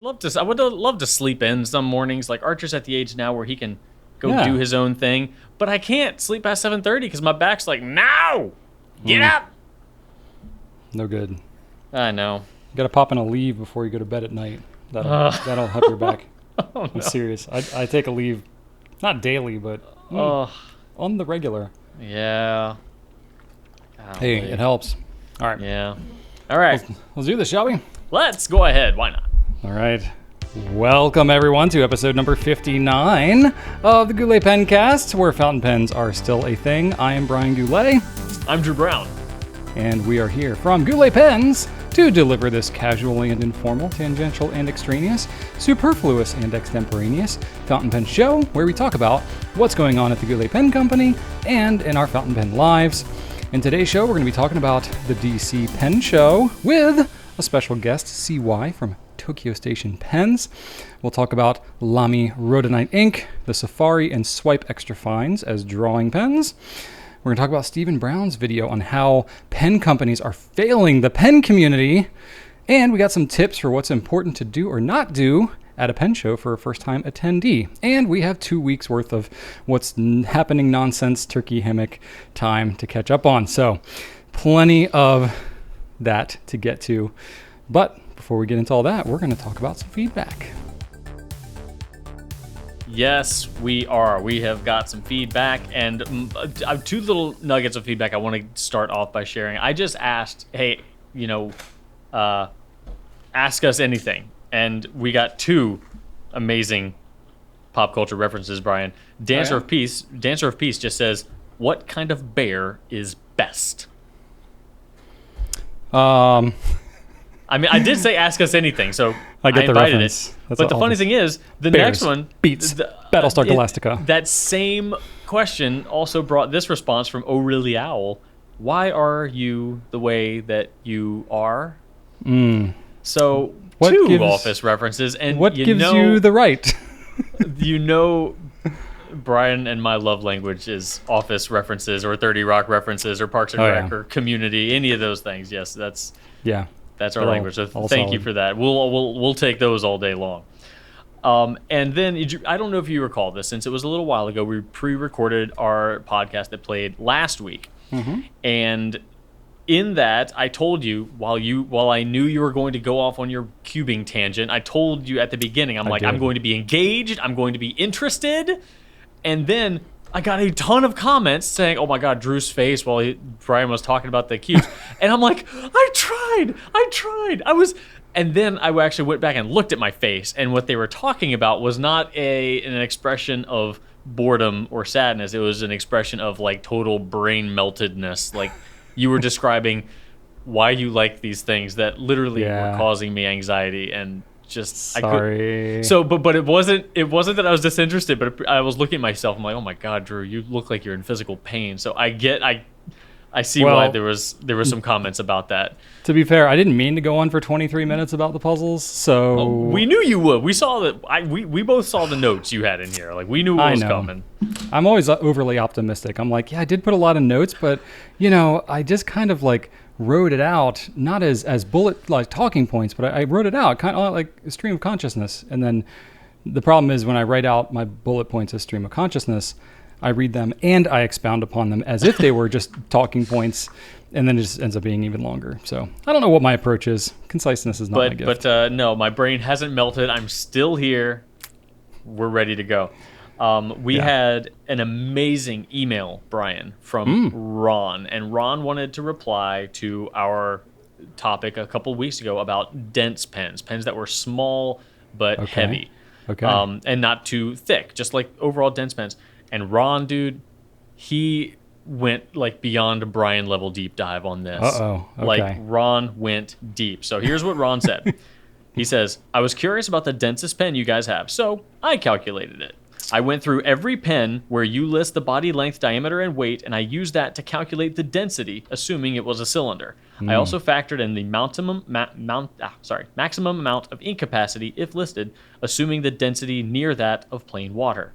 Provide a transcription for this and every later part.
I would love to sleep in some mornings. Like Archer's at the age now where he can go do his own thing, but I can't sleep past 7:30 because my back's like, no, get up. No good. I know. You got to pop in a leave before you go to bed at night. That'll help your back. Oh, I'm serious. I take a leave, not daily, but on the regular. Yeah. Hey, it helps. All right. Yeah. All right. Let's do this, shall we? Let's go ahead. Why not? All right. Welcome, everyone, to episode number 59 of the Goulet Pencast, where fountain pens are still a thing. I am Brian Goulet. I'm Drew Brown. And we are here from Goulet Pens to deliver this casual and informal, tangential and extraneous, superfluous and extemporaneous fountain pen show, where we talk about what's going on at the Goulet Pen Company and in our fountain pen lives. In today's show, we're going to be talking about the DC Pen Show with a special guest, CY from Tokyo Station Pens. We'll talk about Lamy Rhodonite ink, the Safari and Swipe Extra Fines as drawing pens. We're going to talk about Stephen Brown's video on how pen companies are failing the pen community. And we got some tips for what's important to do or not do at a pen show for a first-time attendee. And we have 2 weeks worth of what's happening nonsense, turkey hammock time to catch up on. So plenty of that to get to. But before we get into all that, we're going to talk about some feedback. Yes, we are. We have got some feedback, and two little nuggets of feedback I want to start off by sharing. I just asked, hey, ask us anything, and we got two amazing pop culture references, Brian. Dancer of Peace just says, what kind of bear is best? I mean, I did say ask us anything, so I get the invited reference. it. That's but the funny thing is, the Bears next one beats Battlestar Galactica. That same question also brought this response from O'Reilly Owl. Why are you the way that you are? So two Office references, and what gives you the right? Brian and my love language is Office references or 30 Rock references or Parks and Rec or Community, any of those things. Yes, that's our language. So thank you for that. We'll take those all day long. And then I don't know if you recall this, since it was a little while ago. We pre-recorded our podcast that played last week, and in that I told you while I knew you were going to go off on your cubing tangent, I told you at the beginning, I'm going to be engaged, I'm going to be interested, and then I got a ton of comments saying, oh my God, Drew's face while Brian was talking about the cubes. And I'm like, I tried. And then I actually went back and looked at my face, and what they were talking about was not an expression of boredom or sadness. It was an expression of like total brain meltedness. Like you were describing why you like these things that literally were causing me anxiety and just sorry. But it wasn't that I was disinterested, but I was looking at myself. I'm like, oh my God, Drew, you look like you're in physical pain. So I see why there was some comments about that. To be fair, I didn't mean to go on for 23 minutes about the puzzles. So we knew you would. We saw that. We both saw the notes you had in here. Like we knew what was coming. I'm always overly optimistic. I'm like, I did put a lot of notes, but I just kind of like wrote it out, not as bullet like talking points, but I wrote it out kind of like a stream of consciousness. And then the problem is when I write out my bullet points as stream of consciousness, I read them and I expound upon them as if they were just talking points, and then it just ends up being even longer. So I don't know what my approach is. Conciseness is not my gift. But no, my brain hasn't melted. I'm still here. We're ready to go. We had an amazing email, Brian, from Ron, and Ron wanted to reply to our topic a couple weeks ago about dense pens that were small but heavy, and not too thick, just like overall dense pens. And Ron, dude, he went like beyond a Brian level deep dive on this. Like Ron went deep. So here's what Ron said. He says, I was curious about the densest pen you guys have, so I calculated it. I went through every pen where you list the body length, diameter, and weight, and I used that to calculate the density, assuming it was a cylinder. I also factored in the maximum amount of ink capacity, if listed, assuming the density near that of plain water.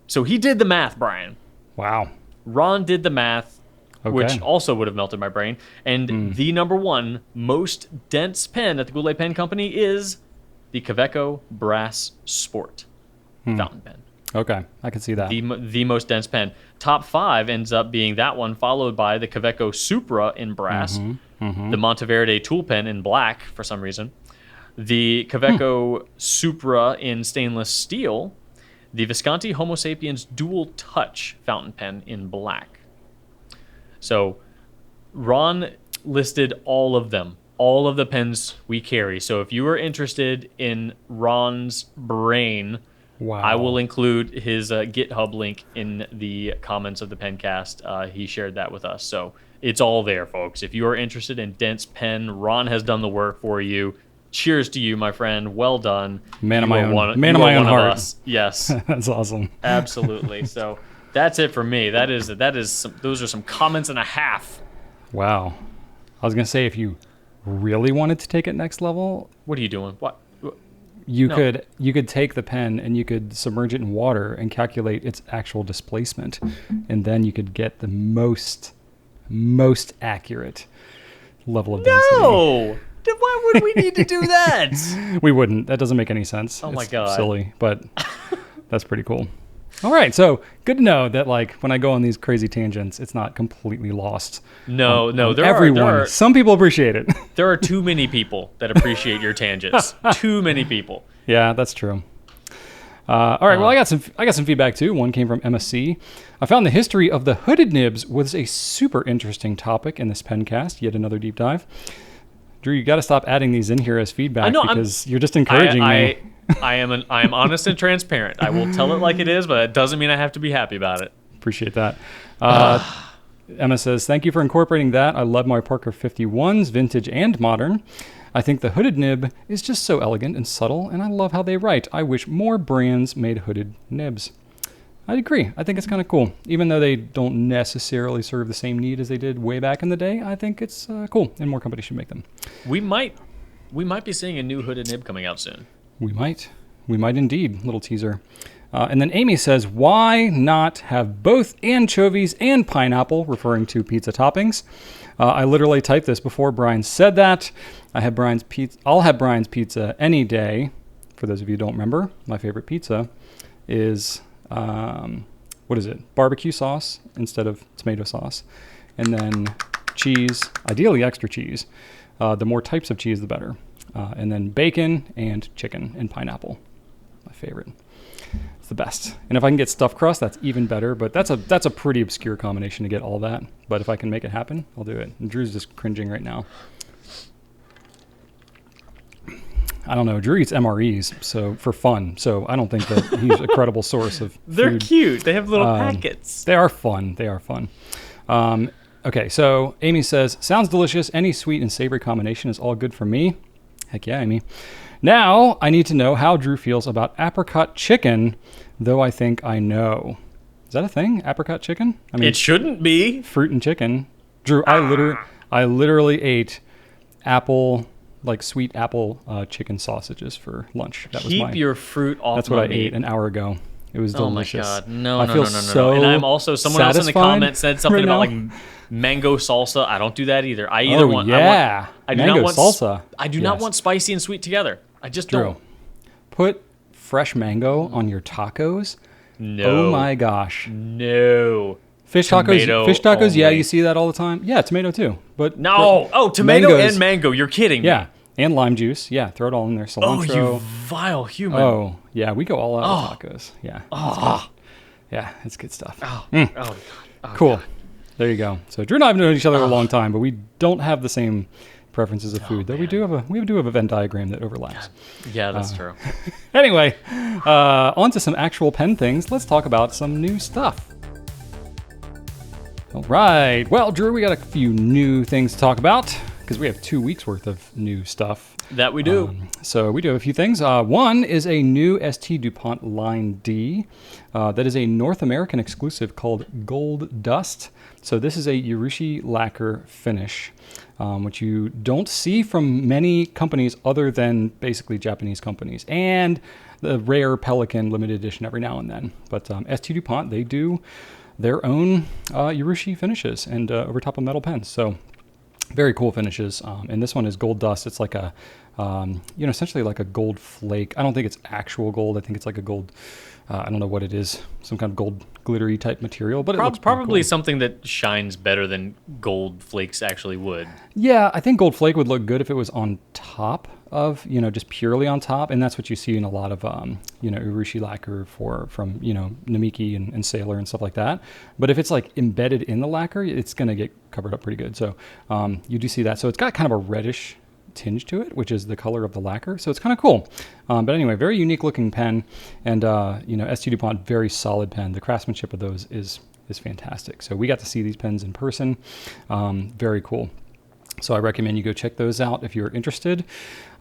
So he did the math, Brian. Wow. Ron did the math, which also would have melted my brain. And the number one most dense pen at the Goulet Pen Company is the Kaweco Brass Sport fountain pen. Okay, I can see that. The most dense pen. Top 5 ends up being that one, followed by the Kaweco Supra in brass, the Monteverde tool pen in black for some reason, the Kaweco Supra in stainless steel, the Visconti Homo Sapiens Dual Touch fountain pen in black. So Ron listed all of them, all of the pens we carry. So if you are interested in Ron's brain, wow. I will include his GitHub link in the comments of the Pencast. He shared that with us. So it's all there, folks. If you are interested in dense pen, Ron has done the work for you. Cheers to you, my friend. Well done. Man of my own heart. Yes. That's awesome. Absolutely. So that's it for me. Those are some comments and a half. Wow. I was going to say, if you really wanted to take it next level. What are you doing? What? You could take the pen and you could submerge it in water and calculate its actual displacement, and then you could get the most accurate level of density. No! Why would we need to do that? We wouldn't. That doesn't make any sense. Oh my God. Silly, but that's pretty cool. All right, so good to know that, like, when I go on these crazy tangents, it's not completely lost. No, everyone. Some people appreciate it. There are too many people that appreciate your tangents. Too many people. Yeah, that's true. All right, well, I got some feedback too. One came from MSC. I found the history of the hooded nibs was a super interesting topic in this Pencast. Yet another deep dive. Drew, you got to stop adding these in here as feedback because you're just encouraging me. I am honest and transparent. I will tell it like it is, but it doesn't mean I have to be happy about it. Appreciate that. Emma says, thank you for incorporating that. I love my Parker 51s, vintage and modern. I think the hooded nib is just so elegant and subtle, and I love how they write. I wish more brands made hooded nibs. I'd agree. I think it's kind of cool. Even though they don't necessarily serve the same need as they did way back in the day, I think it's cool, and more companies should make them. We might be seeing a new hooded nib coming out soon. We might indeed. Little teaser. And then Amy says, why not have both anchovies and pineapple, referring to pizza toppings? I literally typed this before Brian said that. I'll have Brian's pizza any day. For those of you who don't remember, my favorite pizza is, barbecue sauce instead of tomato sauce. And then cheese, ideally extra cheese. The more types of cheese, the better. And then bacon and chicken and pineapple. My favorite. It's the best. And if I can get stuffed crust, that's even better. But that's a pretty obscure combination to get all that. But if I can make it happen, I'll do it. And Drew's just cringing right now. I don't know. Drew eats MREs for fun. So I don't think that he's a credible source of They're food. Cute. They have little packets. They are fun. Okay, so Amy says, sounds delicious. Any sweet and savory combination is all good for me. Heck yeah, Amy. Now, I need to know how Drew feels about apricot chicken, though I think I know. Is that a thing? Apricot chicken? I mean, it shouldn't be. Fruit and chicken. Drew, I literally ate sweet apple chicken sausages for lunch. Keep your fruit off. That's what I ate an hour ago. It was delicious. Oh my God. No. And I'm also, someone else in the comments said something about like mango salsa. I don't do that either. I do not want spicy and sweet together. I just don't. Put fresh mango on your tacos. No. Oh my gosh. No. Fish tacos, only. Yeah, you see that all the time. Yeah, tomato too. But no. Oh, tomato and mango. You're kidding me. Yeah. And lime juice. Yeah, throw it all in there. Cilantro. Oh, you vile human. Oh, yeah, we go all out with tacos. Yeah. Yeah, it's good stuff. God. Cool. God. There you go. So Drew and I have known each other a long time, but we don't have the same preferences of food. Though we do have a Venn diagram that overlaps. Yeah, that's true. Anyway, on to some actual pen things. Let's talk about some new stuff. All right. Well, Drew, we got a few new things to talk about because we have 2 weeks worth of new stuff. That we do. So we do have a few things. One is a new ST DuPont Line D. That is a North American exclusive called Gold Dust. So this is a Urushi lacquer finish, which you don't see from many companies other than basically Japanese companies. And the rare Pelican limited edition every now and then. But ST DuPont, they do their own Urushi finishes and over top of metal pens. So Very cool finishes. And this one is gold dust. It's like a, essentially like a gold flake. I don't think it's actual gold. I think it's like a gold, I don't know what it is, some kind of gold glittery type material, but it looks probably cool. Something that shines better than gold flakes actually would. Yeah, I think gold flake would look good if it was on top of, just purely on top. And that's what you see in a lot of, urushi lacquer from Namiki and Sailor and stuff like that. But if it's like embedded in the lacquer, it's going to get covered up pretty good. So you do see that. So it's got kind of a reddish tinge to it, which is the color of the lacquer. So it's kind of cool. But anyway, very unique looking pen. And, ST DuPont, very solid pen. The craftsmanship of those is fantastic. So we got to see these pens in person. Very cool. So I recommend you go check those out if you're interested.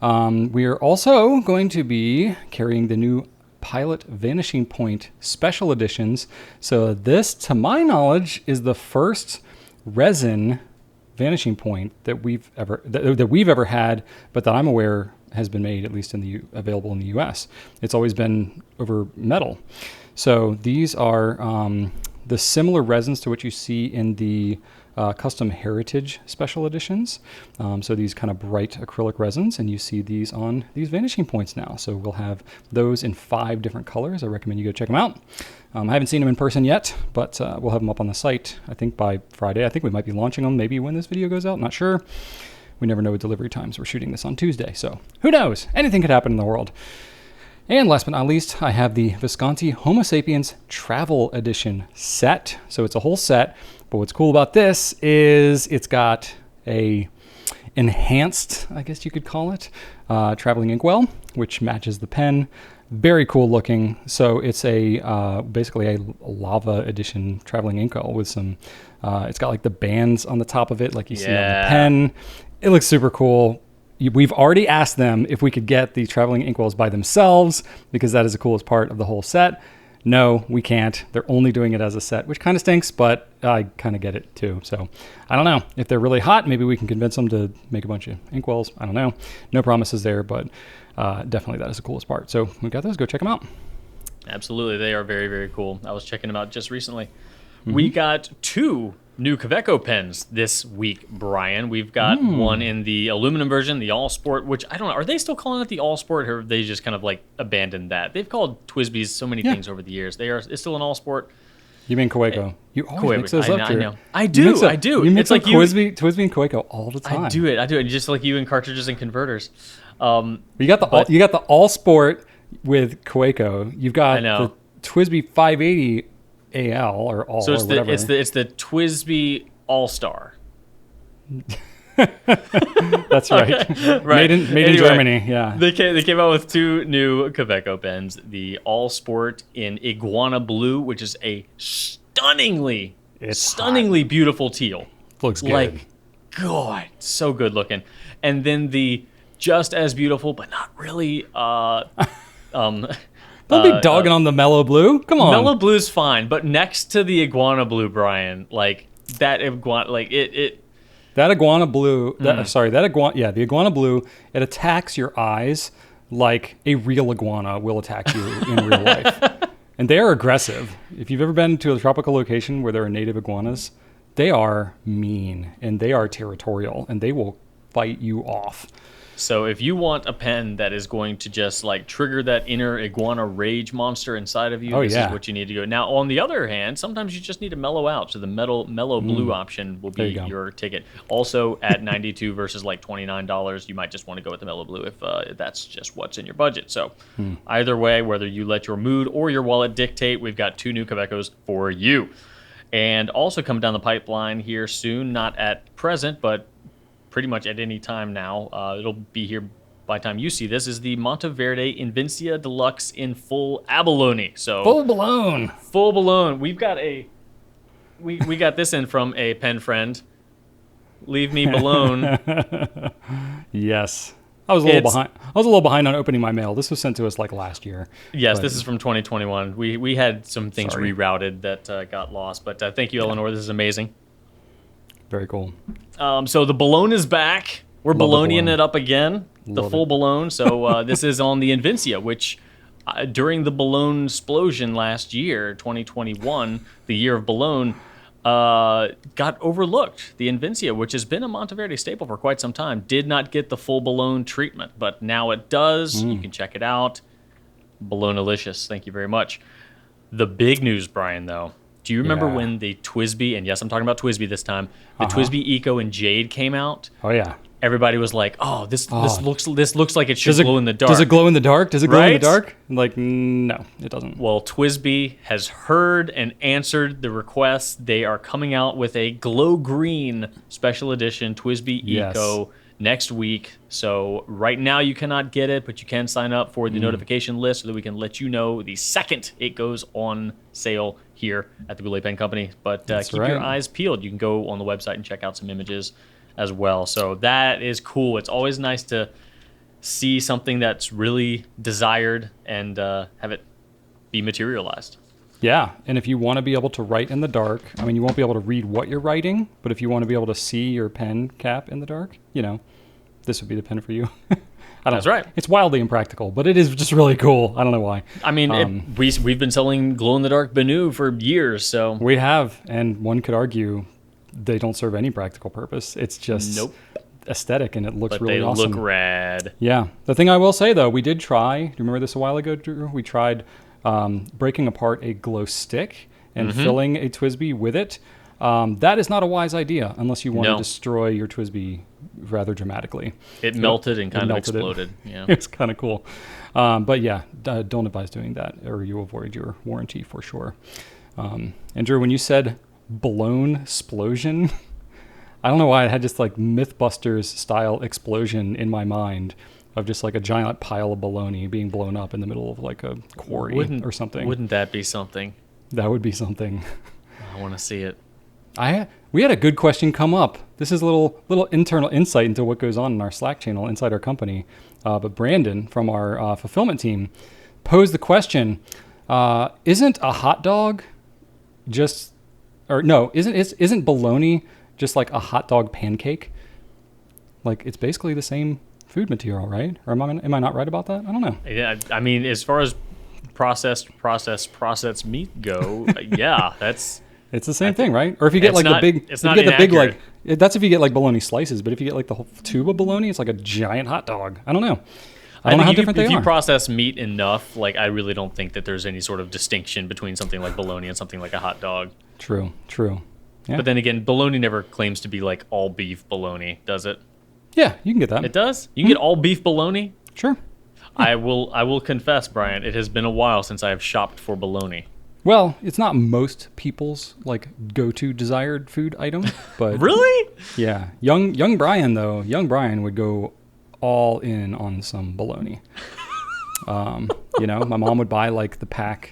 We are also going to be carrying the new Pilot Vanishing Point special editions. So this, to my knowledge, is the first resin Vanishing Point that we've ever had, but that I'm aware has been made, at least available in the US. It's always been over metal. So these are the similar resins to what you see in the custom heritage special editions. So these kind of bright acrylic resins, and you see these on these Vanishing Points now. So we'll have those in 5 different colors. I recommend you go check them out. I haven't seen them in person yet, but we'll have them up on the site, I think, by Friday. I think we might be launching them maybe when this video goes out. Not sure. We never know with delivery times. We're shooting this on Tuesday, so who knows? Anything could happen in the world. And last but not least, I have the Visconti Homo Sapiens Travel Edition set. So it's a whole set, but what's cool about this is it's got a enhanced, I guess you could call it, traveling inkwell, which matches the pen. Very cool looking. So it's basically a lava edition traveling inkwell with some, it's got like the bands on the top of it, like you see on the pen. It looks super cool. We've already asked them if we could get the traveling inkwells by themselves, because that is the coolest part of the whole set. No, we can't. They're only doing it as a set, which kind of stinks, but I kind of get it too. So I don't know. If they're really hot, maybe we can convince them to make a bunch of inkwells. I don't know. No promises there, but definitely that is the coolest part. So we got those. Go check them out. Absolutely. They are very, very cool. I was checking them out just recently. Mm-hmm. We got 2 new Kaweco pens this week, Brian. We've got one in the aluminum version, the All Sport, which I don't know. Are they still calling it the All Sport, or have they just kind of like abandoned that? They've called TWSBIs so many things over the years. It's still an All Sport. You mean Kaweco? You always mix those up. I know. I do. You mix up TWSBI and Kaweco all the time. I do it. Just like you in cartridges and converters. You got the All Sport with Kaweco. You've got the TWSBI 580 AL or all. So it's or whatever. it's the TWSBI All Star. That's right. Okay. Made in Germany. Yeah. They came out with 2 new Kaweco pens. The All Sport in Iguana Blue, which is a stunningly beautiful teal. Looks good. Like, God, so good looking. And then the just as beautiful, but not really. Don't be dogging on the Mellow Blue. Come on. Mellow Blue's fine, but next to the Iguana Blue, Brian, like that iguana, like it. That Iguana Blue, the Iguana Blue, it attacks your eyes like a real iguana will attack you in real life. And they are aggressive. If you've ever been to a tropical location where there are native iguanas, they are mean and they are territorial and they will fight you off. So if you want a pen that is going to just like trigger that inner iguana rage monster inside of you, this is what you need to go. Now, on the other hand, sometimes you just need to mellow out. So the mellow blue option will be your ticket. Also at $92 versus like $29, you might just want to go with the mellow blue if that's just what's in your budget. So either way, whether you let your mood or your wallet dictate, we've got 2 new Kawecos for you. And also coming down the pipeline here soon, not at present, but pretty much at any time now, it'll be here by the time you see this, is the Monteverde Invincia Deluxe in full abalone. So full balloon. We've got we got this in from a pen friend. Leave me balone. Yes. I was a little behind on opening my mail. This was sent to us like last year. Yes, this is from 2021. We had some things rerouted that got lost, but thank you, Eleanor. This is amazing. Very cool. So the balloon is back. We're balloning it up again, the full balloon. So this is on the Invincia, which during the balloon explosion last year, 2021, the year of balloon, got overlooked. The Invincia, which has been a Monteverde staple for quite some time, did not get the full bologna treatment, but now it does. You can check it out. Bologna-licious. Thank you very much. The big news, Brian, though. Do you remember when the TWSBI, and yes, I'm talking about TWSBI this time, the TWSBI Eco and Jade came out? Oh, yeah. Everybody was like, "Oh, this looks like it should glow in the dark." Does it glow in the dark? Does it glow in the dark? Like, no, it doesn't. Well, TWSBI has heard and answered the request. They are coming out with a glow green special edition TWSBI Eco next week. So right now you cannot get it, but you can sign up for the notification list so that we can let you know the second it goes on sale here at the Goulet Pen Company. But keep your eyes peeled. You can go on the website and check out some images as well. So that is cool. It's always nice to see something that's really desired and have it be materialized. Yeah, and if you want to be able to write in the dark, I mean, you won't be able to read what you're writing, but if you want to be able to see your pen cap in the dark, this would be the pen for you. That's right. It's wildly impractical, but it is just really cool. I don't know why. I mean, we've been selling glow-in-the-dark Benu for years, so... We have, and one could argue they don't serve any practical purpose. It's just aesthetic, and it looks really awesome. But they look rad. Yeah. The thing I will say, though, we did try... Do you remember this a while ago, Drew? We tried breaking apart a glow stick and filling a TWSBI with it. That is not a wise idea unless you want to destroy your TWSBI rather dramatically. It melted and kind of exploded. Yeah. It's kind of cool. But yeah, don't advise doing that or you avoid your warranty for sure. And Drew, when you said blown explosion, I don't know why I had just like Mythbusters style explosion in my mind of just like a giant pile of bologna being blown up in the middle of like a quarry or something. Wouldn't that be something? That would be something. I want to see it. We had a good question come up. This is a little internal insight into what goes on in our Slack channel inside our company. But Brandon from our fulfillment team posed the question: isn't a hot dog isn't bologna just like a hot dog pancake? Like it's basically the same food material, right? Or am I not right about that? I don't know. Yeah, I mean, as far as processed meat go, yeah, that's. It's the same thing, right? Or if you get like that's if you get like bologna slices. But if you get like the whole tube of bologna, it's like a giant hot dog. I don't know. I don't know how different they are. If you process meat enough, like I really don't think that there's any sort of distinction between something like bologna and something like a hot dog. True. Yeah. But then again, bologna never claims to be like all beef bologna, does it? Yeah, you can get that. It does? You can get all beef bologna? Sure. I will confess, Brian, it has been a while since I have shopped for bologna. Well, it's not most people's like go-to desired food item, but really? Yeah. Young Brian would go all in on some bologna. My mom would buy like the pack,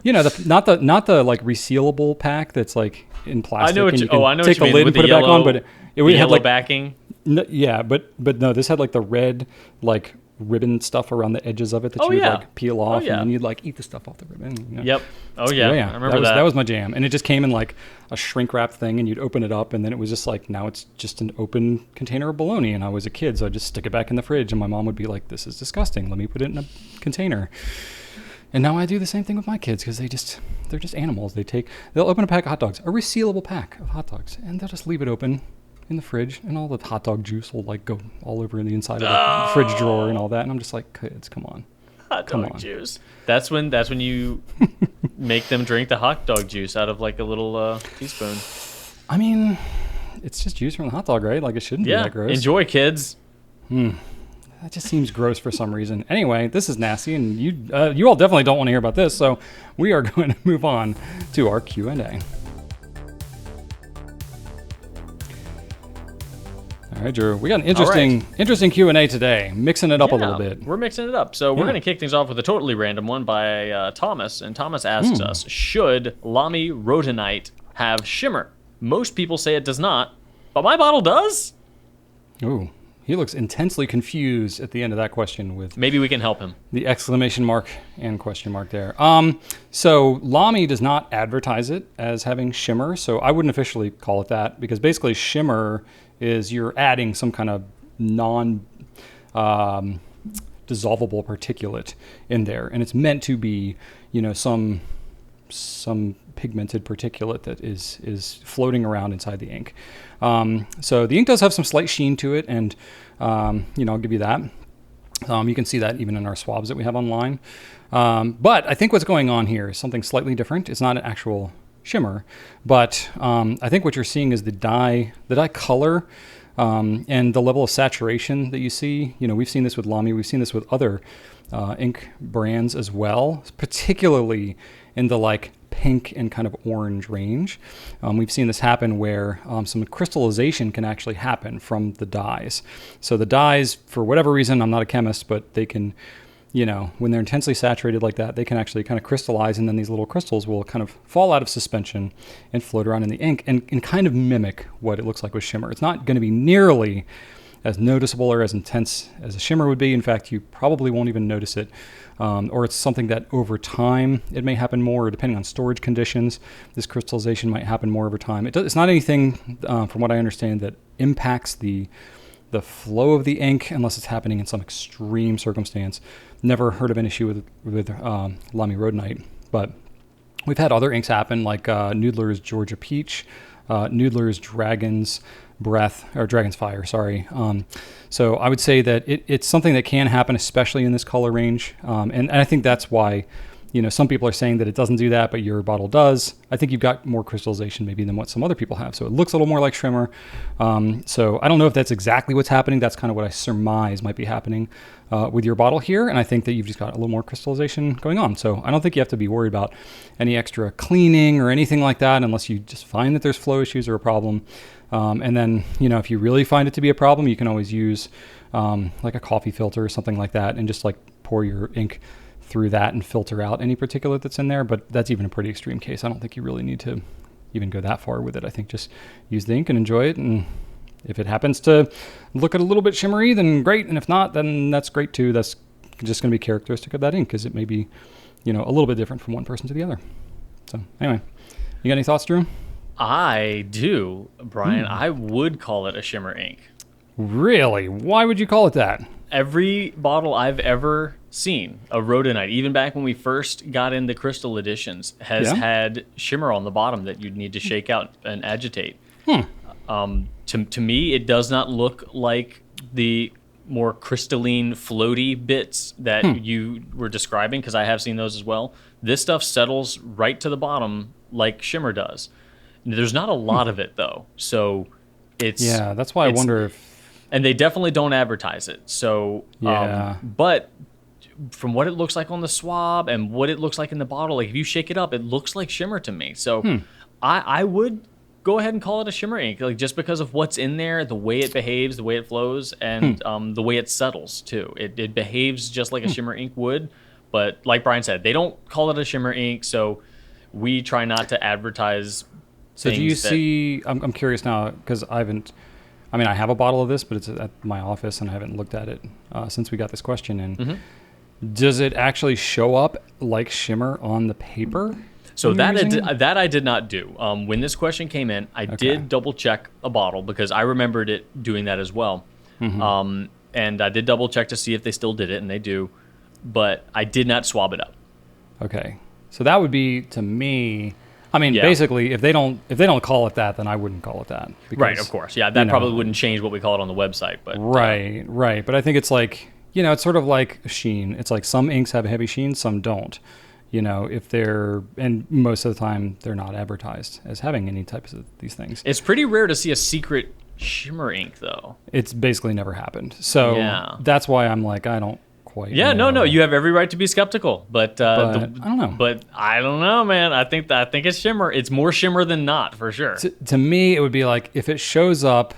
not the like resealable pack that's like in plastic. I know what you take the lid and put it back on, but it would have like backing. Yeah, but no, this had like the red like ribbon stuff around the edges of it that you would like peel off and then you'd like eat the stuff off the ribbon. Yep. Oh yeah. I remember that was my jam. And it just came in like a shrink wrap thing and you'd open it up and then it was just like, now it's just an open container of bologna. And I was a kid, so I'd just stick it back in the fridge and my mom would be like, this is disgusting. Let me put it in a container. And now I do the same thing with my kids because they're just animals. They'll open a pack of hot dogs, a resealable pack of hot dogs, and they'll just leave it open in the fridge, and all the hot dog juice will like go all over the inside of the fridge drawer and all that. And I'm just like, kids, come on. Hot dog juice. That's when you make them drink the hot dog juice out of like a little teaspoon. I mean, it's just juice from the hot dog, right? Like it shouldn't be that gross. Enjoy, kids. That just seems gross for some reason. Anyway, this is nasty, and you all definitely don't want to hear about this, so we are going to move on to our Q&A. All right, Drew. We got an interesting Q&A today, mixing it up a little bit. We're mixing it up. So we're going to kick things off with a totally random one by Thomas. And Thomas asks us, should Lamy Rhodonite have shimmer? Most people say it does not, but my bottle does. Ooh, he looks intensely confused at the end of that question with... Maybe we can help him. The exclamation mark and question mark there. So Lamy does not advertise it as having shimmer, so I wouldn't officially call it that, because basically shimmer is you're adding some kind of non-dissolvable particulate in there, and it's meant to be, some some pigmented particulate that is floating around inside the ink. So the ink does have some slight sheen to it, and I'll give you that. You can see that even in our swabs that we have online. But I think what's going on here is something slightly different. It's not an actual shimmer, but I think what you're seeing is the dye color and the level of saturation that you see. We've seen this with Lamy. We've seen this with other ink brands as well, particularly in the like pink and kind of orange range. We've seen this happen where some crystallization can actually happen from the dyes. So the dyes, for whatever reason, I'm not a chemist, but they can, when they're intensely saturated like that, they can actually kind of crystallize, and then these little crystals will kind of fall out of suspension and float around in the ink and kind of mimic what it looks like with shimmer. It's not going to be nearly as noticeable or as intense as a shimmer would be. In fact, you probably won't even notice it. Or it's something that over time, it may happen more, depending on storage conditions. This crystallization might happen more over time. It's not anything, from what I understand, that impacts the flow of the ink unless it's happening in some extreme circumstance. Never heard of an issue with Lamy Rhodonite, but we've had other inks happen, like Noodler's Georgia Peach, Noodler's Dragon's Fire, sorry. So I would say that it's something that can happen, especially in this color range. And I think that's why, some people are saying that it doesn't do that, but your bottle does. I think you've got more crystallization maybe than what some other people have. So it looks a little more like shimmer. So I don't know if that's exactly what's happening. That's kind of what I surmise might be happening with your bottle here. And I think that you've just got a little more crystallization going on. So I don't think you have to be worried about any extra cleaning or anything like that, unless you just find that there's flow issues or a problem. And then, if you really find it to be a problem, you can always use like a coffee filter or something like that, and just like pour your ink through that and filter out any particulate that's in there. But that's even a pretty extreme case. I don't think you really need to even go that far with it. I think just use the ink and enjoy it. And if it happens to look a little bit shimmery, then great. And if not, then that's great too. That's just going to be characteristic of that ink, because it may be, a little bit different from one person to the other. So anyway, you got any thoughts, Drew? I do, Brian. I would call it a shimmer ink. Really? Why would you call it that? Every bottle I've ever seen, a Rhodonite, even back when we first got into crystal editions, has had shimmer on the bottom that you'd need to shake out and agitate. To me, it does not look like the more crystalline, floaty bits that you were describing, because I have seen those as well. This stuff settles right to the bottom like shimmer does. There's not a lot of it, though, so it's... Yeah, that's why I wonder if... And they definitely don't advertise it, so... but from what it looks like on the swab and what it looks like in the bottle, like if you shake it up, it looks like shimmer to me. So I would go ahead and call it a shimmer ink, like just because of what's in there, the way it behaves, the way it flows, and the way it settles, too. It behaves just like a shimmer ink would, but like Brian said, they don't call it a shimmer ink, so we try not to advertise... So do you see, I'm curious now, because I have a bottle of this, but it's at my office and I haven't looked at it since we got this question in. Does it actually show up like shimmer on the paper? So that I did not do. When this question came in, I did double check a bottle, because I remembered it doing that as well. And I did double check to see if they still did it, and they do, but I did not swab it up. Okay. So that would be, to me... basically, if they don't call it that, then I wouldn't call it that. Because, right, of course. Yeah, that probably wouldn't change what we call it on the website. But Right. But I think it's like, it's sort of like a sheen. It's like some inks have a heavy sheen, some don't. If they're, and most of the time, they're not advertised as having any types of these things. It's pretty rare to see a secret shimmer ink, though. It's basically never happened. So that's why I'm like, I don't quite know. No, you have every right to be skeptical, but I don't know. But I don't know, man. I think it's shimmer. It's more shimmer than not, for sure. To me, it would be like if it shows up,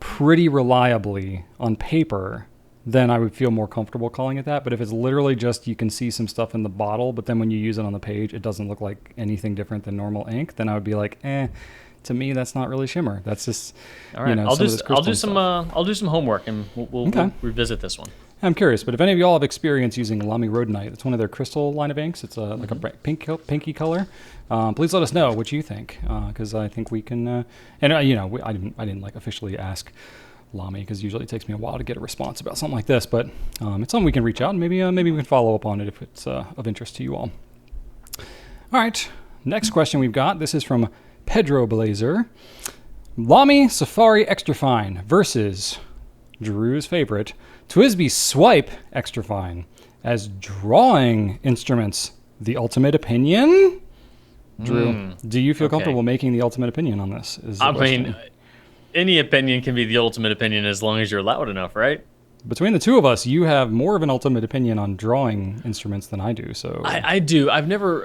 pretty reliably on paper, then I would feel more comfortable calling it that. But if it's literally just you can see some stuff in the bottle, but then when you use it on the page, it doesn't look like anything different than normal ink, then I would be like, to me, that's not really shimmer. That's just, all right. I'll do some homework, and we'll revisit this one. I'm curious, but if any of y'all have experience using Lamy Rhodonite, it's one of their crystal line of inks. It's like a pinky color. Please let us know what you think, because I think we can. I didn't like officially ask Lamy, because usually it takes me a while to get a response about something like this. But it's something we can reach out, and maybe we can follow up on it if it's of interest to you all. All right. Next question we've got. This is from Pedro Blazer. Lamy Safari Extra Fine versus Drew's favorite, TWSBI Swipe Extra Fine as drawing instruments. The ultimate opinion? Drew, do you feel comfortable making the ultimate opinion on this? I mean, any opinion can be the ultimate opinion as long as you're loud enough, right? Between the two of us, you have more of an ultimate opinion on drawing instruments than I do. So I do. I've never,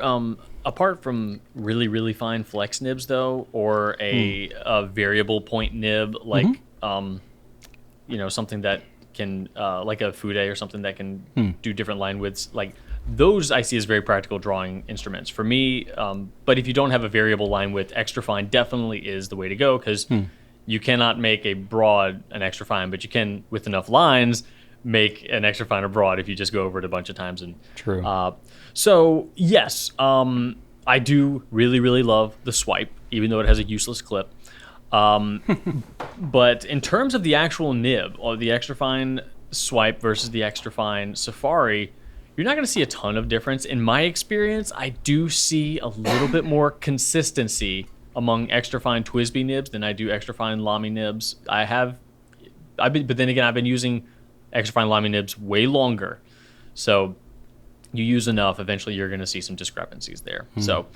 apart from really, really fine flex nibs, though, or a variable point nib, like, something that can, like a Fude or something that can do different line widths, like those I see as very practical drawing instruments. For me, but if you don't have a variable line width, extra fine definitely is the way to go, because you cannot make a broad an extra fine, but you can, with enough lines, make an extra fine or broad if you just go over it a bunch of times. And true. So yes, I do really, really love the Swipe, even though it has a useless clip. But in terms of the actual nib, or the extra fine Swipe versus the extra fine Safari, you're not going to see a ton of difference. In my experience, I do see a little bit more consistency among extra fine TWSBI nibs than I do extra fine Lamy nibs. But then again, I've been using extra fine Lamy nibs way longer. So you use enough, eventually you're going to see some discrepancies there. So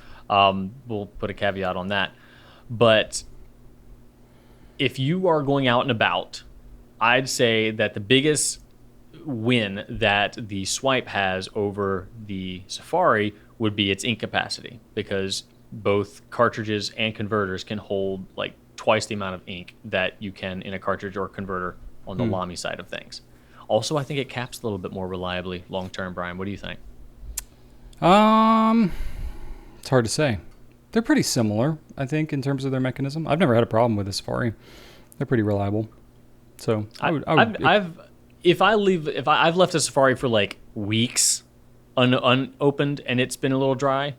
we'll put a caveat on that. But if you are going out and about, I'd say that the biggest win that the Swipe has over the Safari would be its ink capacity, because both cartridges and converters can hold like twice the amount of ink that you can in a cartridge or converter on the Lamy side of things. Also, I think it caps a little bit more reliably long term. Brian, what do you think? It's hard to say. They're pretty similar, I think, in terms of their mechanism. I've never had a problem with the Safari. They're pretty reliable. So I've left a Safari for like weeks unopened and it's been a little dry.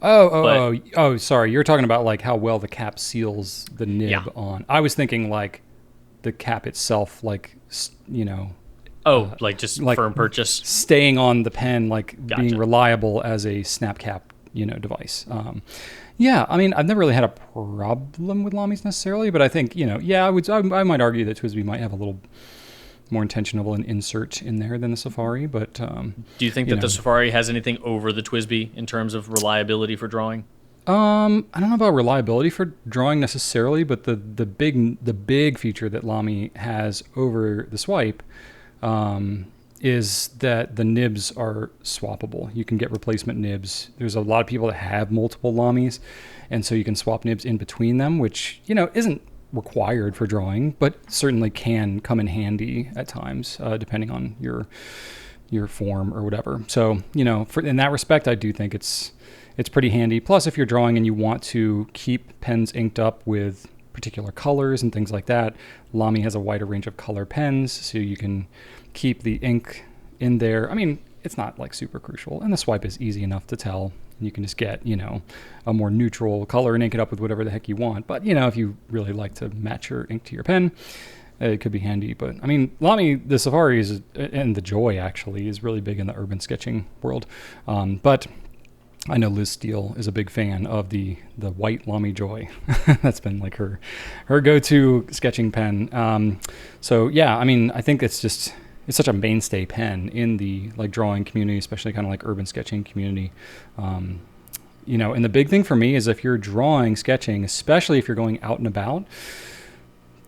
Oh, sorry. You're talking about like how well the cap seals the nib on. I was thinking like the cap itself, like, like just like firm purchase, staying on the pen, like being reliable as a snap cap, device. I mean, I've never really had a problem with Lamys necessarily, but I think, I might argue that TWSBI might have a little more intentional an insert in there than the Safari, but do you think that the Safari has anything over the TWSBI in terms of reliability for drawing? I don't know about reliability for drawing necessarily, but the big feature that Lamy has over the Swipe is that the nibs are swappable. You can get replacement nibs. There's a lot of people that have multiple Lamys, and so you can swap nibs in between them, which isn't required for drawing, but certainly can come in handy at times, depending on your form or whatever. So, in that respect, I do think it's pretty handy. Plus, if you're drawing and you want to keep pens inked up with particular colors and things like that, Lamy has a wider range of color pens, so you can keep the ink in there. I mean, it's not like super crucial, and the Swipe is easy enough to tell. You can just get, a more neutral color and ink it up with whatever the heck you want. But, if you really like to match your ink to your pen, it could be handy. But, I mean, Lamy, the Safari and the Joy, actually, is really big in the urban sketching world. But I know Liz Steele is a big fan of the white Lamy Joy. That's been like her go-to sketching pen. So, yeah, I mean, I think it's such a mainstay pen in the like drawing community, especially kind of like urban sketching community. And the big thing for me is if you're drawing, sketching, especially if you're going out and about,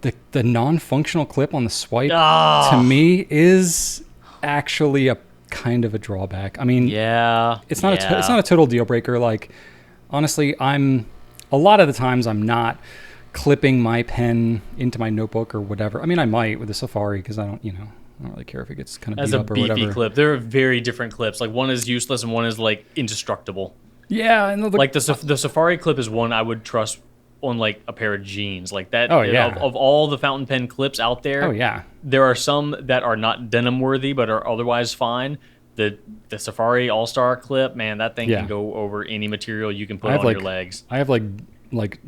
the non-functional clip on the Swipe to me is actually a kind of a drawback. I mean, it's not a total deal breaker. Like, honestly, a lot of the times I'm not clipping my pen into my notebook or whatever. I mean, I might with the Safari because I don't really care if it gets kind of beat up or whatever. As a beefy clip, there are very different clips. Like one is useless and one is like indestructible. Yeah, and like the Safari clip is one I would trust on like a pair of jeans, like that. Oh yeah. Of all the fountain pen clips out there, there are some that are not denim worthy but are otherwise fine. The Safari All-Star clip, man, that thing can go over any material you can put on your legs. I have like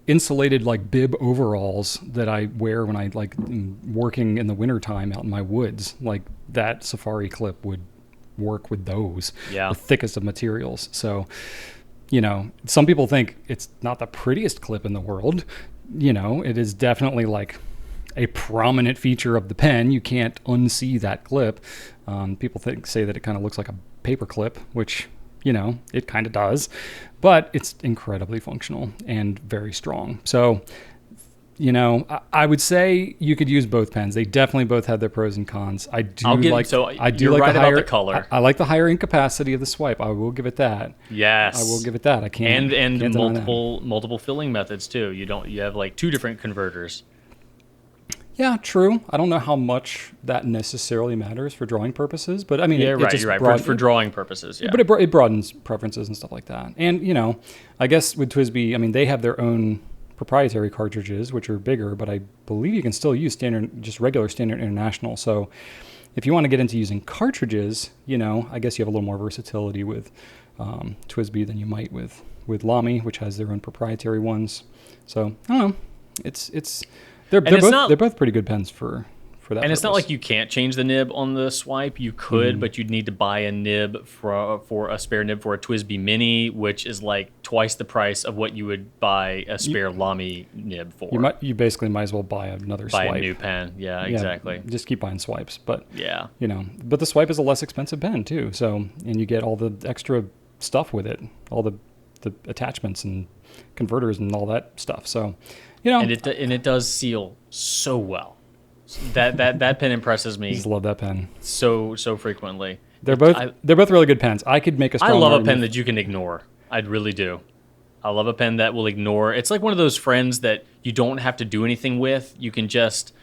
insulated like bib overalls that I wear when I like working in the wintertime out in my woods. Like that Safari clip would work with those, the thickest of materials. So, some people think it's not the prettiest clip in the world. It is definitely like a prominent feature of the pen. You can't unsee that clip. People say that it kind of looks like a paper clip, which, it kind of does, but it's incredibly functional and very strong. So, I would say you could use both pens. They definitely both have their pros and cons. I do like the color. I like the higher ink capacity of the swipe. I will give it that. Yes, I will give it that. I can't. And multiple filling methods too. You have like 2 different converters. Yeah, true. I don't know how much that necessarily matters for drawing purposes, but I mean, you're right. For drawing purposes, yeah. But it broadens preferences and stuff like that. And I guess with TWSBI, I mean, they have their own proprietary cartridges, which are bigger, but I believe you can still use regular standard international. So if you want to get into using cartridges, I guess you have a little more versatility with TWSBI than you might with Lamy, which has their own proprietary ones. So I don't know. They're both pretty good pens for that. And it's not like you can't change the nib on the swipe. You could, but you'd need to buy a nib for a spare nib for a TWSBI Mini, which is like twice the price of what you would buy a spare Lamy nib for. You basically might as well buy another swipe. Buy a new pen. Yeah, exactly. Just keep buying swipes. But yeah, but the swipe is a less expensive pen too. So, and you get all the extra stuff with it, all the attachments and converters and all that stuff. So, and it does seal so well. That pen impresses me. I just love that pen so frequently. They're both really good pens. I could make a strong I love a pen that you can ignore. I really do. I love a pen that will ignore. It's like one of those friends that you don't have to do anything with. You can just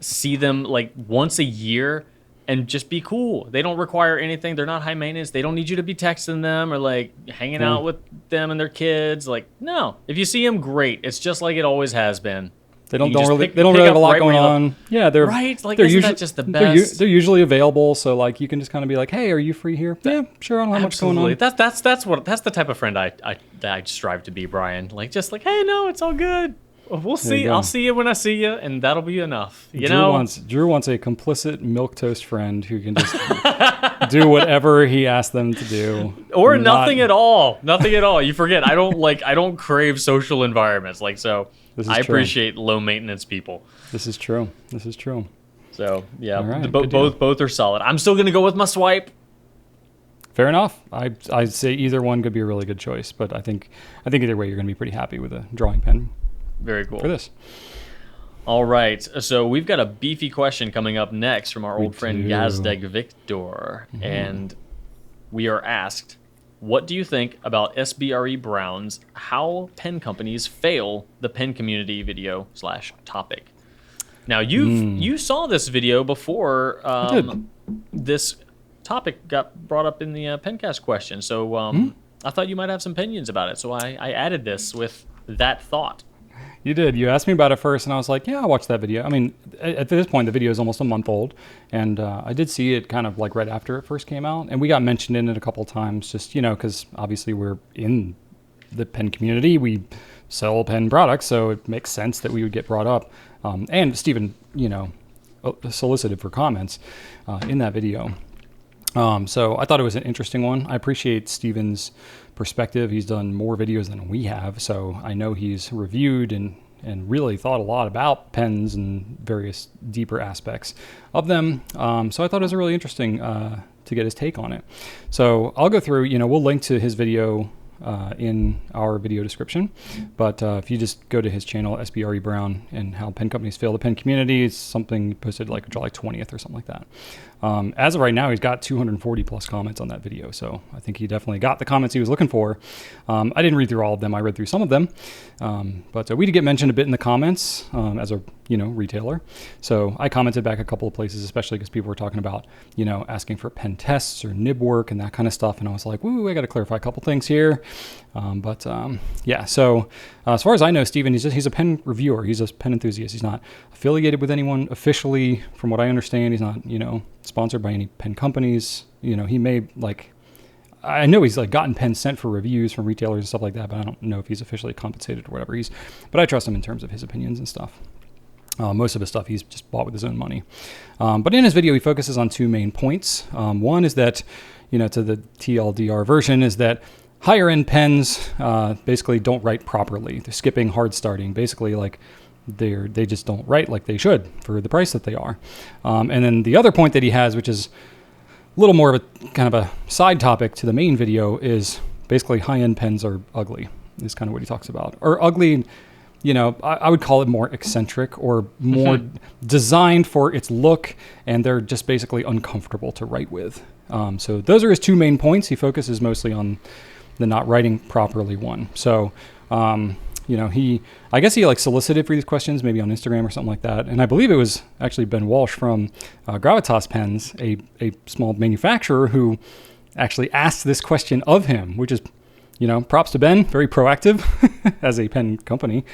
see them like once a year and just be cool. They don't require anything. They're not high maintenance. They don't need you to be texting them or like hanging out with them and their kids. Like, no. If you see them, great. It's just like it always has been. They don't really have a lot going on. Yeah, they're right. Like, isn't that just the best? They're usually available, so like you can just kind of be like, "Hey, are you free here?" Yeah, sure. I don't have much going on. That's the type of friend I strive to be, Brian. Like, just like, hey, no, it's all good. We'll see. I'll see you when I see you, and that'll be enough. Drew wants a complicit milquetoast friend who can just do whatever he asks them to do, or nothing at all. Nothing at all. You forget. I don't crave social environments like so. I appreciate low maintenance people. This is true. So yeah, right, both are solid. I'm still gonna go with my swipe. Fair enough. I'd say either one could be a really good choice, but I think either way you're gonna be pretty happy with a drawing pen. Very cool. For this. All right. So we've got a beefy question coming up next from our old friend Yazdeg Victor, and we are asked, what do you think about SBRE Brown's How Pen Companies Fail the Pen Community video /topic? Now, you saw this video before this topic got brought up in the Pencast question. So I thought you might have some opinions about it. So I added this with that thought. You did. You asked me about it first, and I was like, yeah, I watched that video. I mean, at this point, the video is almost a month old, and I did see it kind of like right after it first came out, and we got mentioned in it a couple of times, just, because obviously we're in the pen community. We sell pen products, so it makes sense that we would get brought up. And Stephen, solicited for comments in that video. So I thought it was an interesting one. I appreciate Stephen's perspective. He's done more videos than we have, so I know he's reviewed and really thought a lot about pens and various deeper aspects of them. So I thought it was really interesting to get his take on it. So I'll go through, we'll link to his video in our video description, but if you just go to his channel, SBRE Brown, and How Pen Companies Fail the Pen Community, it's something posted like July 20th or something like that. As of right now, he's got 240 plus comments on that video, so I think he definitely got the comments he was looking for. I didn't read through all of them. I read through some of them, but we did get mentioned a bit in the comments as a retailer. So I commented back a couple of places, especially because people were talking about asking for pen tests or nib work and that kind of stuff, and I was like, woo, I got to clarify a couple things here. Yeah. So as far as I know, Stephen, he's a pen reviewer. He's a pen enthusiast. He's not affiliated with anyone officially, from what I understand. He's not sponsored by any pen companies. He may I know he's gotten pens sent for reviews from retailers and stuff like that, but I don't know if he's officially compensated or whatever. But I trust him in terms of his opinions and stuff. Most of his stuff he's just bought with his own money. But in his video, he focuses on two main points. One is that, to the TLDR version, is that higher end pens basically don't write properly. They're skipping hard starting. Basically, like they just don't write like they should for the price that they are. And then the other point that he has, which is a little more of a kind of a side topic to the main video, is basically high end pens are ugly. Is kind of what he talks about. Or ugly, I would call it more eccentric or more designed for its look, and they're just basically uncomfortable to write with. So those are his two main points. He focuses mostly on the not writing properly one. So, I guess he like solicited for these questions, maybe on Instagram or something like that. And I believe it was actually Ben Walsh from Gravitas Pens, a small manufacturer, who actually asked this question of him, which is, props to Ben, very proactive as a pen company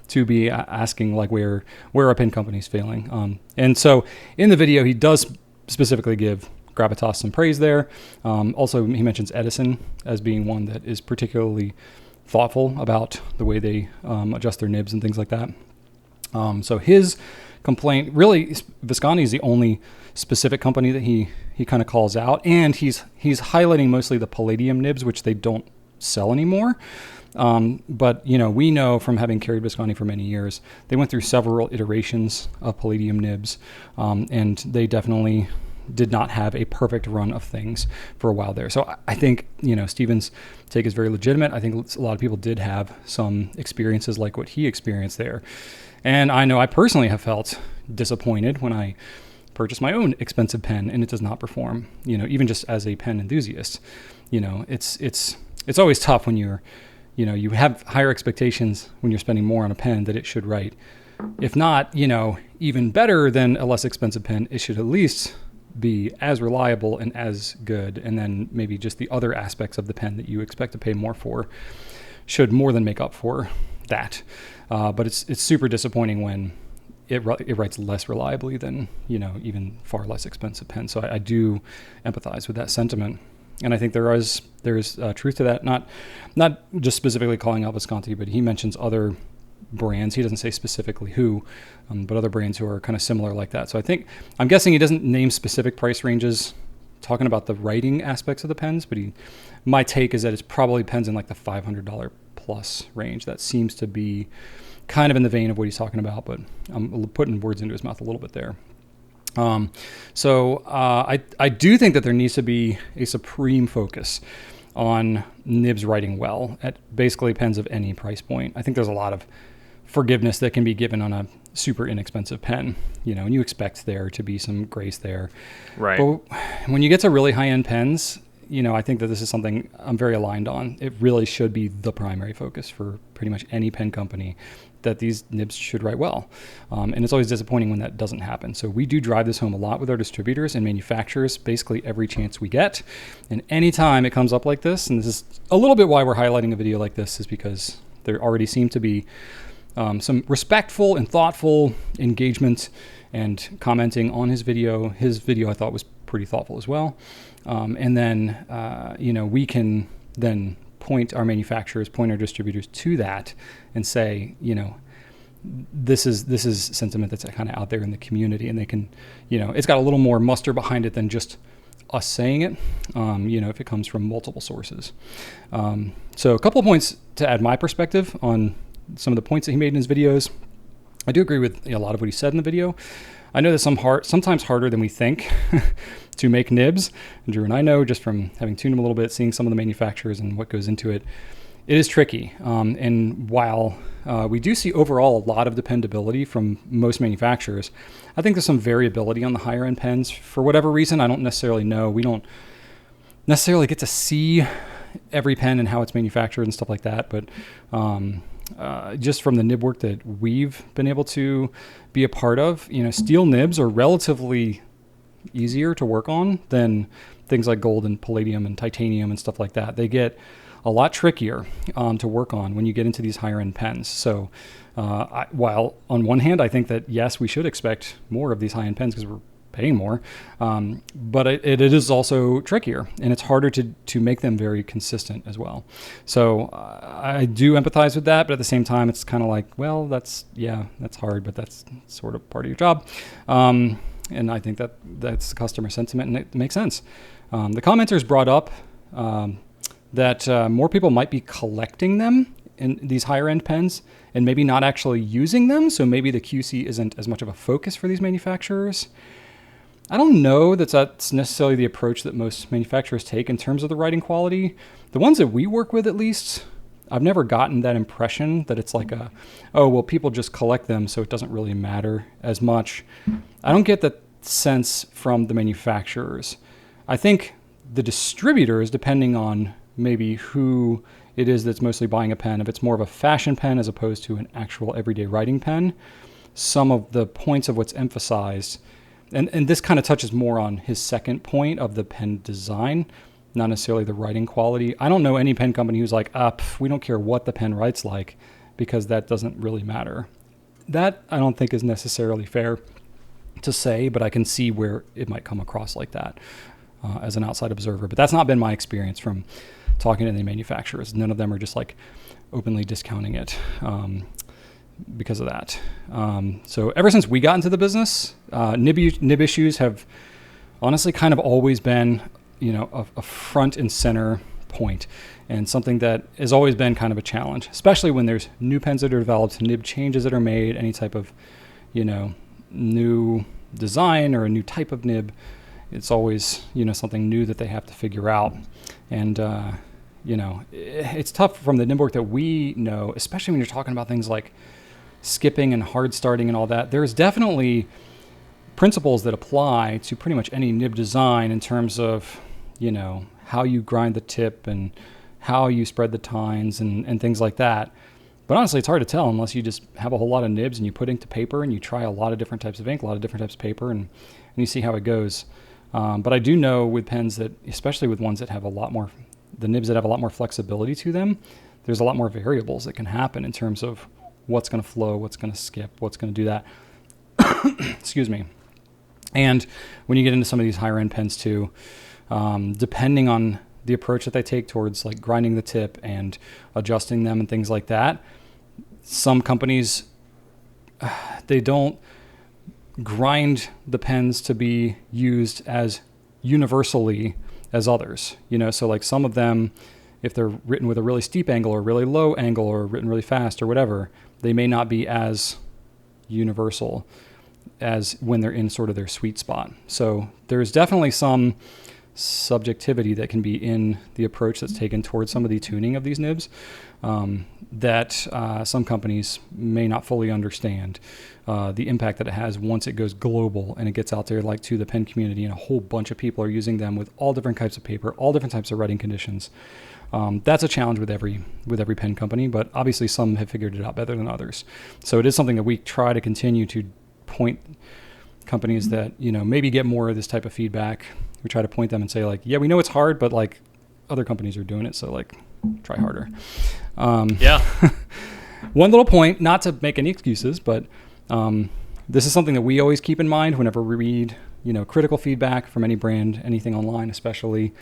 to be asking like where a pen company is failing. And so in the video, he does specifically give Gravitas some praise there. Also, he mentions Edison as being one that is particularly thoughtful about the way they adjust their nibs and things like that. So his complaint, really, Visconti is the only specific company that he kind of calls out, and he's highlighting mostly the Palladium nibs, which they don't sell anymore. But we know from having carried Visconti for many years, they went through several iterations of Palladium nibs, and they definitely did not have a perfect run of things for a while there. So I think, Stephen's take is very legitimate. I think a lot of people did have some experiences like what he experienced there. And I know I personally have felt disappointed when I purchased my own expensive pen and it does not perform, even just as a pen enthusiast. It's always tough when you have higher expectations when you're spending more on a pen that it should write. If not, even better than a less expensive pen, it should at least be as reliable and as good. And then maybe just the other aspects of the pen that you expect to pay more for should more than make up for that. But it's super disappointing when it writes less reliably than, even far less expensive pens. So I do empathize with that sentiment. And I think there is truth to that. Not just specifically calling out Visconti, but he mentions other brands. He doesn't say specifically who, but other brands who are kind of similar like that. So I'm guessing he doesn't name specific price ranges talking about the writing aspects of the pens, but my take is that it's probably pens in like the $500 plus range. That seems to be kind of in the vein of what he's talking about, but I'm putting words into his mouth a little bit there. So I do think that there needs to be a supreme focus on nibs writing well at basically pens of any price point. I think there's a lot of forgiveness that can be given on a super inexpensive pen, and you expect there to be some grace there. Right. But when you get to really high-end pens, I think that this is something I'm very aligned on. It really should be the primary focus for pretty much any pen company, that these nibs should write well. And it's always disappointing when that doesn't happen. So we do drive this home a lot with our distributors and manufacturers, basically every chance we get. And anytime it comes up like this, and this is a little bit why we're highlighting a video like this, is because there already seem to be some respectful and thoughtful engagement and commenting on his video. His video I thought was pretty thoughtful as well. And then, we can then point our manufacturers, point our distributors to that and say, this is sentiment that's kind of out there in the community, and they can, it's got a little more muster behind it than just us saying it, if it comes from multiple sources. So a couple of points to add my perspective on some of the points that he made in his videos. I do agree with a lot of what he said in the video. I know that sometimes harder than we think to make nibs. And Drew and I know, just from having tuned them a little bit, seeing some of the manufacturers and what goes into it, it is tricky. And while we do see overall a lot of dependability from most manufacturers, I think there's some variability on the higher end pens. For whatever reason, I don't necessarily know. We don't necessarily get to see every pen and how it's manufactured and stuff like that. But just from the nib work that we've been able to be a part of, steel nibs are relatively easier to work on than things like gold and palladium and titanium and stuff like that. They get a lot trickier to work on when you get into these higher end pens. So while on one hand, I think that yes, we should expect more of these high end pens because we're paying more. But it is also trickier, and it's harder to make them very consistent as well. So I do empathize with that, but at the same time, it's kind of like, well, that's hard, but that's sort of part of your job. And I think that's the customer sentiment, and it makes sense. The commenters brought up that more people might be collecting them in these higher end pens and maybe not actually using them. So maybe the QC isn't as much of a focus for these manufacturers. I don't know that that's necessarily the approach that most manufacturers take in terms of the writing quality. The ones that we work with, at least, I've never gotten that impression that it's like people just collect them, so it doesn't really matter as much. I don't get that sense from the manufacturers. I think the distributors, depending on maybe who it is that's mostly buying a pen, if it's more of a fashion pen as opposed to an actual everyday writing pen, some of the points of what's emphasized, and this kind of touches more on his second point of the pen design, not necessarily the writing quality. I don't know any pen company who's like, we don't care what the pen writes like, because that doesn't really matter. That I don't think is necessarily fair to say, but I can see where it might come across like that as an outside observer. But that's not been my experience from talking to the manufacturers. None of them are just like openly discounting it because of that. So ever since we got into the business, nib issues have honestly kind of always been, a front and center point, and something that has always been kind of a challenge, especially when there's new pens that are developed, nib changes that are made, any type of, new design or a new type of nib. It's always, something new that they have to figure out. And, it's tough from the nib work that we know, especially when you're talking about things like skipping and hard starting and all that. There's definitely principles that apply to pretty much any nib design in terms of, how you grind the tip and how you spread the tines and things like that. But honestly, it's hard to tell unless you just have a whole lot of nibs and you put ink to paper and you try a lot of different types of ink, a lot of different types of paper, and you see how it goes. But I do know with pens that, especially with ones that have the nibs that have a lot more flexibility to them, there's a lot more variables that can happen in terms of what's going to flow, what's going to skip, what's going to do that. Excuse me. And when you get into some of these higher end pens too, depending on the approach that they take towards like grinding the tip and adjusting them and things like that, some companies, they don't grind the pens to be used as universally as others, so like some of them, if they're written with a really steep angle or really low angle or written really fast or whatever, they may not be as universal as when they're in sort of their sweet spot. So there's definitely some subjectivity that can be in the approach that's taken towards some of the tuning of these nibs that some companies may not fully understand the impact that it has once it goes global and it gets out there like to the pen community, and a whole bunch of people are using them with all different types of paper, all different types of writing conditions. That's a challenge with every pen company, but obviously some have figured it out better than others. So it is something that we try to continue to point companies that, maybe get more of this type of feedback. We try to point them and say like, yeah, we know it's hard, but like other companies are doing it, so like try harder. Yeah. One little point, not to make any excuses, but this is something that we always keep in mind whenever we read, critical feedback from any brand, anything online, especially.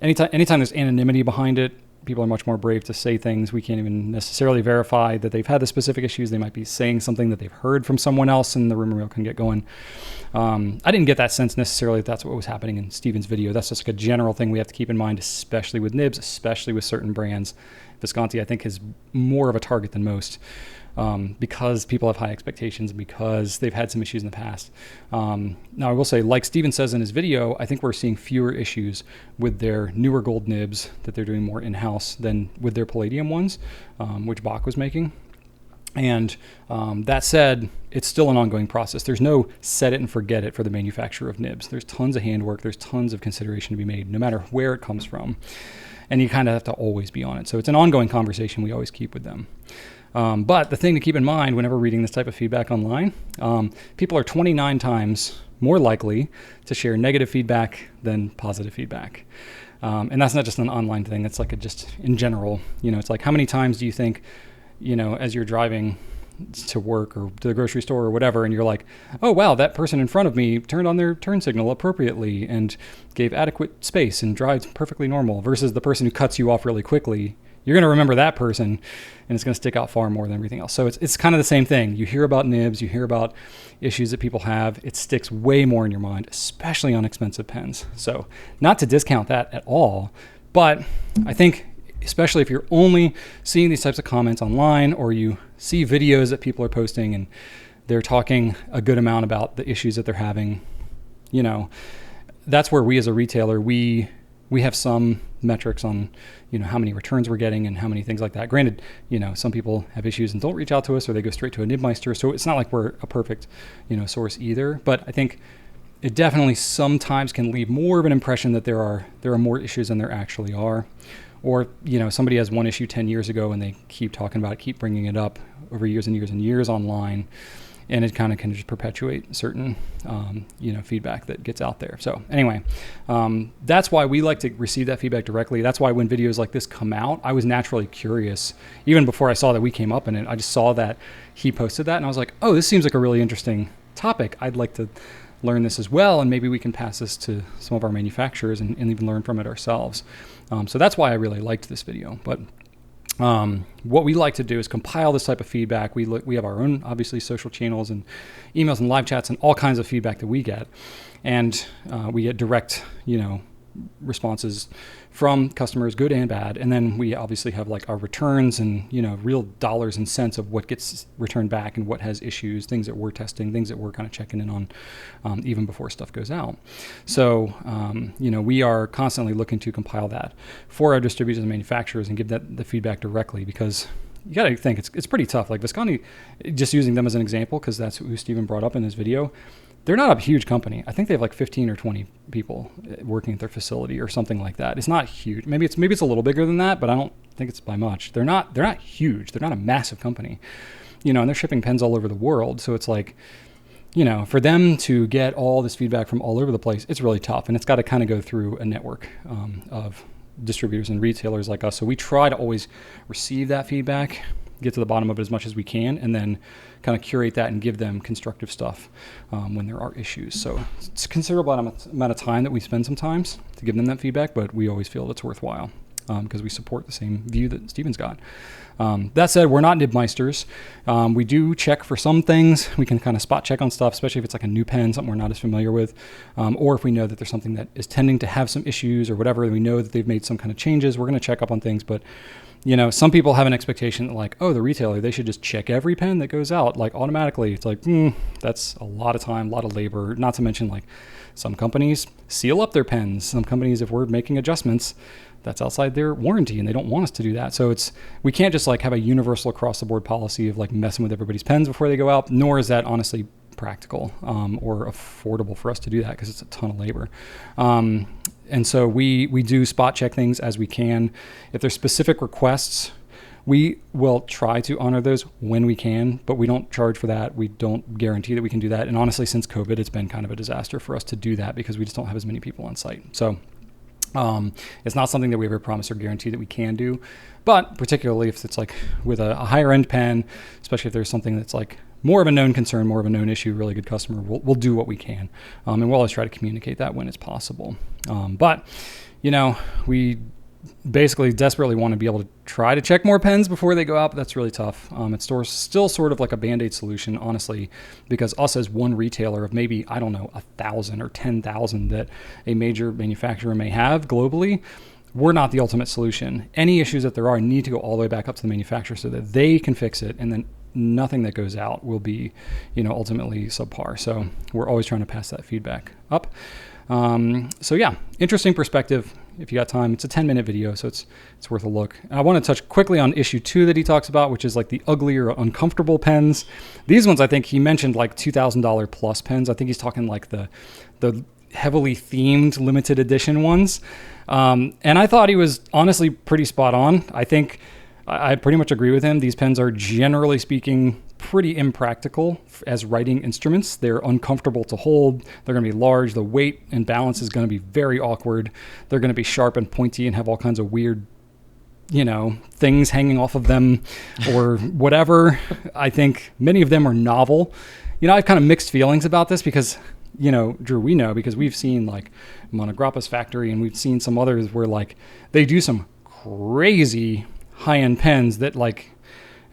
Anytime there's anonymity behind it, people are much more brave to say things. We can't even necessarily verify that they've had the specific issues. They might be saying something that they've heard from someone else, and the rumor mill can get going. I didn't get that sense necessarily that that's what was happening in Steven's video. That's just like a general thing we have to keep in mind, especially with nibs, especially with certain brands. Visconti, I think, is more of a target than most because people have high expectations, because they've had some issues in the past. Now, I will say, like Steven says in his video, I think we're seeing fewer issues with their newer gold nibs that they're doing more in-house than with their Palladium ones, which Bock was making. And that said, it's still an ongoing process. There's no set it and forget it for the manufacturer of nibs. There's tons of handwork. There's tons of consideration to be made, no matter where it comes from. And you kind of have to always be on it. So it's an ongoing conversation we always keep with them. But the thing to keep in mind whenever reading this type of feedback online, people are 29 times more likely to share negative feedback than positive feedback. And that's not just an online thing. It's like just in general, it's like how many times do you think, as you're driving, to work or to the grocery store or whatever, and you're like, oh wow, that person in front of me turned on their turn signal appropriately and gave adequate space and drives perfectly normal, versus the person who cuts you off really quickly. You're going to remember that person, and it's going to stick out far more than everything else. So it's kind of the same thing. You hear about nibs, you hear about issues that people have. It sticks way more in your mind, especially on expensive pens. So not to discount that at all, but I think especially if you're only seeing these types of comments online, or you see videos that people are posting and they're talking a good amount about the issues that they're having, you know, that's where we as a retailer, we have some metrics on, you know, how many returns we're getting and how many things like that. Granted, you know, some people have issues and don't reach out to us, or they go straight to a Nibmeister. So it's not like we're a perfect, you know, source either. But I think it definitely sometimes can leave more of an impression that there are more issues than there actually are. Or, you know, somebody has one issue 10 years ago and they keep talking about it, keep bringing it up over years and years and years online. And it kind of can just perpetuate certain, you know, feedback that gets out there. So anyway, that's why we like to receive that feedback directly. That's why when videos like this come out, I was naturally curious. Even before I saw that we came up in it, I just saw that he posted that and I was like, oh, this seems like a really interesting topic. I'd like to learn this as well, and maybe we can pass this to some of our manufacturers and even learn from it ourselves. So that's why I really liked this video. But what we like to do is compile this type of feedback. We have our own, obviously, social channels and emails and live chats and all kinds of feedback that we get. And we get direct, you know, responses from customers, good and bad. And then we obviously have like our returns and, you know, real dollars and cents of what gets returned back and what has issues, things that we're testing, things that we're kind of checking in on even before stuff goes out. So, you know, we are constantly looking to compile that for our distributors and manufacturers and give that the feedback directly, because you got to think it's pretty tough. Like Visconti, just using them as an example, because that's who Stephen brought up in this video. They're not a huge company. I think they have like 15 or 20 people working at their facility or something like that. It's not huge. Maybe it's a little bigger than that, but I don't think it's by much. They're not huge. They're not a massive company, you know, and they're shipping pens all over the world. So it's like, you know, for them to get all this feedback from all over the place, it's really tough. And it's got to kind of go through a network of distributors and retailers like us. So we try to always receive that feedback, get to the bottom of it as much as we can, and then kind of curate that and give them constructive stuff when there are issues. So it's a considerable amount of time that we spend sometimes to give them that feedback, but we always feel it's worthwhile because we support the same view that Stephen's got. That said, we're not Nibmeisters. We do check for some things. We can kind of spot check on stuff, especially if it's like a new pen, something we're not as familiar with, or if we know that there's something that is tending to have some issues or whatever, we know that they've made some kind of changes, we're going to check up on things. But you know, some people have an expectation that like, oh, the retailer, they should just check every pen that goes out like automatically. It's like, that's a lot of time, a lot of labor, not to mention like some companies seal up their pens. Some companies, if we're making adjustments, that's outside their warranty and they don't want us to do that. So we can't just like have a universal across the board policy of like messing with everybody's pens before they go out, nor is that honestly practical or affordable for us to do that because it's a ton of labor. And so we do spot check things as we can. If there's specific requests, we will try to honor those when we can, but we don't charge for that. We don't guarantee that we can do that. And honestly, since COVID, it's been kind of a disaster for us to do that because we just don't have as many people on site. So it's not something that we ever promise or guarantee that we can do, but particularly if it's like with a higher end pen, especially if there's something that's like more of a known concern, more of a known issue, really good customer, we'll do what we can. And we'll always try to communicate that when it's possible. But, you know, we basically desperately want to be able to try to check more pens before they go out, but that's really tough. It's still sort of like a Band-Aid solution, honestly, because us as one retailer of maybe, I don't know, 1,000 or 10,000 that a major manufacturer may have globally, we're not the ultimate solution. Any issues that there are need to go all the way back up to the manufacturer so that they can fix it, and then nothing that goes out will be, you know, ultimately subpar. So we're always trying to pass that feedback up. So yeah, interesting perspective. If you got time, it's a 10-minute video, so it's worth a look. I want to touch quickly on issue 2 that he talks about, which is like the ugly or uncomfortable pens. These ones, I think he mentioned like $2,000 plus pens. I think he's talking like the heavily themed limited edition ones. And I thought he was honestly pretty spot on. I think I pretty much agree with him. These pens are, generally speaking, pretty impractical as writing instruments. They're uncomfortable to hold. They're going to be large. The weight and balance is going to be very awkward. They're going to be sharp and pointy and have all kinds of weird things hanging off of them or whatever. I think many of them are novel. I have kind of mixed feelings about this because, Drew, we know because we've seen like Monograpa's factory and we've seen some others where like they do some crazy high-end pens that like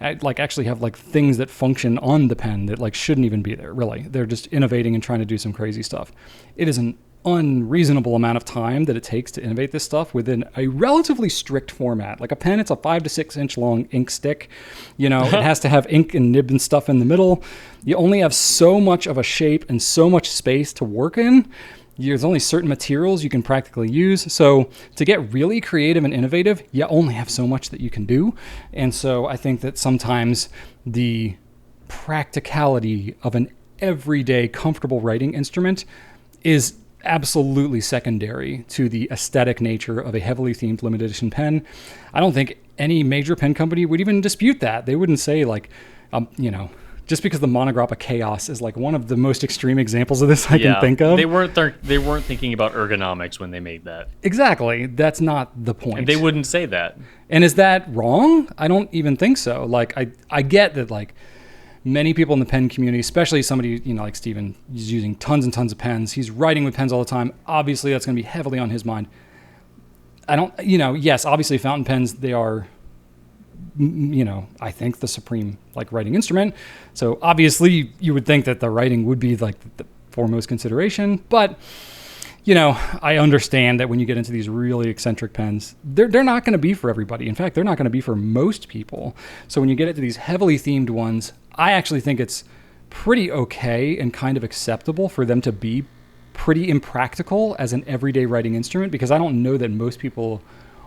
actually have like things that function on the pen that like shouldn't even be there. Really, they're just innovating and trying to do some crazy stuff. It is an unreasonable amount of time that it takes to innovate this stuff within a relatively strict format. Like a pen, it's a 5 to 6 inch long ink stick. It has to have ink and nib and stuff in the middle. You only have so much of a shape and so much space to work in. There's only certain materials you can practically use. So to get really creative and innovative, you only have so much that you can do. And so I think that sometimes the practicality of an everyday comfortable writing instrument is absolutely secondary to the aesthetic nature of a heavily themed limited edition pen. I don't think any major pen company would even dispute that. They wouldn't say like, just because the Monograppa Chaos is like one of the most extreme examples of this I can think of. They weren't thinking about ergonomics when they made that. Exactly. That's not the point. And they wouldn't say that. And is that wrong? I don't even think so. Like I get that like many people in the pen community, especially somebody, like Steven, he's using tons and tons of pens. He's writing with pens all the time. Obviously, that's going to be heavily on his mind. Yes, obviously fountain pens, they are, I think the supreme like writing instrument. So obviously you would think that the writing would be like the foremost consideration. But, I understand that when you get into these really eccentric pens, they're not going to be for everybody. In fact, they're not going to be for most people. So when you get into these heavily themed ones, I actually think it's pretty okay and kind of acceptable for them to be pretty impractical as an everyday writing instrument, because I don't know that most people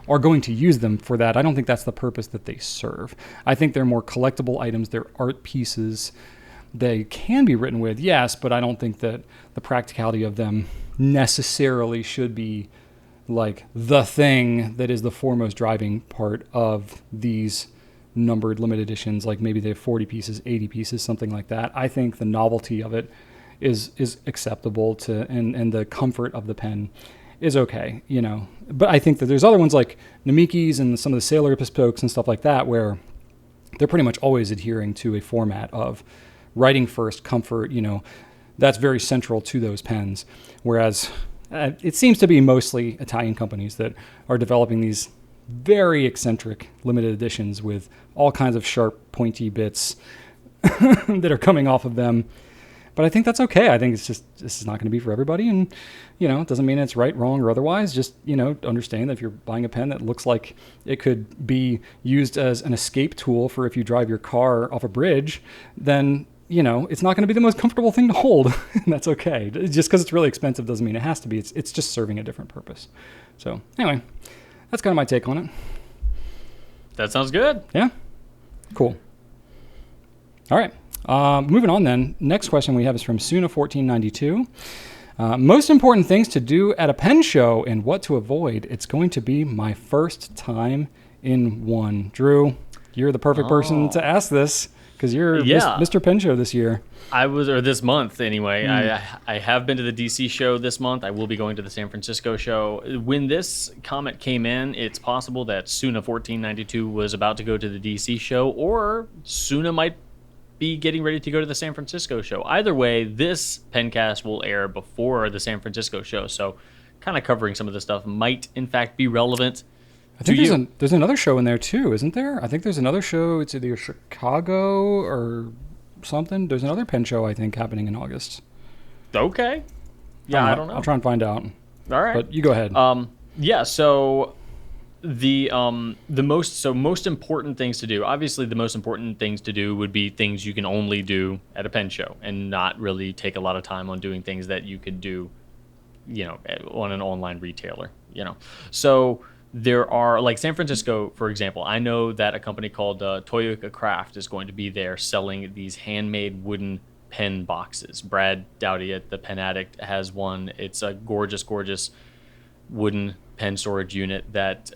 are going to use them for that. I don't think that's the purpose that they serve. I think they're more collectible items. They're art pieces. They can be written with, yes, but I don't think that the practicality of them necessarily should be like the thing that is the foremost driving part of these numbered limited editions. Like maybe they have 40 pieces, 80 pieces, something like that. I think the novelty of it is acceptable to, and the comfort of the pen is okay, But I think that there's other ones like Namikis and some of the Sailor Bespokes and stuff like that where they're pretty much always adhering to a format of writing first, comfort, that's very central to those pens. Whereas it seems to be mostly Italian companies that are developing these very eccentric limited editions with all kinds of sharp, pointy bits that are coming off of them. But I think that's okay. I think it's just, this is not going to be for everybody. And, it doesn't mean it's right, wrong, or otherwise. Just, understand that if you're buying a pen that looks like it could be used as an escape tool for if you drive your car off a bridge, then, it's not going to be the most comfortable thing to hold. And that's okay. Just because it's really expensive doesn't mean it has to be. It's just serving a different purpose. So anyway, that's kind of my take on it. That sounds good. Yeah. Cool. All right. Moving on then. Next question we have is from Suna1492. Most important things to do at a pen show and what to avoid. It's going to be my first time in one. Drew, you're the perfect person to ask this because you're Mr. Pen Show this year. Or this month anyway. I have been to the DC show this month. I will be going to the San Francisco show. When this comment came in, it's possible that Suna1492 was about to go to the DC show, or Suna might be getting ready to go to the San Francisco show. Either way, this Pencast will air before the San Francisco show, so kind of covering some of this stuff might in fact be relevant. I think there's another show in there too, isn't there? I think there's another show. It's either Chicago or something. There's another pen show I think happening in August. Okay. Yeah, I don't know. I'll try and find out. All right. But you go ahead. So the most important things to do. Obviously, the most important things to do would be things you can only do at a pen show and not really take a lot of time on doing things that you could do, on an online retailer. So there are, like San Francisco, for example, I know that a company called Toyooka Craft is going to be there selling these handmade wooden pen boxes. Brad Dowdy at the Pen Addict has one. It's a gorgeous, gorgeous wooden pen storage unit that,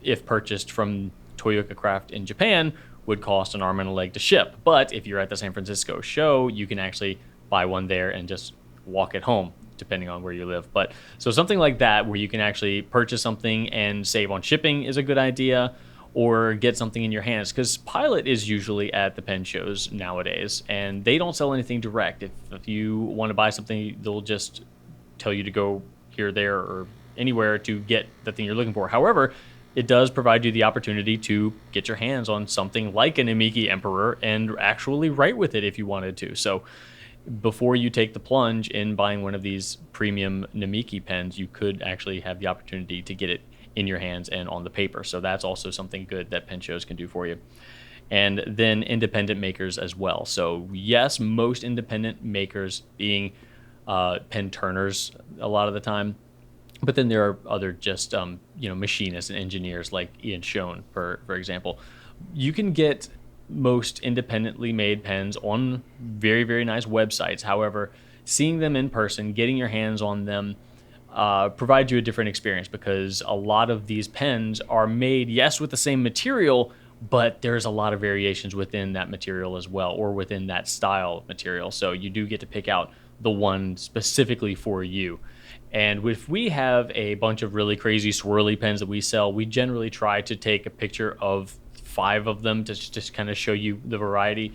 if purchased from Toyooka Craft in Japan, would cost an arm and a leg to ship. But if you're at the San Francisco show, you can actually buy one there and just walk it home, depending on where you live. But so something like that where you can actually purchase something and save on shipping is a good idea. or get something in your hands, because Pilot is usually at the pen shows nowadays, and they don't sell anything direct. If you want to buy something, they'll just tell you to go here, there, or anywhere to get the thing you're looking for. However, it does provide you the opportunity to get your hands on something like an Namiki Emperor and actually write with it if you wanted to. So before you take the plunge in buying one of these premium Namiki pens, you could actually have the opportunity to get it in your hands and on the paper. So that's also something good that pen shows can do for you. And then independent makers as well. So yes, most independent makers being pen turners a lot of the time, but then there are other just machinists and engineers like Ian Schoen, for example. You can get most independently made pens on very, very nice websites. However, seeing them in person, getting your hands on them, provide you a different experience, because a lot of these pens are made, yes, with the same material, but there's a lot of variations within that material as well, or within that style of material. So you do get to pick out the one specifically for you. And if we have a bunch of really crazy swirly pens that we sell, we generally try to take a picture of 5 of them to just kind of show you the variety.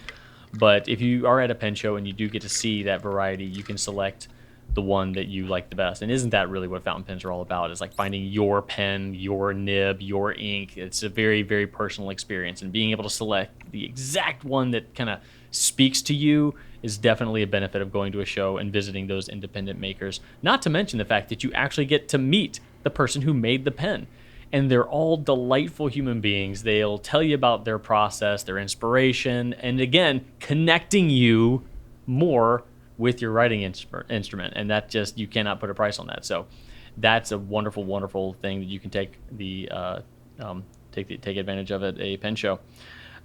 But if you are at a pen show and you do get to see that variety, you can select the one that you like the best. And isn't that really what fountain pens are all about? It's like finding your pen, your nib, your ink. It's a very, very personal experience, and being able to select the exact one that kind of speaks to you is definitely a benefit of going to a show and visiting those independent makers. Not to mention the fact that you actually get to meet the person who made the pen. And they're all delightful human beings. They'll tell you about their process, their inspiration, and again, connecting you more with your writing instrument. And that just, you cannot put a price on that. So that's a wonderful, wonderful thing that you can take advantage of at a pen show.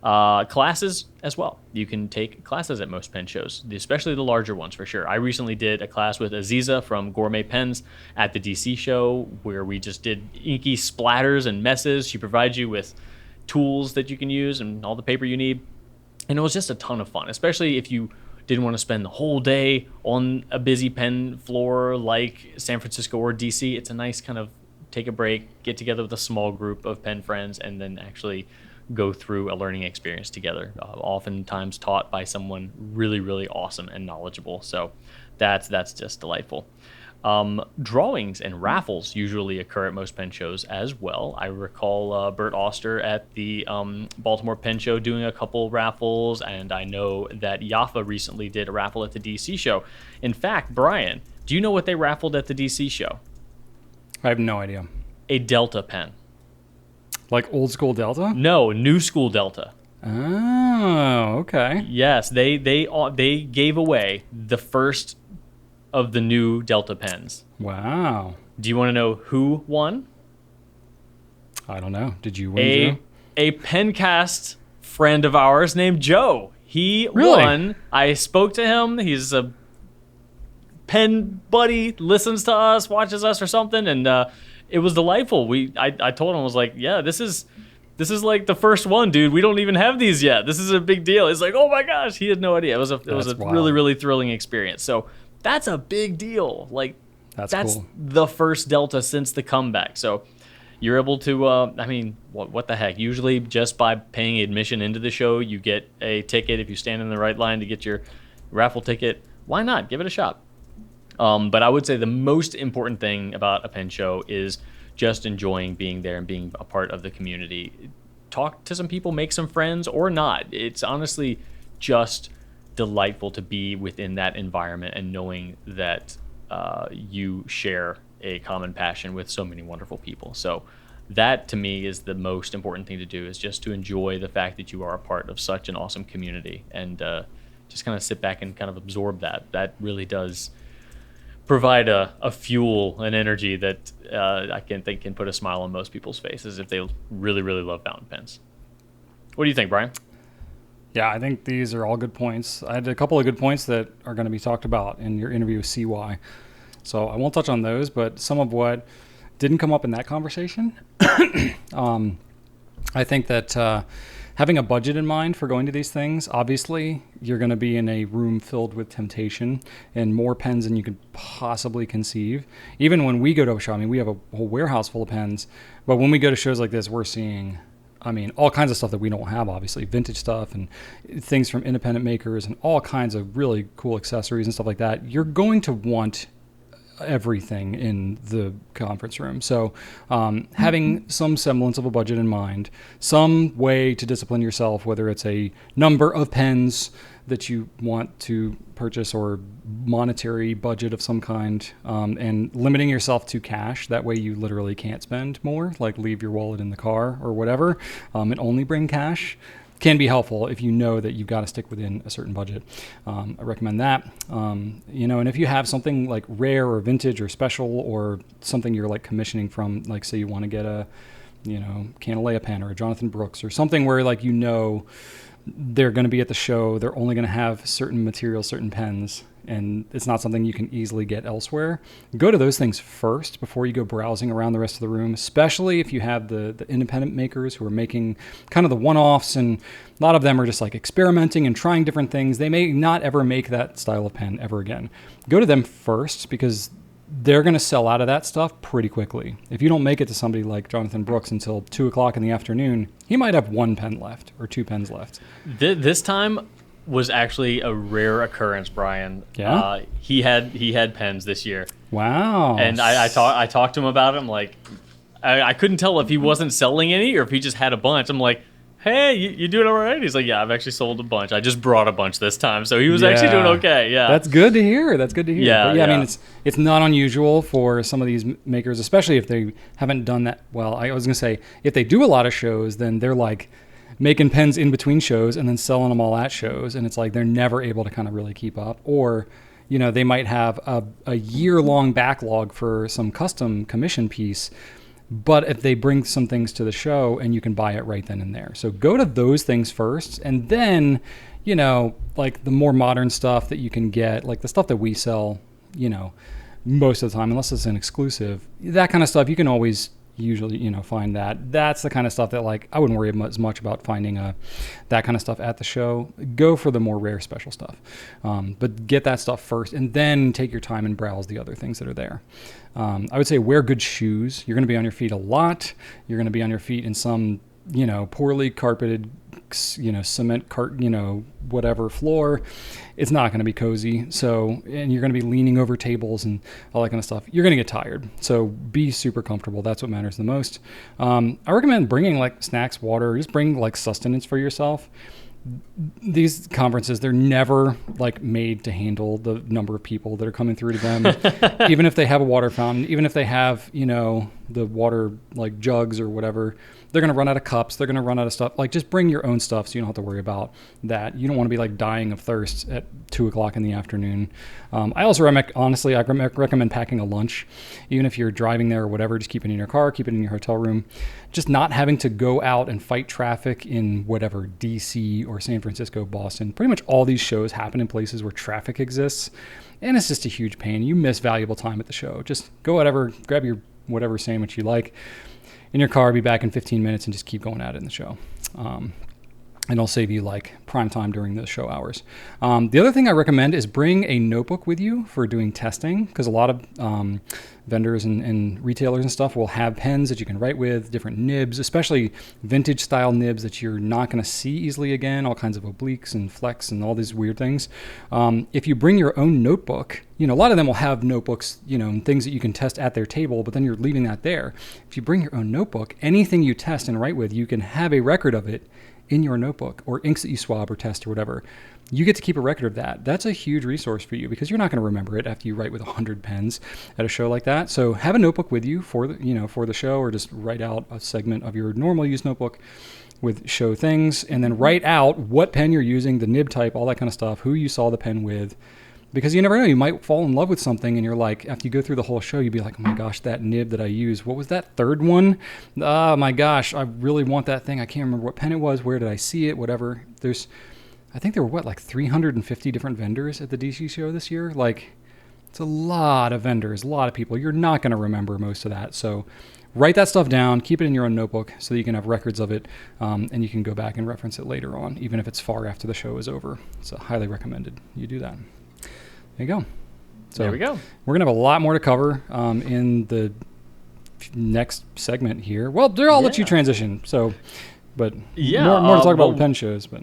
Classes as well. You can take classes at most pen shows, especially the larger ones for sure. I recently did a class with Aziza from Gourmet Pens at the DC show, where we just did inky splatters and messes. She provides you with tools that you can use and all the paper you need. And it was just a ton of fun, especially if you didn't want to spend the whole day on a busy pen floor like San Francisco or DC. It's a nice kind of take a break, get together with a small group of pen friends, and then actually go through a learning experience together, oftentimes taught by someone really, really awesome and knowledgeable. So that's just delightful. Drawings and raffles usually occur at most pen shows as well. I recall Bert Oster at the Baltimore Pen Show doing a couple raffles, and I know that Yafa recently did a raffle at the DC show. In fact, Brian, do you know what they raffled at the DC show? I have no idea. A Delta pen. Like old school Delta? No, new school Delta. Oh, okay. Yes, they gave away the first of the new Delta pens. Wow. Do you want to know who won? I don't know. Did you win? A Pencast friend of ours named Joe. He really? won. I spoke to him. He's a pen buddy, listens to us, watches us or something, and it was delightful. I told him, I was like, yeah, this is like the first one, dude. We don't even have these yet. This is a big deal. He's like, oh my gosh, he had no idea. It was a really, really thrilling experience. So that's a big deal. Like that's cool. The first Delta since the comeback. So you're able to, what the heck? Usually just by paying admission into the show, you get a ticket. If you stand in the right line to get your raffle ticket, why not? Give it a shot. But I would say the most important thing about a pen show is just enjoying being there and being a part of the community. Talk to some people, make some friends or not. It's honestly just delightful to be within that environment and knowing that you share a common passion with so many wonderful people. So that to me is the most important thing to do, is just to enjoy the fact that you are a part of such an awesome community, and just kind of sit back and kind of absorb that. That really does provide a fuel, an energy that I think can put a smile on most people's faces if they really, really love fountain pens. What do you think, Brian? Yeah, I think these are all good points. I had a couple of good points that are going to be talked about in your interview with CY. So I won't touch on those, but some of what didn't come up in that conversation. I think that having a budget in mind for going to these things, obviously you're going to be in a room filled with temptation and more pens than you could possibly conceive. Even when we go to a show, we have a whole warehouse full of pens, but when we go to shows like this, we're seeing I mean, all kinds of stuff that we don't have, obviously, vintage stuff and things from independent makers and all kinds of really cool accessories and stuff like that. You're going to want everything in the conference room. So having some semblance of a budget in mind, some way to discipline yourself, whether it's a number of pens that you want to purchase or monetary budget of some kind, and limiting yourself to cash. That way you literally can't spend more, like leave your wallet in the car or whatever, and only bring cash. Can be helpful if you know that you've got to stick within a certain budget. I recommend that. And if you have something like rare or vintage or special or something you're like commissioning from, like say you want to get a, Canalea pen or a Jonathan Brooks or something where like, they're going to be at the show. They're only going to have certain materials, certain pens, and it's not something you can easily get elsewhere. Go to those things first before you go browsing around the rest of the room, especially if you have the independent makers who are making kind of the one-offs, and a lot of them are just like experimenting and trying different things. They may not ever make that style of pen ever again. Go to them first because they're going to sell out of that stuff pretty quickly. If you don't make it to somebody like Jonathan Brooks until 2 o'clock in the afternoon, he might have 1 pen left or 2 pens left. This time was actually a rare occurrence, Brian. Yeah? He had pens this year. Wow. And I talked to him about it. I'm like, I couldn't tell if he wasn't selling any or if he just had a bunch. I'm like, hey, you doing all right? He's like, yeah, I've actually sold a bunch. I just brought a bunch this time. So he was actually doing okay, yeah. That's good to hear. Yeah, but yeah. I mean, it's not unusual for some of these makers, especially if they haven't done that well. I was going to say, if they do a lot of shows, then they're like making pens in between shows and then selling them all at shows. And it's like they're never able to kind of really keep up. Or, they might have a year-long backlog for some custom commission piece. But if they bring some things to the show and you can buy it right then and there. So go to those things first. And then, like the more modern stuff that you can get, like the stuff that we sell, most of the time, unless it's an exclusive, that kind of stuff, you can always usually, find that. That's the kind of stuff that like, I wouldn't worry as much about finding that kind of stuff at the show. Go for the more rare special stuff. But get that stuff first and then take your time and browse the other things that are there. I would say wear good shoes. You're going to be on your feet a lot. You're going to be on your feet in some, poorly carpeted, cement whatever floor. It's not going to be cozy. So, and you're going to be leaning over tables and all that kind of stuff. You're going to get tired. So be super comfortable. That's what matters the most. I recommend bringing like snacks, water, just bring like sustenance for yourself. These conferences, they're never like made to handle the number of people that are coming through to them. Even if they have a water fountain, even if they have, the water like jugs or whatever, they're going to run out of cups. They're going to run out of stuff. Like just bring your own stuff so you don't have to worry about that. You don't want to be like dying of thirst at 2 o'clock in the afternoon. I also recommend packing a lunch, even if you're driving there or whatever, just keep it in your car, keep it in your hotel room. Just not having to go out and fight traffic in whatever DC or San Francisco, Boston. Pretty much all these shows happen in places where traffic exists. And it's just a huge pain. You miss valuable time at the show. Just go grab your whatever sandwich you like in your car, be back in 15 minutes and just keep going at it in the show. And it'll save you like prime time during those show hours. The other thing I recommend is bring a notebook with you for doing testing, because a lot of vendors and retailers and stuff will have pens that you can write with, different nibs, especially vintage style nibs that you're not going to see easily again, all kinds of obliques and flecks and all these weird things. If you bring your own notebook, a lot of them will have notebooks, and things that you can test at their table, but then you're leaving that there. If you bring your own notebook, anything you test and write with, you can have a record of it in your notebook, or inks that you swab or test or whatever. You get to keep a record of that. That's a huge resource for you because you're not going to remember it after you write with 100 pens at a show like that. So have a notebook with you for the show, or just write out a segment of your normal use notebook with show things, and then write out what pen you're using, the nib type, all that kind of stuff, who you saw the pen with. Because you never know, you might fall in love with something and you're like, after you go through the whole show, you'd be like, oh my gosh, that nib that I used, what was that third one? Oh my gosh, I really want that thing. I can't remember what pen it was. Where did I see it? Whatever. I think there were like 350 different vendors at the DC show this year. Like, it's a lot of vendors, a lot of people. You're not going to remember most of that. So write that stuff down, keep it in your own notebook so that you can have records of it, and you can go back and reference it later on, even if it's far after the show is over. So highly recommended you do that. There you go. So there we go. We're going to have a lot more to cover in the next segment here. Well, I'll let you transition. So but more to talk about with pen shows. But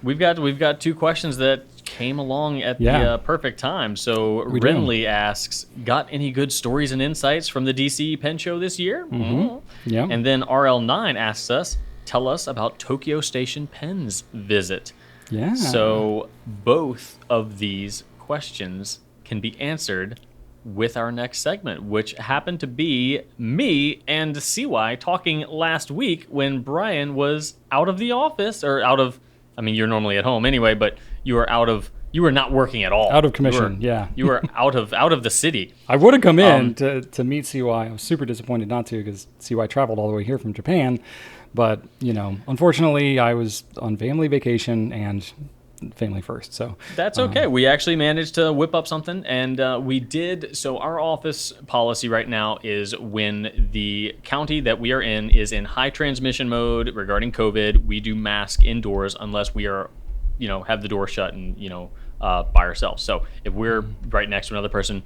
we've got two questions that came along at the perfect time. So Renly asks, got any good stories and insights from the DC Pen Show this year? Yeah. And then RL9 asks us, tell us about Tokyo Station Pen's visit. Yeah. So both of these questions can be answered with our next segment, which happened to be me and CY talking last week when Brian was out of the office, or you're normally at home anyway, but you were not working at all. Out of commission, You were out of the city. I would have come in to meet CY. I was super disappointed not to, because CY traveled all the way here from Japan. But, unfortunately, I was on family vacation and family first. So that's okay. We actually managed to whip up something, and we did. So our office policy right now is when the county that we are in is in high transmission mode regarding COVID, we do mask indoors unless we are, have the door shut and, by ourselves. So if we're right next to another person,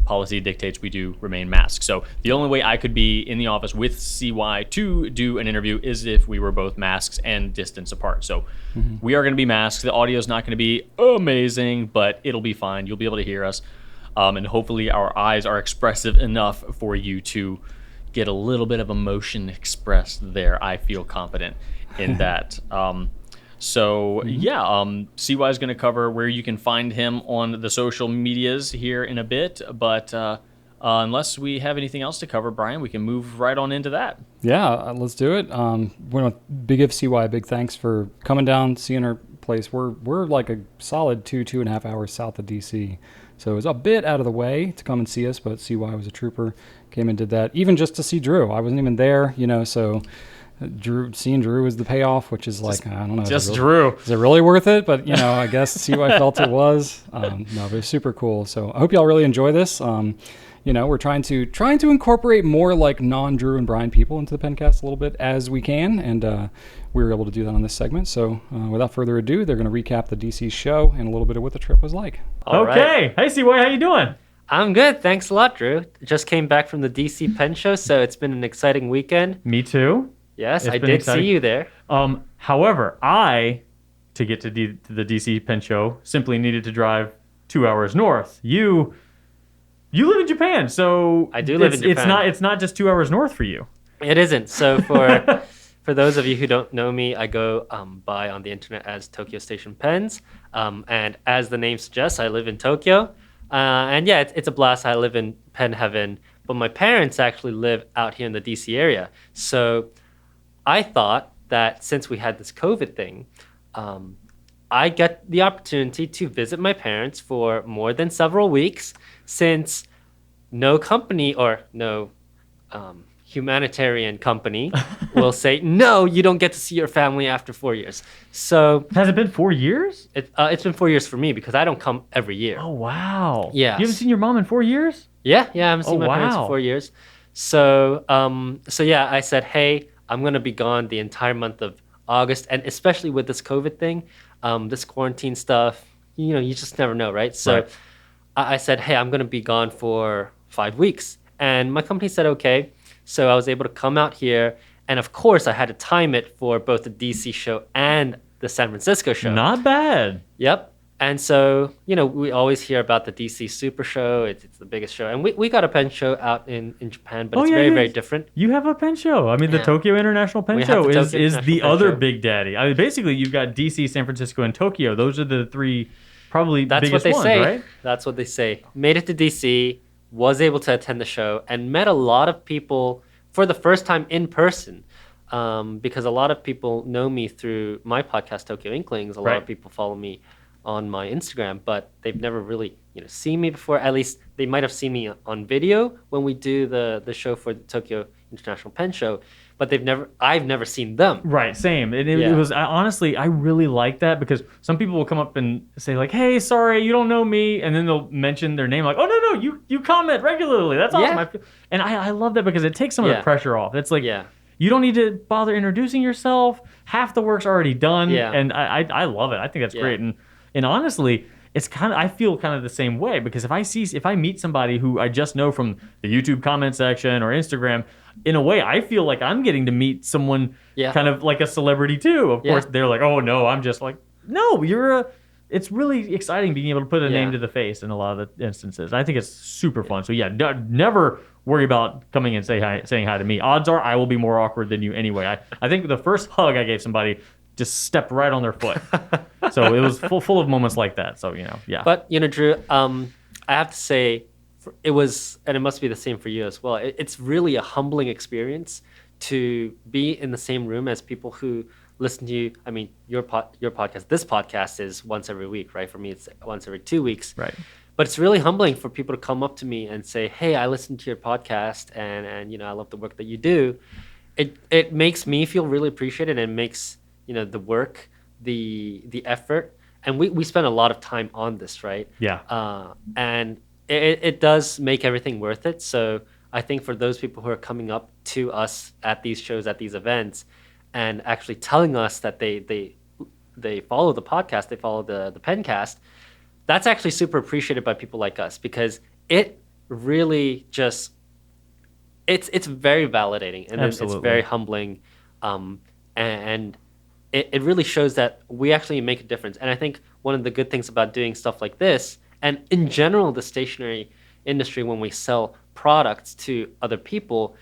policy dictates we do remain masked. So the only way I could be in the office with CY to do an interview is if we were both masks and distance apart. So we are going to be masked. The audio is not going to be amazing, but it'll be fine. You'll be able to hear us. And hopefully our eyes are expressive enough for you to get a little bit of emotion expressed there. I feel confident in that. CY is going to cover where you can find him on the social medias here in a bit, but unless we have anything else to cover, Brian, we can move right on into that. Yeah, let's do it. Want to give CY a big thanks for coming down, seeing our place. We're like a solid 2.5 hours south of DC, so it was a bit out of the way to come and see us, but CY was a trooper, came and did that, even just to see Drew. I wasn't even there, so... Seeing Drew is the payoff, which is like, I don't know. Drew. Is it really worth it? But, I guess CY felt it was. No, but it was super cool. So I hope y'all really enjoy this. We're trying to incorporate more like non-Drew and Brian people into the Pencast a little bit as we can. And we were able to do that on this segment. So without further ado, they're going to recap the DC show and a little bit of what the trip was like. All right. Hey, CY, how you doing? I'm good. Thanks a lot, Drew. Just came back from the DC Pen Show, so it's been an exciting weekend. Me too. Yes, I did see you there. However, to get to the DC Pen Show, simply needed to drive 2 hours north. You live in Japan, so I do live in Japan. It's not just 2 hours north for you. It isn't. So for those of you who don't know me, I go by on the internet as Tokyo Station Pens, and as the name suggests, I live in Tokyo. It's a blast. I live in pen heaven, but my parents actually live out here in the DC area, so I thought that since we had this COVID thing, I get the opportunity to visit my parents for more than several weeks, since no company or no humanitarian company will say, no, you don't get to see your family after 4 years. So has it been 4 years? It's been 4 years for me because I don't come every year. Oh, wow. Yeah. You haven't seen your mom in 4 years? Yeah, I haven't seen my parents in 4 years. So I said, hey, I'm going to be gone the entire month of August, and especially with this COVID thing, this quarantine stuff, you just never know, right? So right. I said, hey, I'm going to be gone for 5 weeks. And my company said, okay. So I was able to come out here. And of course, I had to time it for both the DC show and the San Francisco show. Not bad. Yep. And so, we always hear about the DC Super Show. It's the biggest show. And we got a pen show out in Japan, but it's very different. You have a pen show. The Tokyo International Pen Show is the other big daddy. Basically, you've got DC, San Francisco, and Tokyo. Those are the three probably biggest ones, right? That's what they say. Made it to DC, was able to attend the show, and met a lot of people for the first time in person. Because a lot of people know me through my podcast, Tokyo Inklings. A lot of people follow me on my Instagram, but they've never really seen me before. At least they might have seen me on video when we do the show for the Tokyo International Pen Show, but I've never seen them. Right, same. It was honestly, I really like that, because some people will come up and say like, hey, sorry, you don't know me, and then they'll mention their name like, oh no, you comment regularly. That's awesome. And I love that, because it takes some of the pressure off. It's like, you don't need to bother introducing yourself. Half the work's already done, and I love it. I think that's great. And honestly, I feel kind of the same way, because if I meet somebody who I just know from the YouTube comment section or Instagram, in a way, I feel like I'm getting to meet someone kind of like a celebrity too. Of course, they're like, oh no, I'm just like, no, it's really exciting being able to put a name to the face in a lot of the instances. I think it's super fun. So never worry about coming and saying hi to me. Odds are I will be more awkward than you anyway. I think the first hug I gave somebody just stepped right on their foot. So it was full of moments like that. So, But, Drew, I have to say, it was, and it must be the same for you as well. It's really a humbling experience to be in the same room as people who listen to you. I mean, your podcast, this podcast is once every week, right? For me, it's once every 2 weeks. Right. But it's really humbling for people to come up to me and say, hey, I listened to your podcast and I love the work that you do. It makes me feel really appreciated, and makes, the work, the effort. And we spend a lot of time on this, right? Yeah. And it does make everything worth it. So I think for those people who are coming up to us at these shows, at these events, and actually telling us that they follow the podcast, they follow the Pencast, that's actually super appreciated by people like us, because it really just it's very validating, and it's very humbling, and it really shows that we actually make a difference. And I think one of the good things about doing stuff like this, and in general the stationery industry, when we sell products to other people,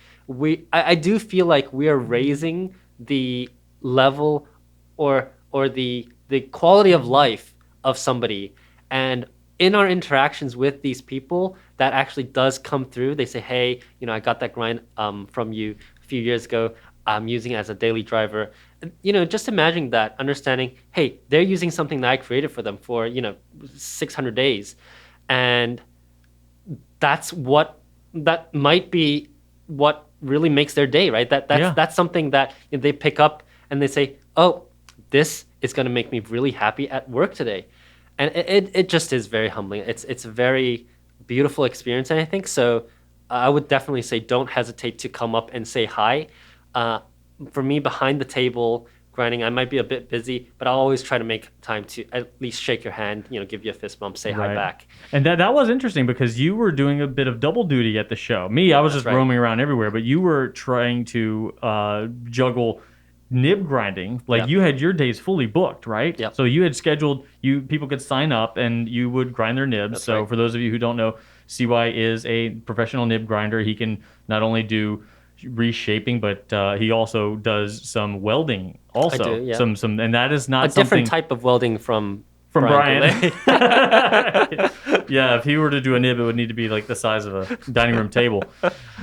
I do feel like we are raising the level or the quality of life of somebody. And in our interactions with these people, that actually does come through. They say, hey, I got that grind from you a few years ago. I'm using it as a daily driver. Just imagine that, understanding, hey, they're using something that I created for them for 600 days, and that might be what really makes their day, right? That's something that they pick up and they say, oh, this is going to make me really happy at work today. And it just is very humbling. It's a very beautiful experience, and I think so. I would definitely say don't hesitate to come up and say hi. For me, behind the table grinding, I might be a bit busy, but I'll always try to make time to at least shake your hand, give you a fist bump, say hi back. And that was interesting, because you were doing a bit of double duty at the show. I was just roaming around everywhere, but you were trying to juggle nib grinding. You had your days fully booked, right? Yep. So you had scheduled, people could sign up and you would grind their nibs. For those of you who don't know, CY is a professional nib grinder. He can not only do reshaping, but he also does some welding also. I do, yeah. Some and that is not a different type of welding from Brian. Yeah, if he were to do a nib, it would need to be like the size of a dining room table.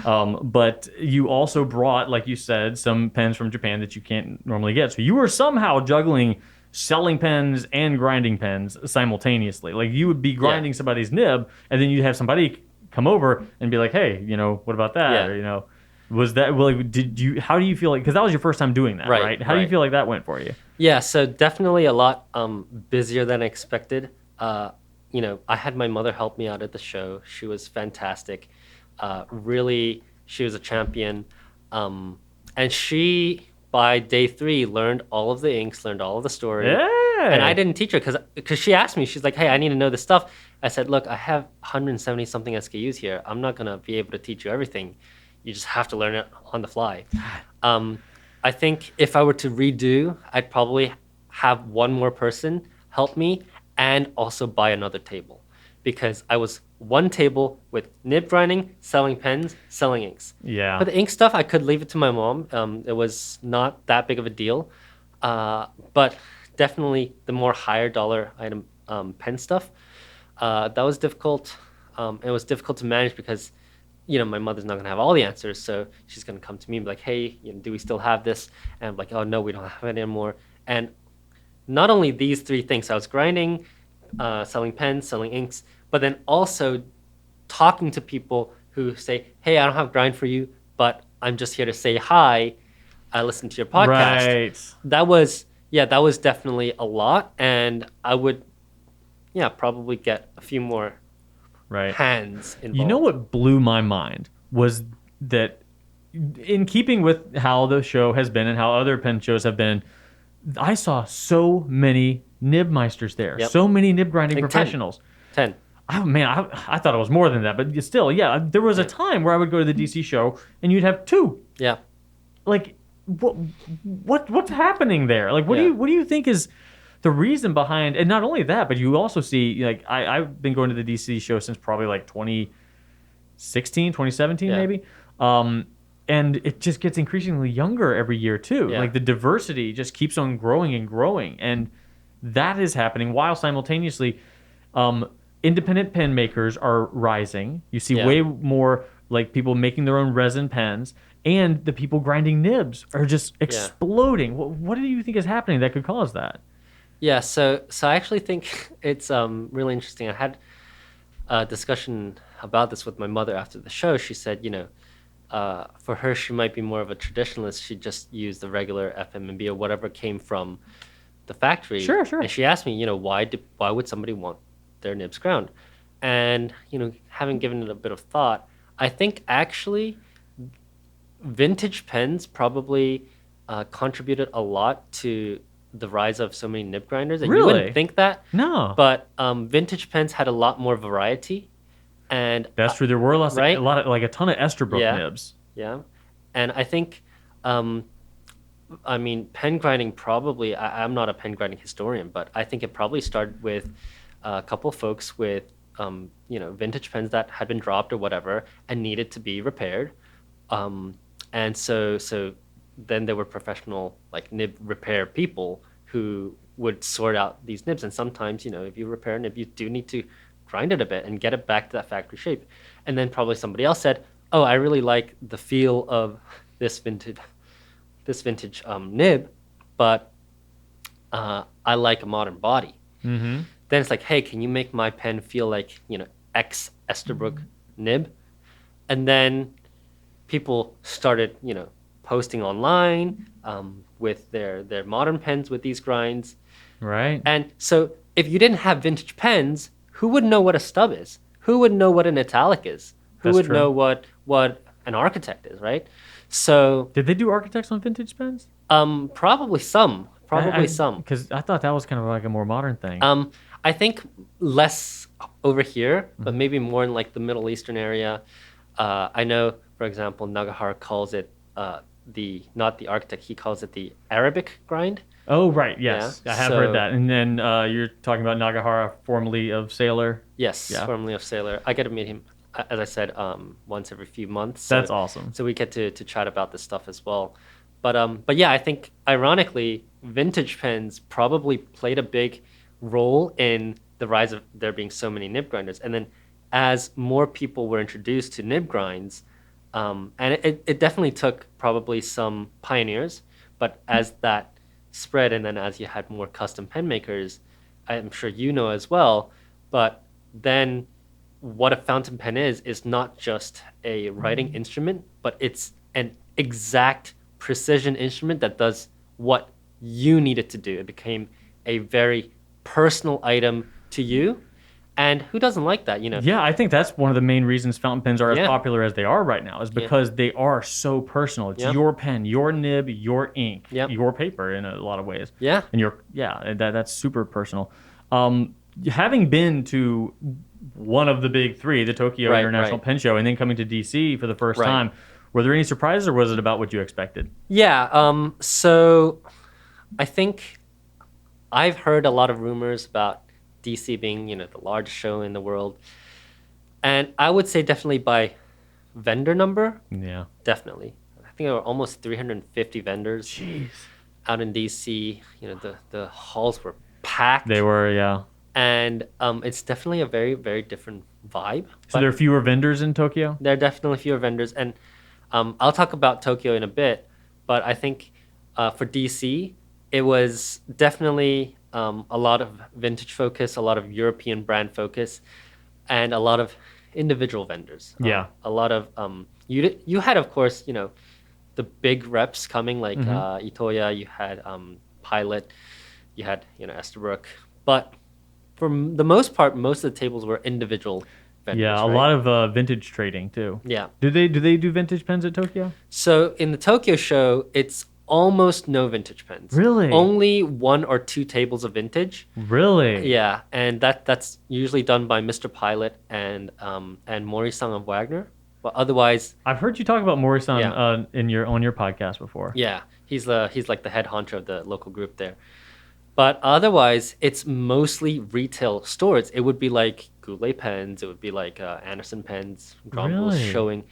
But you also brought, like you said, some pens from Japan that you can't normally get. So you were somehow juggling selling pens and grinding pens simultaneously. Like you would be grinding somebody's nib, and then you'd have somebody come over and be like, hey, what about that? Yeah. Or, was that, how do you feel like, because that was your first time doing that, right? How do you feel like that went for you? Yeah, so definitely a lot busier than I expected. I had my mother help me out at the show. She was fantastic. Really, she was a champion. And she, by day 3, learned all of the inks, learned all of the story. Yeah. And I didn't teach her because she asked me, she's like, hey, I need to know this stuff. I said, look, I have 170 something SKUs here. I'm not going to be able to teach you everything. You just have to learn it on the fly. I think if I were to redo, I'd probably have one more person help me and also buy another table, because I was one table with nib grinding, selling pens, selling inks. Yeah. But the ink stuff, I could leave it to my mom. It was not that big of a deal. But definitely the more higher dollar item pen stuff, that was difficult. It was difficult to manage because my mother's not going to have all the answers. So she's going to come to me and be like, hey, do we still have this? And I'm like, oh, no, we don't have it anymore. And not only these 3 things, I was grinding, selling pens, selling inks, but then also talking to people who say, hey, I don't have grind for you, but I'm just here to say hi. I listened to your podcast. Right. That was definitely a lot. And I would, probably get a few more hands involved. You know what blew my mind was that, in keeping with how the show has been and how other pen shows have been, I saw so many nibmeisters there, so many nib grinding professionals. 10. I thought it was more than that, but still, yeah. There was a time where I would go to the DC show and you'd have 2. Yeah. Like, what's happening there? Like, what do you think is the reason behind? And not only that, but you also see, like, I've been going to the DC show since probably like 2016, 2017, maybe. And it just gets increasingly younger every year too. Yeah. Like the diversity just keeps on growing and growing, and that is happening while simultaneously, independent pen makers are rising. You see way more like people making their own resin pens, and the people grinding nibs are just exploding. What do you think is happening that could cause that? Yeah, so I actually think it's really interesting. I had a discussion about this with my mother after the show. She said, for her, she might be more of a traditionalist. She'd just use the regular FMNB or whatever came from the factory. Sure. And she asked me, why would somebody want their nibs ground? And, having given it a bit of thought, I think actually vintage pens probably contributed a lot to the rise of so many nib grinders. And you wouldn't think that. No. But vintage pens had a lot more variety. And that's true. There were a lot of, like a ton of Esterbrook nibs. Yeah. And I think, pen grinding probably, I'm not a pen grinding historian, but I think it probably started with a couple of folks with, vintage pens that had been dropped or whatever and needed to be repaired. And so then there were professional like nib repair people who would sort out these nibs. And sometimes, if you repair a nib, you do need to grind it a bit and get it back to that factory shape. And then probably somebody else said, oh, I really like the feel of this vintage nib, but I like a modern body. Mm-hmm. Then it's like, hey, can you make my pen feel like, X Esterbrook nib? And then people started, posting online with their modern pens with these grinds. Right. And so if you didn't have vintage pens, who would know what a stub is? Who would know what an italic is? Who would know what an architect is, right? So did they do architects on vintage pens? Probably some. Because I thought that was kind of like a more modern thing. I think less over here, but maybe more in like the Middle Eastern area. I know, for example, Nagahara calls it not the architect, he calls it the Arabic grind. Oh, right, yes. Yeah. I have heard that. And then you're talking about Nagahara, formerly of Sailor. Yes, formerly of Sailor. I get to meet him, as I said, once every few months. That's awesome. So we get to chat about this stuff as well. But yeah, I think, ironically, vintage pens probably played a big role in the rise of there being so many nib grinders. And then as more people were introduced to nib grinds, and it definitely took probably some pioneers, but as that spread and then as you had more custom pen makers, I'm sure you know as well, but then what a fountain pen is not just a writing instrument, but it's an exact precision instrument that does what you need it to do. It became a very personal item to you. And who doesn't like that, Yeah, I think that's one of the main reasons fountain pens are as popular as they are right now, is because they are so personal. It's your pen, your nib, your ink, your paper in a lot of ways. Yeah. And that's super personal. Having been to one of the big 3, the Tokyo International Pen Show, and then coming to DC for the first time, were there any surprises, or was it about what you expected? Yeah, so I think I've heard a lot of rumors about DC being, the largest show in the world. And I would say definitely by vendor number. Yeah. Definitely. I think there were almost 350 vendors out in DC. The halls were packed. They were, yeah. And it's definitely a very, very different vibe. So there are fewer vendors in Tokyo? There are definitely fewer vendors. And I'll talk about Tokyo in a bit. But I think for DC, it was definitely a lot of vintage focus, a lot of European brand focus, and a lot of individual vendors. Yeah. A lot of you had, of course, the big reps coming like Itoya. You had Pilot. You had Esterbrook. But for the most part, most of the tables were individual vendors. Yeah, a lot of vintage trading too. Yeah. Do they do vintage pens at Tokyo? So in the Tokyo show, it's almost no vintage pens. Really? Only 1 or 2 tables of vintage. Really? Yeah, and that's usually done by Mr. Pilot and Mori-san of Wagner. But otherwise, I've heard you talk about Mori-san on your podcast before. Yeah, he's like the head honcho of the local group there. But otherwise, it's mostly retail stores. It would be like Goulet pens. It would be like Anderson pens. Grombles showing,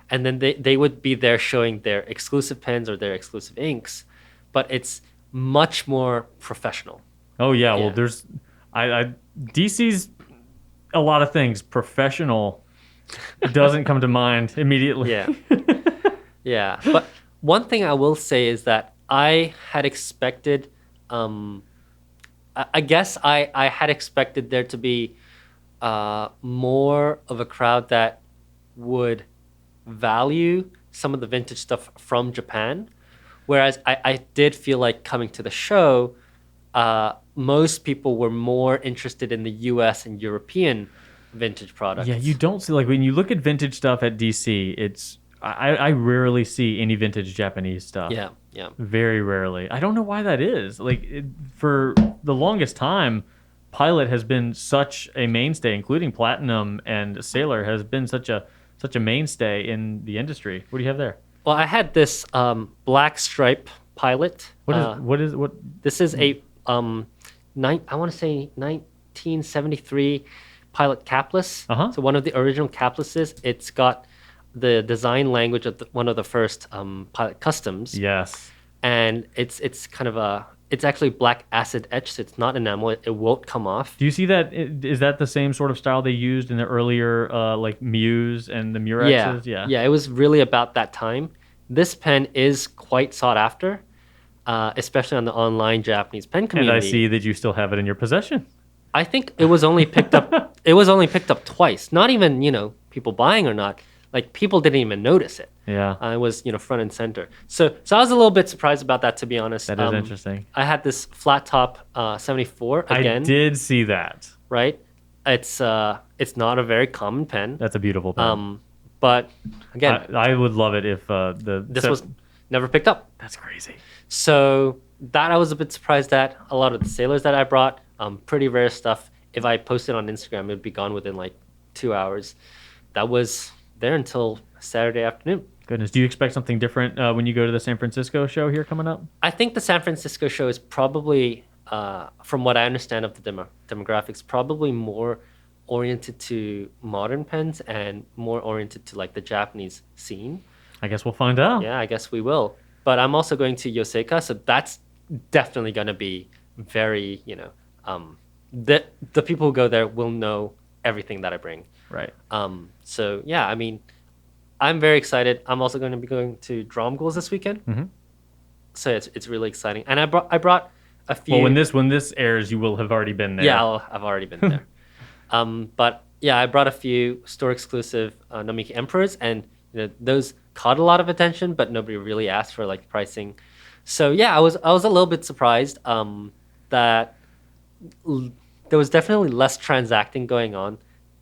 and then they would be there showing their exclusive pens or their exclusive inks. But it's much more professional. Oh yeah, well there's, DC's a lot of things. Professional doesn't come to mind immediately. Yeah, yeah. But one thing I will say is that I had expected. I guess I had expected there to be more of a crowd that would value some of the vintage stuff from Japan, whereas I did feel like coming to the show, most people were more interested in the US and European vintage products. Yeah, you don't see, like, when you look at vintage stuff at DC, it's I rarely see any vintage Japanese stuff. Yeah, yeah. Very rarely. I don't know why that is. Like, for the longest time, Pilot has been such a mainstay, including Platinum and Sailor has been such a mainstay in the industry. What do you have there? Well, I had this black stripe Pilot. What? This is a I want to say 1973 Pilot capless. Uh-huh. So one of the original caplasses. It's got the design language of one of the first Pilot customs. Yes. And it's kind of it's actually black acid etched. So it's not enamel. It won't come off. Do you see that? Is that the same sort of style they used in the earlier like Muse and the Murexes? Yeah. It was really about that time. This pen is quite sought after, especially on the online Japanese pen community. And I see that you still have it in your possession. I think it was only picked up. It was only picked up twice. Not even people buying or not. Like, people didn't even notice it. Yeah. It was, front and center. So I was a little bit surprised about that, to be honest. That is interesting. I had this flat top 74 again. I did see that. Right? It's not a very common pen. That's a beautiful pen. But again, I would love it if this was never picked up. That's crazy. So that I was a bit surprised at. A lot of the Sailors that I brought, pretty rare stuff. If I posted on Instagram, it would be gone within like 2 hours. That was there until Saturday afternoon. Goodness. Do you expect something different when you go to the San Francisco show here coming up? I think the San Francisco show is probably, from what I understand of the demographics, probably more oriented to modern pens and more oriented to like the Japanese scene. I guess we'll find out. Yeah, I guess we will. But I'm also going to Yoseika, so that's definitely going to be very, the people who go there will know everything that I bring. Right. So yeah, I mean, I'm very excited. I'm also going to be going to Dromgoals this weekend. Mm-hmm. So it's really exciting. And I brought a few. Well, when this airs, you will have already been there. Yeah, I've already been there. But yeah, I brought a few store exclusive Namiki Emperors, and those caught a lot of attention, but nobody really asked for like pricing. So yeah, I was a little bit surprised that there was definitely less transacting going on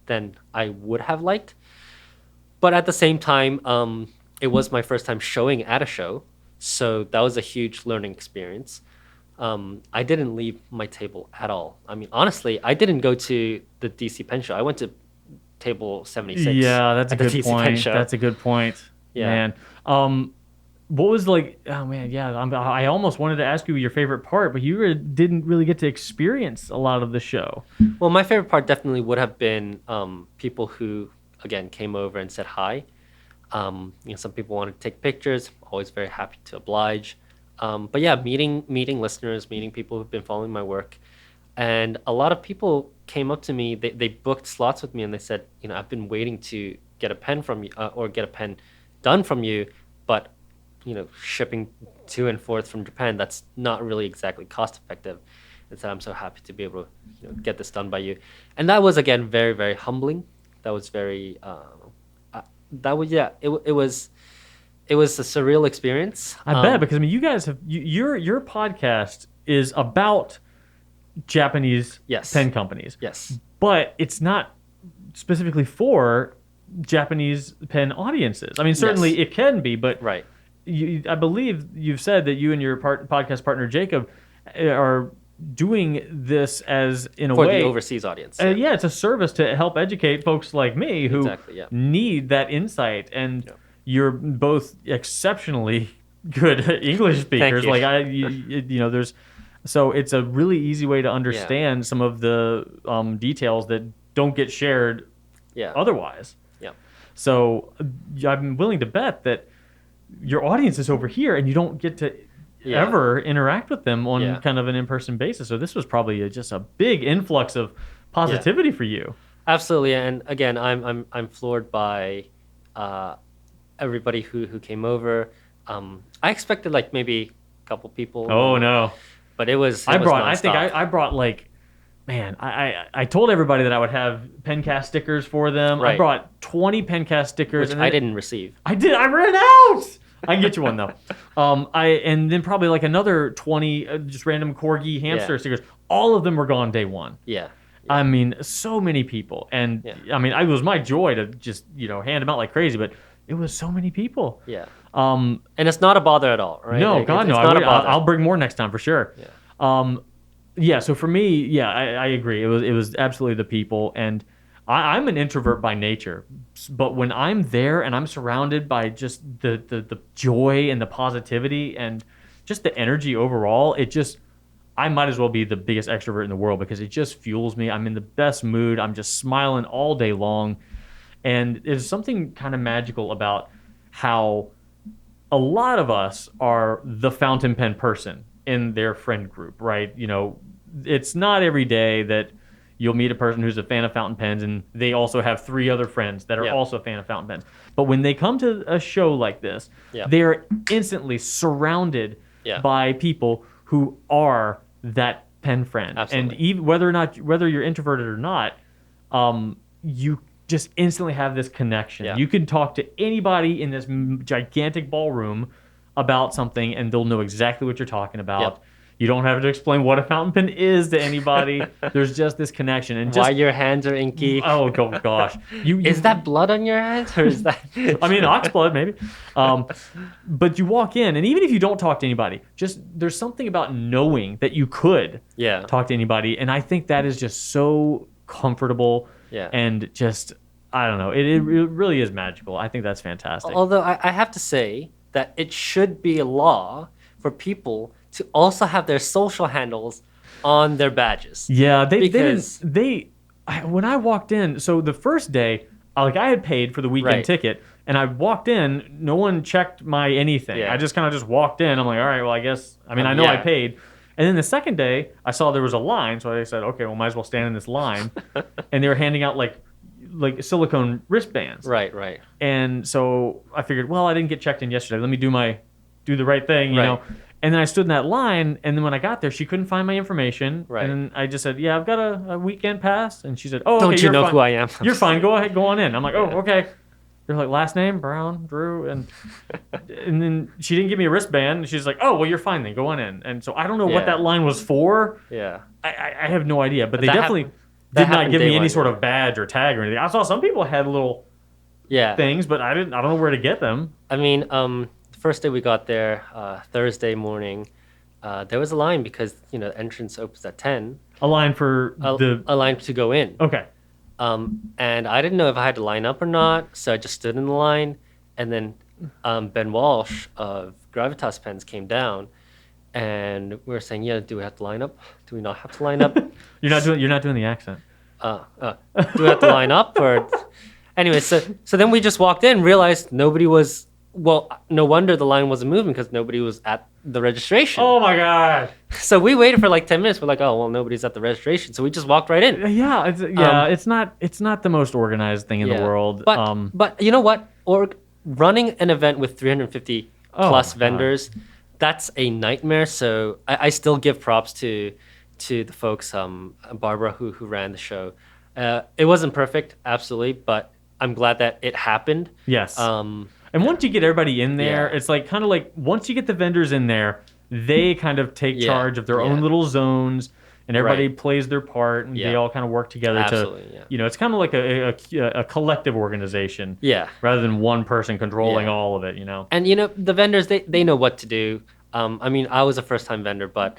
than I would have liked. But at the same time, it was my first time showing at a show, so that was a huge learning experience. I didn't leave my table at all. I mean, honestly, I didn't go to the DC Pen Show. I went to table 76. Yeah, that's a good DC point. Pen Show. That's a good point. Yeah. Man. What was like? Oh man, yeah. I almost wanted to ask you your favorite part, but you didn't really get to experience a lot of the show. Well, my favorite part definitely would have been people who, again, came over and said hi. Some people wanted to take pictures. Always very happy to oblige. But yeah, meeting listeners, meeting people who've been following my work, and a lot of people came up to me. They booked slots with me, and they said, I've been waiting to get a pen from you or get a pen done from you, but shipping to and forth from Japan, that's not really exactly cost effective. And so I'm so happy to be able to get this done by you. And that was, again, very, very humbling. That was very, it was a surreal experience. I bet, because you guys have, your podcast is about Japanese pen companies. Yes. But it's not specifically for Japanese pen audiences. I mean, certainly it can be, but right. I believe you've said that you and your podcast partner Jacob are doing this as in a for way the overseas audience. yeah, it's a service to help educate folks like me who need that insight, and you're both exceptionally good English speakers. Like there's so it's a really easy way to understand some of the details that don't get shared otherwise. So I'm willing to bet that your audience is over here and you don't get to ever interact with them on kind of an in-person basis. So this was probably just a big influx of positivity for you. Absolutely. And again, I'm floored by everybody who came over. I expected like maybe a couple people. Oh no. But it was I brought like, man, I told everybody that I would have Pencast stickers for them. Right. I brought 20 Pencast stickers. Which I didn't receive. I ran out. I can get you one though. And then probably like another 20 just random corgi hamster stickers. All of them were gone day one. Yeah. I mean, so many people. And I mean, it was my joy to just, hand them out like crazy, but it was so many people. Yeah. And it's not a bother at all, right? No, God, no. I'll bring more next time for sure. Yeah. So for me, I agree. It was absolutely the people. And I'm an introvert by nature, but when I'm there and I'm surrounded by just the joy and the positivity and just the energy overall, I might as well be the biggest extrovert in the world because it just fuels me. I'm in the best mood. I'm just smiling all day long. And there's something kind of magical about how a lot of us are the fountain pen person in their friend group, right? It's not every day that you'll meet a person who's a fan of fountain pens and they also have 3 other friends that are also a fan of fountain pens. But when they come to a show like this, they're instantly surrounded by people who are that pen friend. Absolutely. And even whether you're introverted or not, you just instantly have this connection. Yeah. You can talk to anybody in this gigantic ballroom about something and they'll know exactly what you're talking about. Yep. You don't have to explain what a fountain pen is to anybody. There's just this connection. And why your hands are inky. Oh, gosh. Is that blood on your hands? Or is that... I mean, ox blood, maybe. But you walk in, and even if you don't talk to anybody, there's something about knowing that you could talk to anybody. And I think that is just so comfortable and just, I don't know. It really is magical. I think that's fantastic. Although I have to say that it should be a law for people to also have their social handles on their badges. Yeah, when I walked in, so the first day, I had paid for the weekend ticket, and I walked in, no one checked my anything. Yeah. I just kind of just walked in. I'm like, all right, well, I guess, I know I paid. And then the second day, I saw there was a line, so I said, okay, well, might as well stand in this line. And they were handing out like silicone wristbands. Right. And so I figured, well, I didn't get checked in yesterday. Let me do the right thing, you know. And then I stood in that line, and then when I got there, she couldn't find my information. Right. And I just said, yeah, I've got a weekend pass. And she said, oh, don't you know who I am? You're fine. Go ahead. Go on in. I'm like, oh, okay. They're like, last name, Brown, Drew. And then she didn't give me a wristband. She's like, oh, well, you're fine then. Go on in. And so I don't know what that line was for. Yeah. I have no idea. But they definitely did not give me any sort of badge or tag or anything. I saw some people had little things, but I don't know where to get them. I mean, first day we got there, Thursday morning, there was a line because the entrance opens at 10. A line for a line to go in. Okay. And I didn't know if I had to line up or not, so I just stood in the line. And then Ben Walsh of Gravitas Pens came down, and we were saying, do we have to line up? Do we not have to line up? You're not doing the accent. Do we have to line up or? Anyway, so then we just walked in, realized nobody was. Well, no wonder the line wasn't moving because nobody was at the registration. Oh my God! So we waited for like 10 minutes. We're like, oh well, nobody's at the registration, so we just walked right in. Yeah, it's not the most organized thing in the world. But you know what? Running an event with 350 plus vendors, that's a nightmare. So I still give props to the folks, Barbara who ran the show. It wasn't perfect, absolutely, but I'm glad that it happened. Yes. And once you get everybody in there, it's kind of like once you get the vendors in there, they kind of take charge of their own little zones. and everybody plays their part, and they all kind of work together it's kind of like a collective organization. Yeah. Rather than one person controlling all of it, And, the vendors, they know what to do. I mean, I was a first-time vendor, but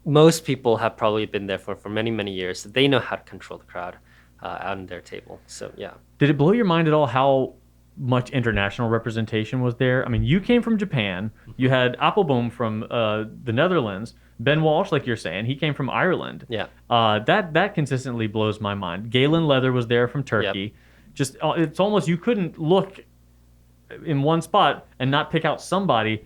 most people have probably been there for many, many years. So they know how to control the crowd on their table. So, yeah. Did it blow your mind at all how much international representation was there? I mean, you came from Japan. You had Appelboom from the Netherlands. Ben Walsh, like you're saying, he came from Ireland. Yeah. That consistently blows my mind. Galen Leather was there from Turkey. Yep. Just it's almost you couldn't look in one spot and not pick out somebody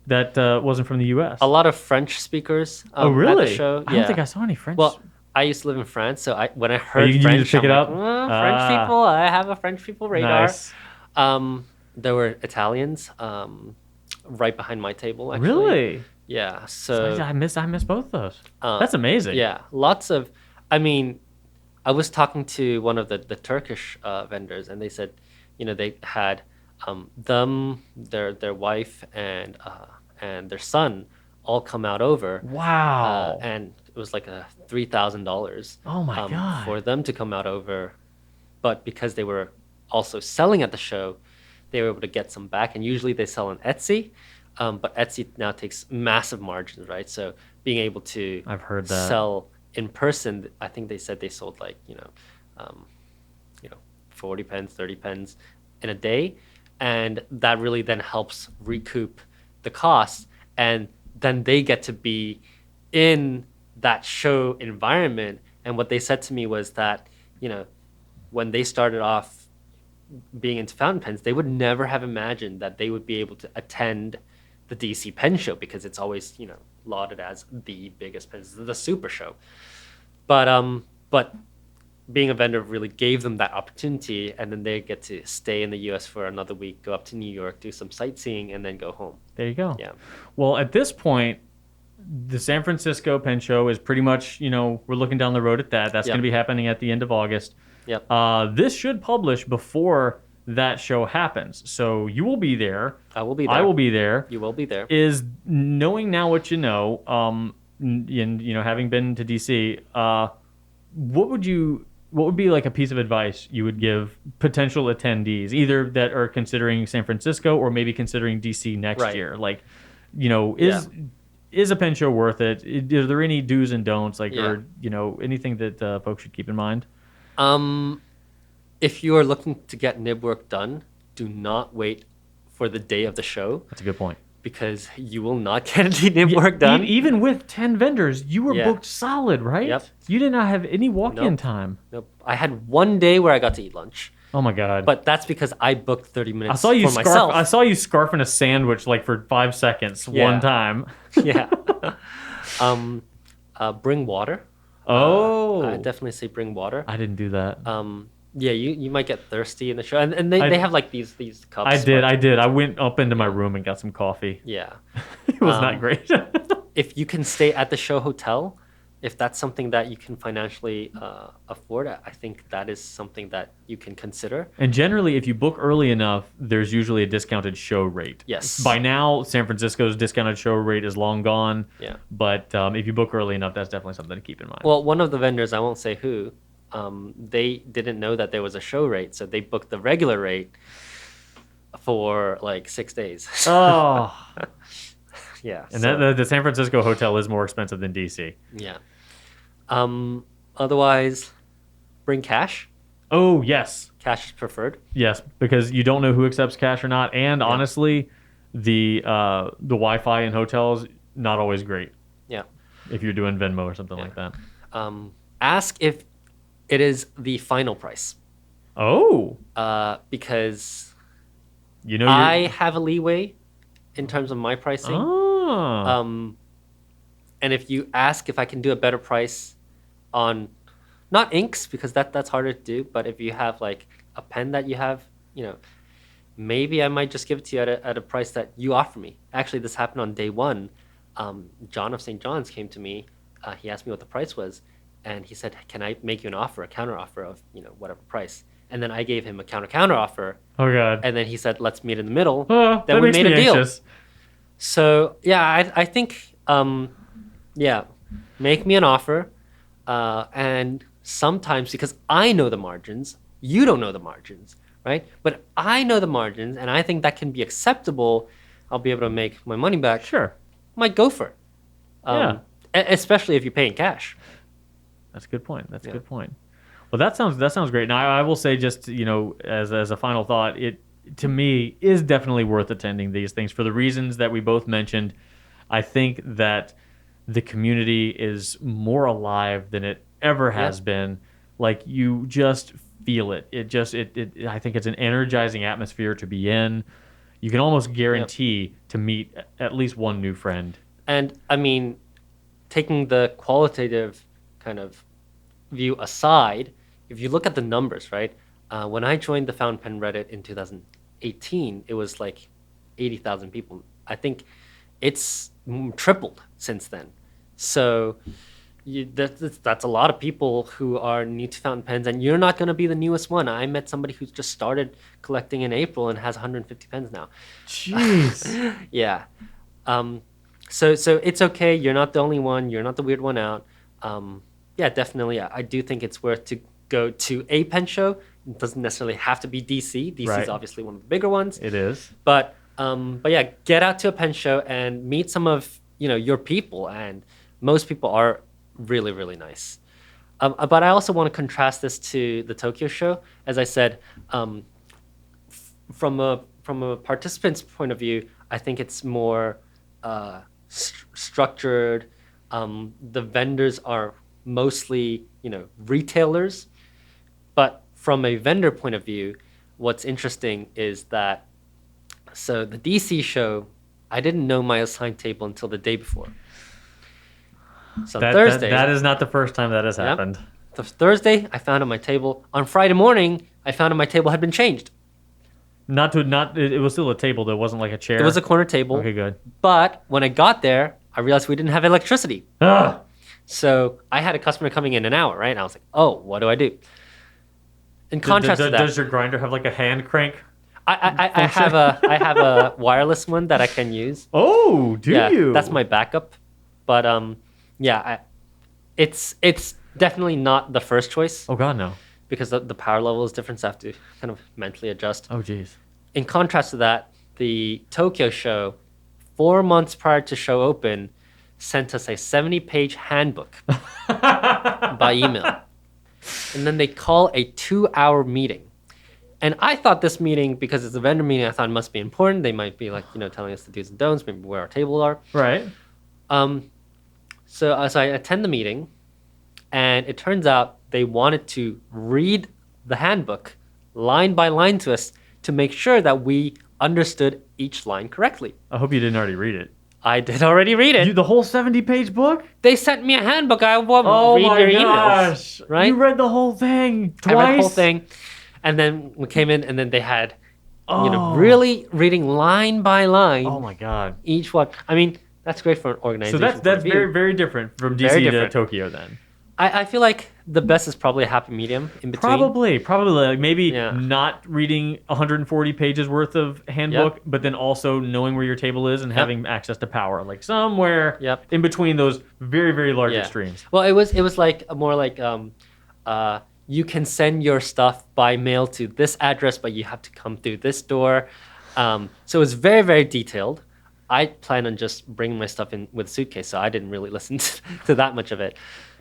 that wasn't from the U.S. A lot of French speakers really? at the show. I don't think I saw any French. Well, I used to live in France, so when I heard French, I'm like, French people, I have a French people radar. Nice. There were Italians right behind my table, actually. Really? Yeah. So I miss both those. That's amazing. Yeah. Lots of, I mean, I was talking to one of the Turkish vendors, and they said, they had their wife and their son all come out over. Wow. And it was like $3,000. Oh my God. For them to come out over, but because they were also selling at the show, they were able to get some back. And usually they sell on Etsy, but Etsy now takes massive margins, right? So being able to I've heard that. Sell in person, I think they said they sold like 40 pens, 30 pens in a day, and that really then helps recoup the costs, and then they get to be in that show environment. And what they said to me was that when they started off being into fountain pens, they would never have imagined that they would be able to attend the DC Pen Show, because it's always lauded as the biggest pens, the super show. But being a vendor really gave them that opportunity, and then they get to stay in the US for another week, go up to New York, do some sightseeing, and then go home. There you go. Yeah. Well, at this point, the San Francisco Pen Show is pretty much, we're looking down the road at that. That's going to be happening at the end of August. Yep. This should publish before that show happens. So you will be there. I will be there. I will be there. You will be there. Is knowing now what you know, and having been to DC, what would be like a piece of advice you would give potential attendees, either that are considering San Francisco or maybe considering DC next year? Like, is a pen show worth it? Are there any do's and don'ts, or anything that folks should keep in mind? If you are looking to get nib work done, do not wait for the day of the show. That's a good point. Because you will not get any nib work done. Even with 10 vendors, you were booked solid, right? Yep. You did not have any walk-in time. Nope. I had one day where I got to eat lunch. Oh my God. But that's because I booked 30 minutes for myself. I saw you scarfing a sandwich for 5 seconds one time. Yeah. Bring water. I definitely say bring water. I didn't do that. Yeah, you might get thirsty in the show, and they have like these cups. I did. I went up into my room and got some coffee. Yeah, it was not great. If you can stay at the show hotel, if that's something that you can financially afford, I think that is something that you can consider. And generally, if you book early enough, there's usually a discounted show rate. Yes. By now, San Francisco's discounted show rate is long gone. Yeah. But if you book early enough, that's definitely something to keep in mind. Well, one of the vendors, I won't say who, they didn't know that there was a show rate, so they booked the regular rate for like 6 days. Oh. Yeah. And the San Francisco hotel is more expensive than DC. Yeah. Otherwise, bring cash. Oh, yes. Cash is preferred. Yes, because you don't know who accepts cash or not. And honestly, the Wi-Fi in hotels, not always great. Yeah. If you're doing Venmo or something like that. Ask if it is the final price. Oh. Because I have a leeway in terms of my pricing. Oh. And if you ask if I can do a better price on, not inks, because that's harder to do, but if you have like a pen that you have, maybe I might just give it to you at a price that you offer me. Actually, this happened on day one. John of St. John's came to me. He asked me what the price was, and he said, "Can I make you an offer, a counter offer of whatever price?" And then I gave him a counter offer. Oh God! And then he said, "Let's meet in the middle." Then we made a deal. Anxious. So yeah, I think yeah, Make me an offer. And sometimes, because I know the margins, you don't know the margins, right? But I know the margins, and I think that can be acceptable. I'll be able to make my money back. Sure. Might go for it. Especially if you pay in cash. That's a good point. That's a good point. Well, that sounds great. Now, I will say, just as a final thought, it to me is definitely worth attending these things for the reasons that we both mentioned. I think that the community is more alive than it ever has been. Like, you just feel it. I think it's an energizing atmosphere to be in. You can almost guarantee to meet at least one new friend. And I mean, taking the qualitative kind of view aside, if you look at the numbers, right? When I joined the Fountain Pen Reddit in 2018, it was like 80,000 people. I think it's tripled since then. So that's a lot of people who are new to fountain pens, and you're not going to be the newest one. I met somebody who's just started collecting in April and has 150 pens now. Jeez. Yeah. So it's okay. You're not the only one. You're not the weird one out. Yeah, definitely. I do think it's worth to go to a pen show. It doesn't necessarily have to be DC. DC is obviously one of the bigger ones. It is. But yeah, get out to a pen show and meet some of your people, and most people are really, really nice. But I also want to contrast this to the Tokyo show. As I said, from a participant's point of view, I think it's more structured. The vendors are mostly retailers. But from a vendor point of view, what's interesting is that, so the DC show, I didn't know my assigned table until the day before. So Thursday. That is not the first time that has happened. So Thursday, I found on my table. On Friday morning, I found on my table had been changed. It was still a table. There wasn't like a chair. It was a corner table. Okay, good. But when I got there, I realized we didn't have electricity. Ah! So I had a customer coming in an hour, right? And I was like, oh, what do I do? In contrast to that, does your grinder have like a hand crank? I have a wireless one that I can use. Oh, do you? That's my backup. But it's definitely not the first choice. Oh God, no. Because the power level is different, so I have to kind of mentally adjust. Oh, geez. In contrast to that, the Tokyo show, 4 months prior to show open, sent us a 70-page handbook by email. And then they call a 2-hour meeting. And I thought this meeting, because it's a vendor meeting, I thought it must be important. They might be like, telling us the do's and don'ts, maybe where our tables are. Right. So I attend the meeting, and it turns out they wanted to read the handbook line by line to us to make sure that we understood each line correctly. I hope you didn't already read it. I did already read it. The whole 70-page book? They sent me a handbook. I won't read your emails. Right? You read the whole thing twice? I read the whole thing. And then we came in, and then they had, really reading line by line. Oh, my God. Each one. I mean, that's great for an organization. So that's very, very different from DC to Tokyo then. I feel like the best is probably a happy medium in between. Probably like maybe not reading 140 pages worth of handbook, but then also knowing where your table is and having access to power, like somewhere in between those very, very large extremes. Well, it was like more like you can send your stuff by mail to this address, but you have to come through this door. So it was very, very detailed. I plan on just bringing my stuff in with a suitcase, so I didn't really listen to that much of it.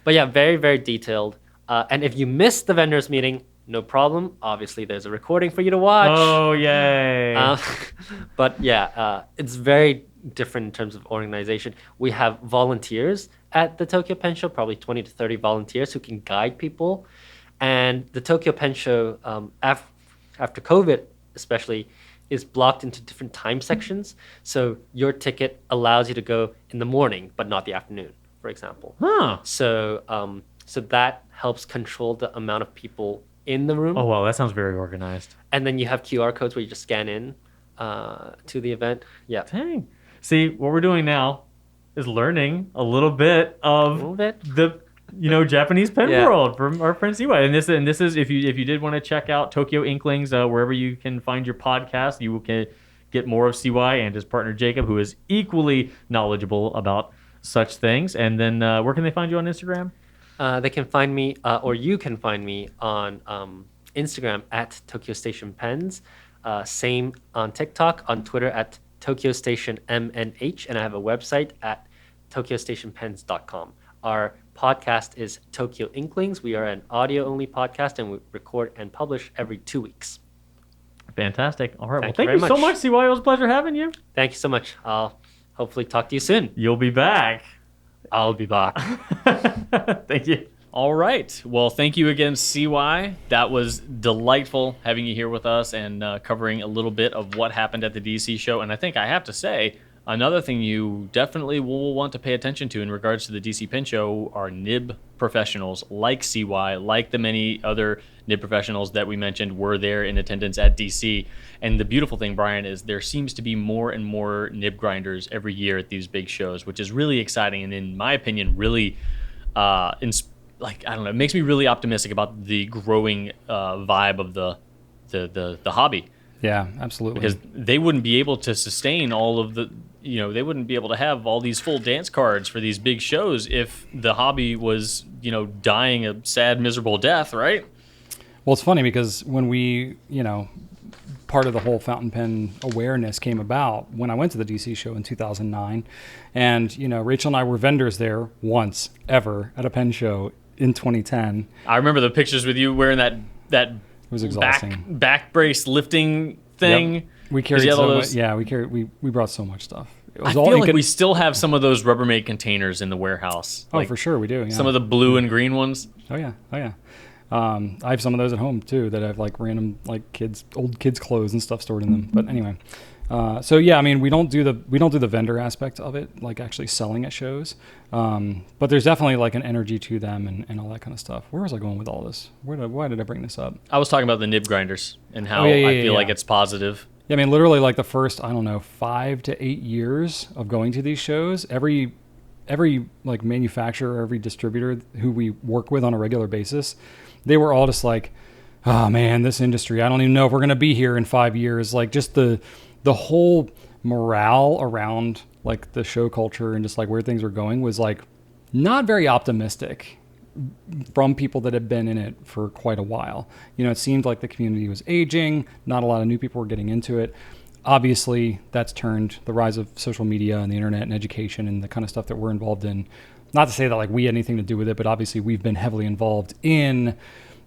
But yeah, very, very detailed. And if you miss the vendors meeting, no problem. Obviously, there's a recording for you to watch. Oh, yay. But yeah, it's very different in terms of organization. We have volunteers at the Tokyo Pen Show, probably 20 to 30 volunteers who can guide people. And the Tokyo Pen Show, after COVID especially, is blocked into different time sections. So your ticket allows you to go in the morning, but not the afternoon, for example. Huh. So that helps control the amount of people in the room. Oh, wow, that sounds very organized. And then you have QR codes where you just scan in to the event. Yeah. Dang. See, what we're doing now is learning a little bit of the Japanese pen world from our friend CY. And this is if you did want to check out Tokyo Inklings, wherever you can find your podcast, you can get more of CY and his partner Jacob, who is equally knowledgeable about such things. And then where can they find you on Instagram? They can find me, or you can find me on Instagram at Tokyo Station Pens. Same on TikTok, on Twitter at Tokyo Station MNH, and I have a website at tokyostationpens.com. Our podcast is Tokyo Inklings. We are an audio-only podcast, and we record and publish every 2 weeks. Fantastic. All right. Thank you so much, CY. It was a pleasure having you. Thank you so much. I'll hopefully talk to you soon. You'll be back. I'll be back. Thank you. All right. Well, thank you again, CY. That was delightful having you here with us and covering a little bit of what happened at the DC show. And I think I have to say, another thing you definitely will want to pay attention to in regards to the DC Pen Show are nib professionals like CY, like the many other nib professionals that we mentioned were there in attendance at DC. And the beautiful thing, Brian, is there seems to be more and more nib grinders every year at these big shows, which is really exciting. And in my opinion, really, it makes me really optimistic about the growing vibe of the hobby. Yeah, absolutely. Because they wouldn't be able to sustain all of the, they wouldn't be able to have all these full dance cards for these big shows if the hobby was, dying a sad, miserable death, right? Well, it's funny because when we, part of the whole fountain pen awareness came about when I went to the DC show in 2009. And, Rachel and I were vendors there once ever at a pen show in 2010. I remember the pictures with you wearing that it was exhausting. Back brace lifting thing. Yep. We carried so much. Yeah, we brought so much stuff. I feel like we still have some of those Rubbermaid containers in the warehouse. Oh, for sure we do. Yeah. Some of the blue and green ones. Oh yeah. I have some of those at home too that have like random old kids clothes and stuff stored in them. But anyway, we don't do the vendor aspect of it, like actually selling at shows. But there's definitely like an energy to them and all that kind of stuff. Where was I going with all this? Why did I bring this up? I was talking about the nib grinders and how I feel like it's positive. Yeah, literally like the first 5 to 8 years of going to these shows, every like manufacturer, every distributor who we work with on a regular basis, they were all just like, oh man, this industry, I don't even know if we're going to be here in 5 years. Like just the whole morale around like the show culture and just like where things were going was like not very optimistic from people that had been in it for quite a while. It seemed like the community was aging, not a lot of new people were getting into it. Obviously, that's turned the rise of social media and the internet and education and the kind of stuff that we're involved in. Not to say that like we had anything to do with it, but obviously we've been heavily involved in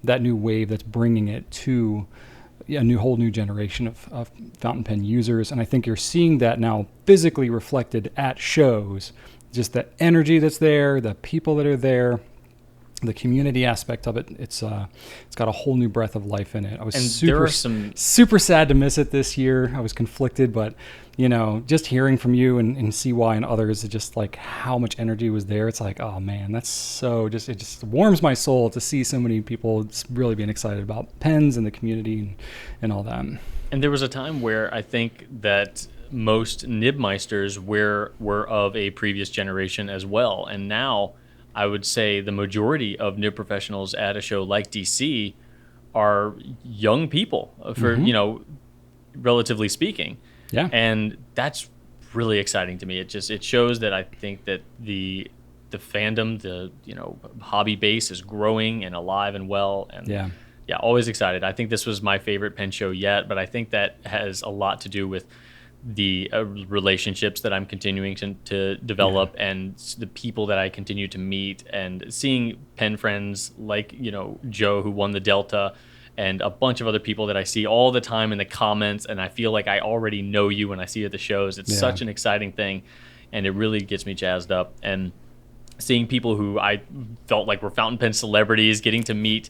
that new wave that's bringing it to a whole new generation of fountain pen users. And I think you're seeing that now physically reflected at shows. Just the energy that's there, the people that are there, the community aspect of it, it's got a whole new breath of life in it. I was super sad to miss it this year. I was conflicted, but just hearing from you and CY and others, just like how much energy was there. It's like, oh man, that's so it just warms my soul to see so many people really being excited about pens and the community and all that. And there was a time where I think that most nibmeisters were of a previous generation as well, and now I would say the majority of nib professionals at a show like DC are young people, for relatively speaking. Yeah, and that's really exciting to me. It shows that I think that the fandom, the hobby base is growing and alive and well. And yeah, always excited. I think this was my favorite pen show yet, but I think that has a lot to do with the relationships that I'm continuing to develop and the people that I continue to meet, and seeing pen friends like, Joe, who won the Delta, and a bunch of other people that I see all the time in the comments, and I feel like I already know you when I see you at the shows. It's such an exciting thing, and it really gets me jazzed up. And seeing people who I felt like were fountain pen celebrities, getting to meet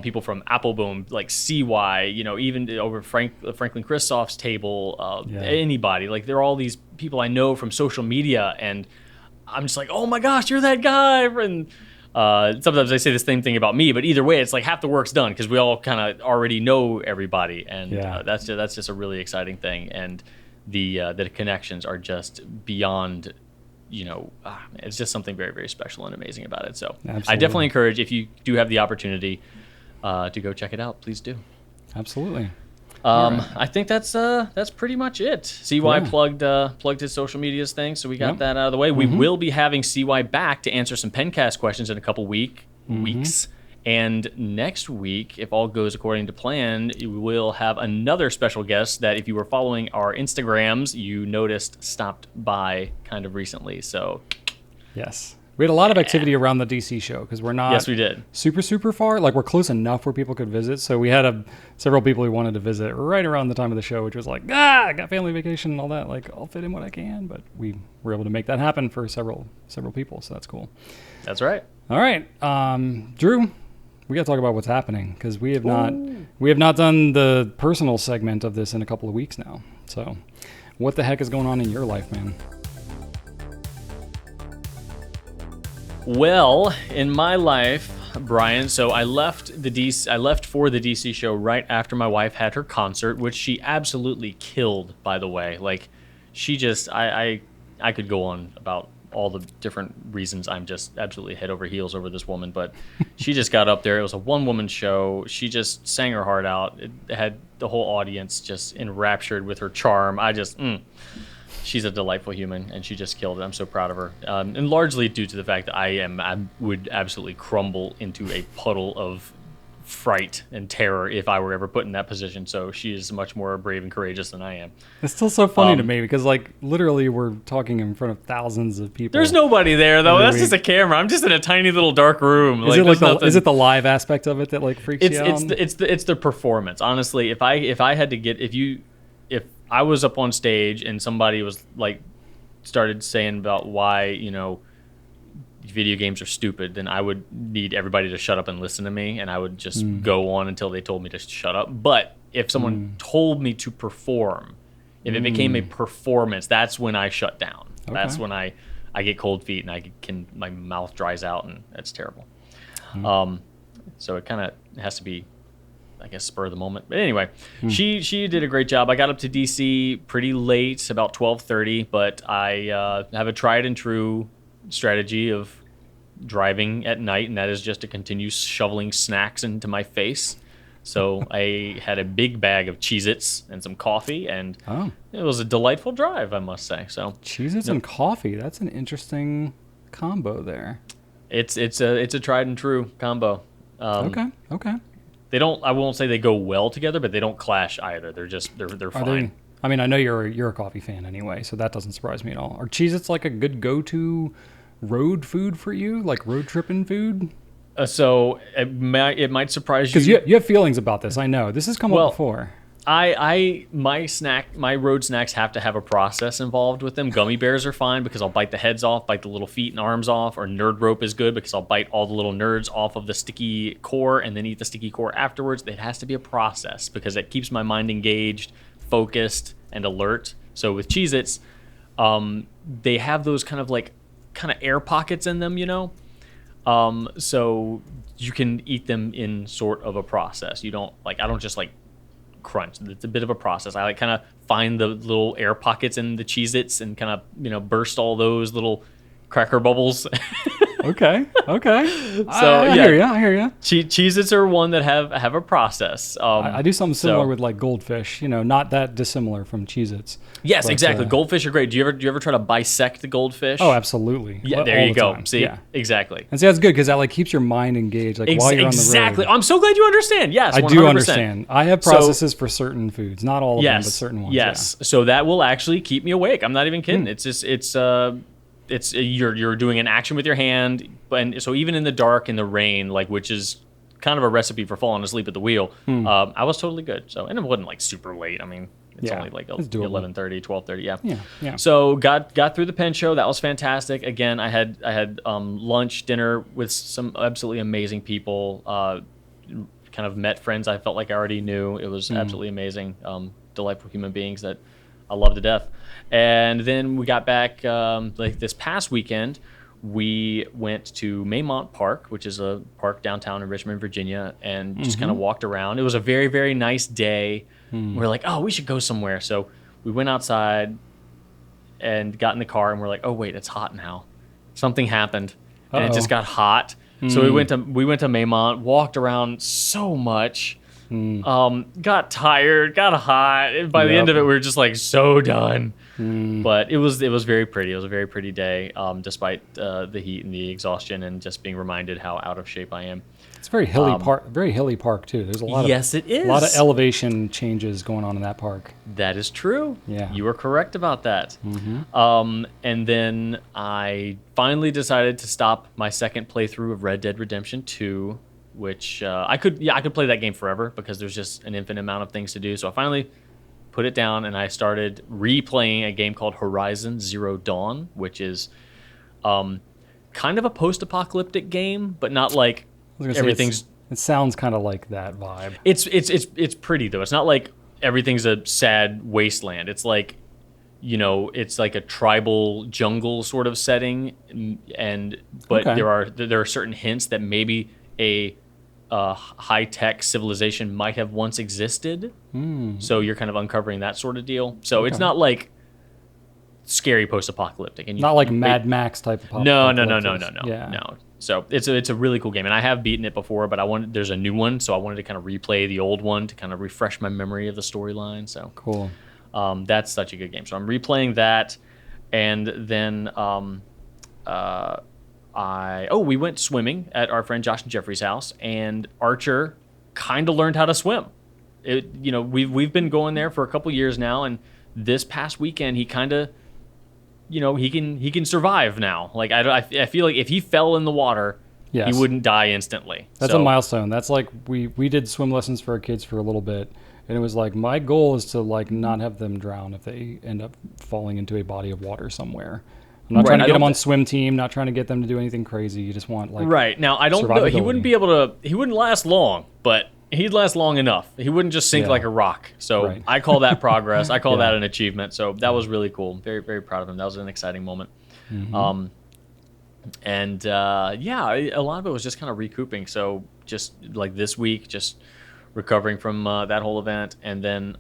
people from Appleboom, like CY, even over Franklin Christoph's table, anybody. Like, there are all these people I know from social media, and I'm just like, oh my gosh, you're that guy. And sometimes I say the same thing about me, but either way, it's like half the work's done because we all kind of already know everybody, and that's just a really exciting thing. And the connections are just beyond. It's just something very, very special and amazing about it. So absolutely. I definitely encourage, if you do have the opportunity to go check it out, please do. Absolutely. Right. I think that's pretty much it. CY plugged his social medias thing, so we got that out of the way. We will be having CY back to answer some Pencast questions in a couple weeks. And next week, if all goes according to plan, we will have another special guest that, if you were following our Instagrams, you noticed stopped by kind of recently. So, yes. We had a lot of activity around the DC show because we're not yes, we did. super far. Like, we're close enough where people could visit. So we had several people who wanted to visit right around the time of the show, which was like, I got family vacation and all that. Like, I'll fit in what I can. But we were able to make that happen for several people. So that's cool. That's right. All right. Drew, we got to talk about what's happening because we have not done the personal segment of this in a couple of weeks now. So what the heck is going on in your life, man? Well, in my life, Brian, so I left for the DC show right after my wife had her concert, which she absolutely killed, by the way. Like, she just, I could go on about all the different reasons I'm just absolutely head over heels over this woman, but she just got up there. It was a one-woman show. She just sang her heart out. It had the whole audience just enraptured with her charm. She's a delightful human, and she just killed it. I'm so proud of her. And largely due to the fact that I would absolutely crumble into a puddle of fright and terror if I were ever put in that position. So she is much more brave and courageous than I am. It's still so funny to me because, like, literally we're talking in front of thousands of people. There's nobody there, though. That's just a camera. I'm just in a tiny little dark room. Is it the live aspect of it that, like, freaks you out? It's the performance. Honestly, if I had to get, if I was up on stage and somebody was like started saying about why, video games are stupid, then I would need everybody to shut up and listen to me, and I would just go on until they told me to shut up. But if someone told me to perform, if it became a performance, that's when I shut down. Okay. That's when I get cold feet and my mouth dries out, and that's terrible. So it kind of has to be, I guess, spur of the moment. But anyway, she did a great job. I got up to DC pretty late, about 12:30, but I have a tried and true strategy of driving at night, and that is just to continue shoveling snacks into my face. So I had a big bag of Cheez-Its and some coffee, and it was a delightful drive, I must say. So Cheez-Its and coffee, that's an interesting combo there. It's a tried and true combo. Okay. I won't say they go well together, but they don't clash either. They're fine. I mean, I know you're a coffee fan anyway, so that doesn't surprise me at all. Are Cheez-Its like a good go-to road food for you, like road tripping food? So it might surprise you. Because you have feelings about this, I know. This has come up before. My road snacks have to have a process involved with them. Gummy bears are fine because I'll bite the heads off, bite the little feet and arms off, or Nerd Rope is good because I'll bite all the little nerds off of the sticky core and then eat the sticky core afterwards. It has to be a process because it keeps my mind engaged, focused, and alert. So with Cheez-Its, they have those kind of air pockets in them, so you can eat them in sort of a process. I don't just crunch. It's a bit of a process. I kind of find the little air pockets in the Cheez-Its and kind of burst all those little cracker bubbles. Okay. So I hear you. Cheez-Its are one that have a process. I do something similar with Goldfish. Not that dissimilar from Cheez-Its. Yes, exactly. Goldfish are great. Do you ever try to bisect the goldfish? Oh, absolutely. Yeah, there you go. Time. See, exactly. And see, that's good because that keeps your mind engaged while you're on the road. Exactly. I'm so glad you understand. Yes, 100%. I do understand. I have processes for certain foods, not all of them, but certain ones. Yes. Yeah. So that will actually keep me awake. I'm not even kidding. It's you're doing an action with your hand, and so even in the dark, in the rain, which is kind of a recipe for falling asleep at the wheel, I was totally good. So, and it wasn't super late. I mean, it's only 11:30, 12:30. Yeah. So got through the Penn show. That was fantastic. Again, I had lunch, dinner with some absolutely amazing people. Kind of met friends I felt like I already knew. It was absolutely amazing. Delightful human beings that I love to death. And then we got back this past weekend. We went to Maymont Park, which is a park downtown in Richmond, Virginia, and just kind of walked around. It was a very, very nice day. We're like, we should go somewhere. So we went outside and got in the car, and we're like, oh wait, it's hot now. Something happened, and it just got hot. So we went to Maymont, walked around so much. Got tired, got hot. And by the end of it, we were just like so done. But it was very pretty. It was a very pretty day, despite the heat and the exhaustion, and just being reminded how out of shape I am. It's very hilly park too. There's a lot yes, it is. A lot of elevation changes going on in that park. That is true. Yeah, you were correct about that. And then I finally decided to stop my second playthrough of Red Dead Redemption 2. Which I could play that game forever because there's just an infinite amount of things to do. So I finally put it down and I started replaying a game called Horizon Zero Dawn, which is kind of a post-apocalyptic game, but not like everything's. It sounds kind of like that vibe. It's pretty though. It's not like everything's a sad wasteland. It's like, it's like a tribal jungle sort of setting, but there are certain hints that maybe a high-tech civilization might have once existed. So you're kind of uncovering that sort of deal. So it's not like scary post-apocalyptic. And not like Mad Max type of No. Yeah. No. So it's a really cool game. And I have beaten it before, but there's a new one, so I wanted to kind of replay the old one to kind of refresh my memory of the storyline. So cool. That's such a good game. So I'm replaying that. And then we went swimming at our friend Josh and Jeffrey's house, and Archer kind of learned how to swim. We've been going there for a couple years now, and this past weekend he kind of, he can survive now. Like I feel like if he fell in the water, he wouldn't die instantly. That's a milestone. That's like we did swim lessons for our kids for a little bit, and it was like my goal is to like not have them drown if they end up falling into a body of water somewhere. I'm not trying to get them on swim team, not trying to get them to do anything crazy. You just want like right. Now I don't know, he wouldn't last long, but he'd last long enough. He wouldn't just sink like a rock. So I call that progress. I call that an achievement. So that was really cool. Very, very proud of him. That was an exciting moment. A lot of it was just kind of recouping. So just like this week, just recovering from that whole event, and then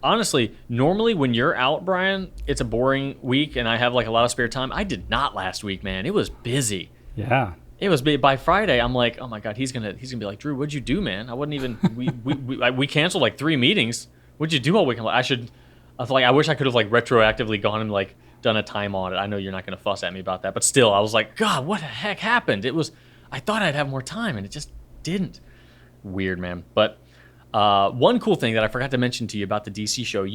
honestly, normally when you're out, Brian, it's a boring week and I have like a lot of spare time. I did not last week, man. It was busy. Yeah. It was by Friday. I'm like, oh my God, he's gonna be like, Drew, what'd you do, man? I wasn't even. We canceled like 3 meetings. What'd you do all weekend? I wish I could have like retroactively gone and like done a time audit. I know you're not gonna fuss at me about that, but still, I was like, God, what the heck happened? I thought I'd have more time and it just didn't. Weird, man. But one cool thing that I forgot to mention to you about the DC show,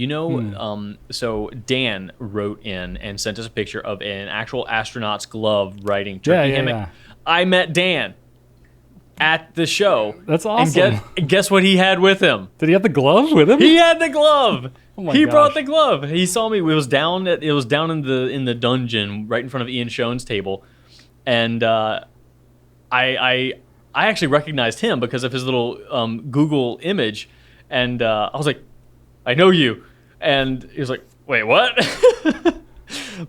so Dan wrote in and sent us a picture of an actual astronaut's glove riding turkey hammock. Yeah. I met Dan at the show. That's awesome. And guess what he had with him? Did he have the glove with him? He had the glove. Oh my he gosh. brought the glove. He saw me. It was down in the dungeon right in front of Ian Schoen's table, and I actually recognized him because of his little Google image, and I was like, I know you, and he was like, wait, what?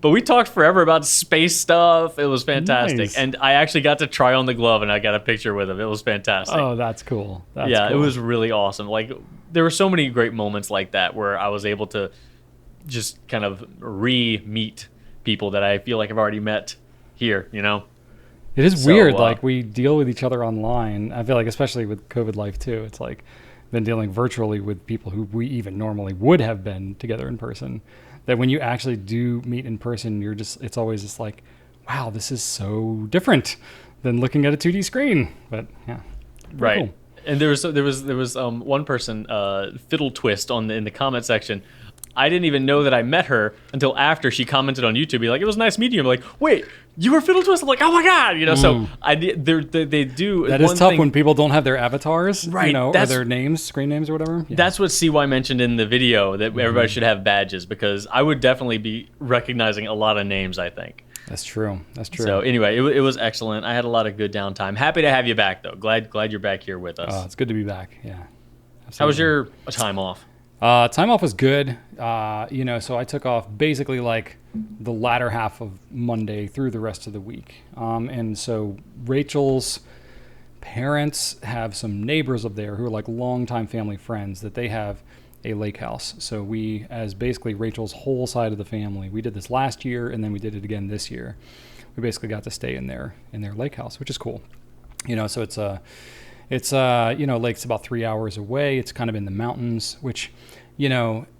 But we talked forever about space stuff. It was fantastic. Nice. And I actually got to try on the glove, and I got a picture with him. It was fantastic. Oh, that's cool. Cool. It was really awesome. Like, there were so many great moments like that where I was able to just kind of re-meet people that I feel like I've already met here, It is weird. Like, we deal with each other online. I feel like, especially with COVID life, too. It's like been dealing virtually with people who we even normally would have been together in person. That when you actually do meet in person, it's always just like, wow, this is so different than looking at a 2D screen. But yeah, right. Cool. And there was one person, Fiddle Twist, in the comment section. I didn't even know that I met her until after she commented on YouTube. Be like, it was nice meeting you. I'm like, wait, you were Fiddle Twist? I'm like, oh my God, So they do. That is tough when people don't have their avatars, right? Or their names, screen names, or whatever. Yeah. That's what CY mentioned in the video, that everybody should have badges, because I would definitely be recognizing a lot of names, I think. That's true. So anyway, it was excellent. I had a lot of good downtime. Happy to have you back, though. Glad you're back here with us. It's good to be back. Yeah. Absolutely. How was your time off? Time off was good. So I took off basically like the latter half of Monday through the rest of the week. And so Rachel's parents have some neighbors up there who are like longtime family friends that they have a lake house. So we, as basically Rachel's whole side of the family, we did this last year and then we did it again this year. We basically got to stay in their lake house, which is cool. So it's It's lake's about 3 hours away. It's kind of in the mountains, which,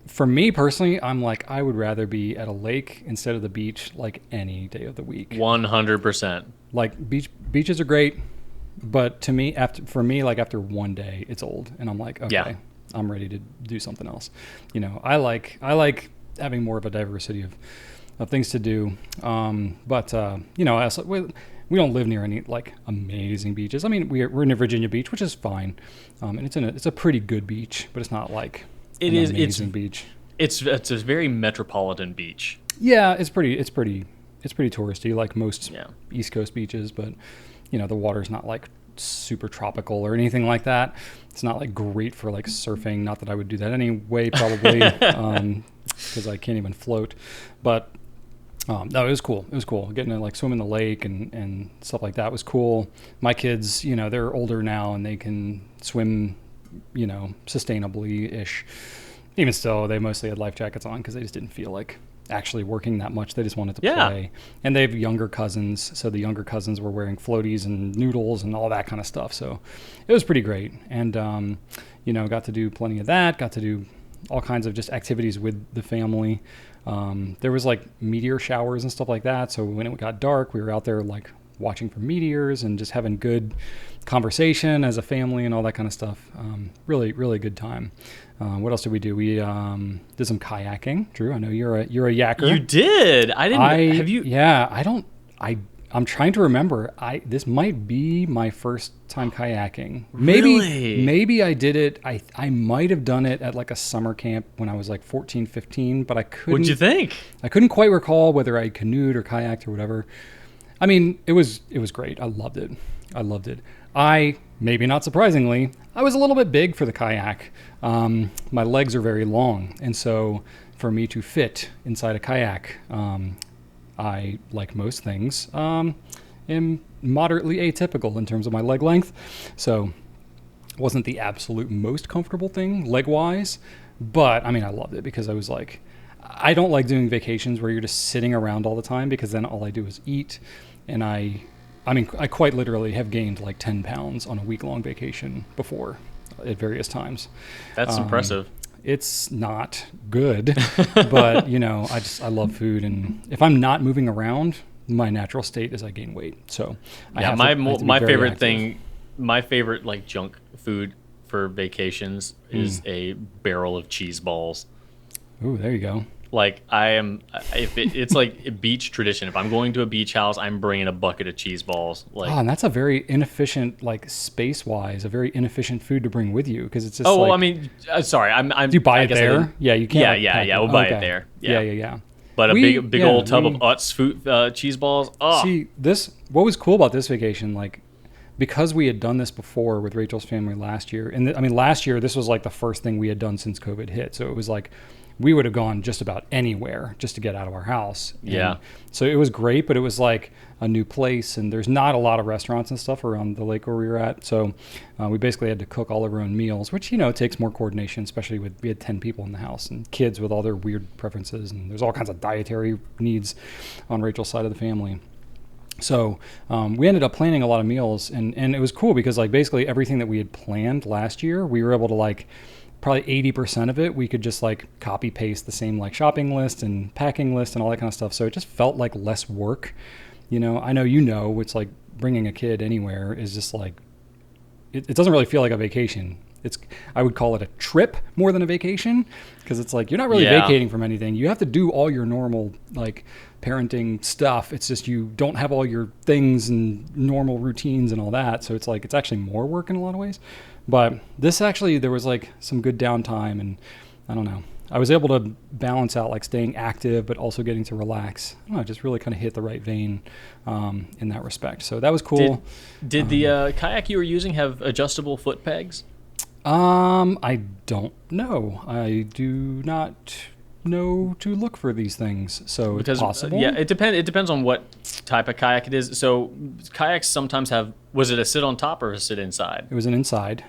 for me personally, I'm like, I would rather be at a lake instead of the beach like any day of the week. 100%. Like beaches are great, but to me, after one day, it's old, and I'm like, okay, I'm ready to do something else. I like having more of a diversity of things to do. We don't live near any like amazing beaches. I mean, we're near Virginia Beach, which is fine, and it's a pretty good beach, but it's not like an amazing beach. It's a very metropolitan beach. Yeah, it's pretty touristy, like most East Coast beaches, but the water's not like super tropical or anything like that. It's not like great for like surfing. Not that I would do that anyway, probably, because I can't even float. But no, it was cool. It was cool getting to like swim in the lake and stuff like that was cool. My kids, they're older now and they can swim, sustainably-ish. Even still, they mostly had life jackets on because they just didn't feel like actually working that much. They just wanted to play. And they have younger cousins, so the younger cousins were wearing floaties and noodles and all that kind of stuff. So it was pretty great. And got to do plenty of that. Got to do all kinds of just activities with the family. There was like meteor showers and stuff like that. So when it got dark, we were out there like watching for meteors and just having good conversation as a family and all that kind of stuff. Really, really good time. What else did we do? We did some kayaking. Drew, I know you're a yakker. You did. I didn't. Have you? Yeah, I'm trying to remember. This might be my first time kayaking. Maybe I did it. I might have done it at like a summer camp when I was like 14, 15, but I couldn't. What'd you think? I couldn't quite recall whether I canoed or kayaked or whatever. I mean, it was great. I loved it. Maybe not surprisingly, I was a little bit big for the kayak. My legs are very long, and so for me to fit inside a kayak, I, like most things, am moderately atypical in terms of my leg length. So it wasn't the absolute most comfortable thing leg-wise, but I mean, I loved it because I was like, I don't like doing vacations where you're just sitting around all the time because then all I do is eat. And I quite literally have gained like 10 pounds on a week-long vacation before at various times. That's impressive. It's not good, but I love food, and if I'm not moving around, my natural state is I gain weight. So my favorite thing, my favorite like junk food for vacations is a barrel of cheese balls. Ooh, there you go. Like it's like a beach tradition. If I'm going to a beach house, I'm bringing a bucket of cheese balls. And that's a very inefficient, like space-wise, a very inefficient food to bring with you because it's just. Oh, well, I mean, sorry, I'm. Do you buy it there? Yeah, you can't. Yeah. We'll buy it there. Yeah. But a big old tub of Utz food cheese balls. Oh. See, what was cool about this vacation, like, because we had done this before with Rachel's family last year, and last year this was like the first thing we had done since COVID hit, so it was like. We would have gone just about anywhere just to get out of our house. Yeah. So it was great, but it was like a new place, and there's not a lot of restaurants and stuff around the lake where we were at. So we basically had to cook all of our own meals, which, takes more coordination, especially we had 10 people in the house and kids with all their weird preferences. And there's all kinds of dietary needs on Rachel's side of the family. So we ended up planning a lot of meals, and it was cool because like basically everything that we had planned last year, we were able to like probably 80% of it, we could just like copy paste the same like shopping list and packing list and all that kind of stuff. So it just felt like less work. I know, it's like bringing a kid anywhere is just like, it doesn't really feel like a vacation. I would call it a trip more than a vacation because it's like, you're not really vacating from anything. You have to do all your normal like parenting stuff. It's just, you don't have all your things and normal routines and all that. So it's like, it's actually more work in a lot of ways. But this actually, there was like some good downtime, and I don't know. I was able to balance out like staying active, but also getting to relax. I don't know, just really kind of hit the right vein in that respect. So that was cool. Did the kayak you were using have adjustable foot pegs? I don't know. I do not know to look for these things. So it's possible. Yeah, it depends on what type of kayak it is. So kayaks sometimes have, was it a sit on top or a sit inside? It was an inside.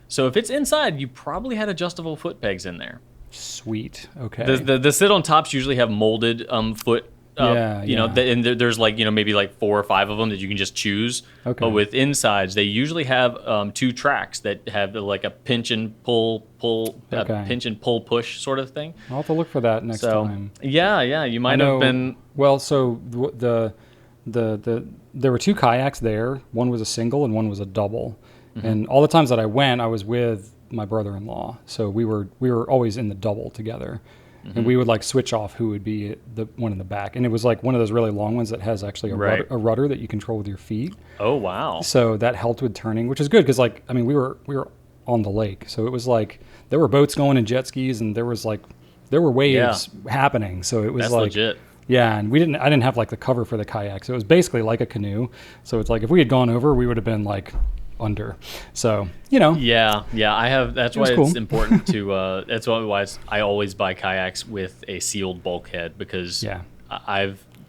So if it's inside, you probably had adjustable foot pegs in there. Sweet. Okay. The sit on tops usually have molded foot and there's like, maybe like 4 or 5 of them that you can just choose. Okay. But with insides, they usually have 2 tracks that have like a pinch and pull, pinch and pull push sort of thing. I'll have to look for that next time. Yeah, you might have been. Well, so there were 2 kayaks there. One was a single and one was a double. Mm-hmm. And all the times that I went, I was with my brother-in-law. So we were always in the double together. Mm-hmm. And we would like switch off who would be the one in the back. And it was like one of those really long ones that has actually a rudder that you control with your feet. Oh, wow. So that helped with turning, which is good because like, I mean, we were on the lake. So it was like there were boats going and jet skis and there were waves happening. So it was That's like legit. Yeah, and I didn't have like the cover for the kayak. So it was basically like a canoe. So it's like if we had gone over, we would have been like under. So, Yeah, I have. That's why cool. It's important to. That's why I always buy kayaks with a sealed bulkhead because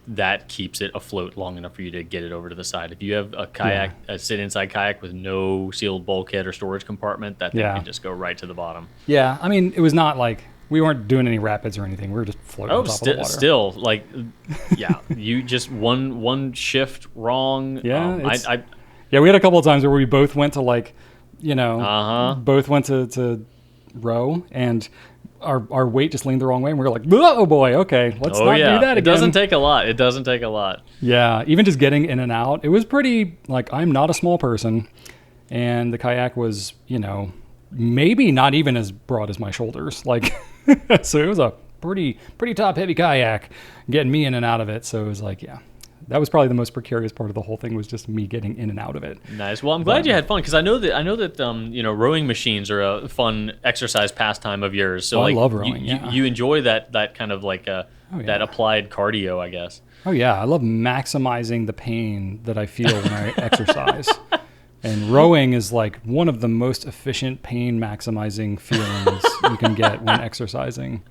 that keeps it afloat long enough for you to get it over to the side. If you have a kayak, a sit-inside kayak with no sealed bulkhead or storage compartment, that thing can just go right to the bottom. Yeah, I mean, it was not like we weren't doing any rapids or anything. We were just floating on top of the water. Still, like, you just one shift wrong. Yeah, we had a couple of times where we both went to like, both went to row and our weight just leaned the wrong way and we were like, oh boy, okay, let's not do that again. It doesn't take a lot. Yeah, even just getting in and out, it was pretty, like, I'm not a small person and the kayak was, maybe not even as broad as my shoulders. Like, so it was a pretty top heavy kayak getting me in and out of it. So it was like, that was probably the most precarious part of the whole thing was just me getting in and out of it. Nice. Well, I'm glad you had fun because I know that rowing machines are a fun exercise pastime of yours. So I love rowing. You enjoy that kind of like that applied cardio, I guess. Oh yeah, I love maximizing the pain that I feel when I exercise. And rowing is like one of the most efficient pain maximizing feelings you can get when exercising.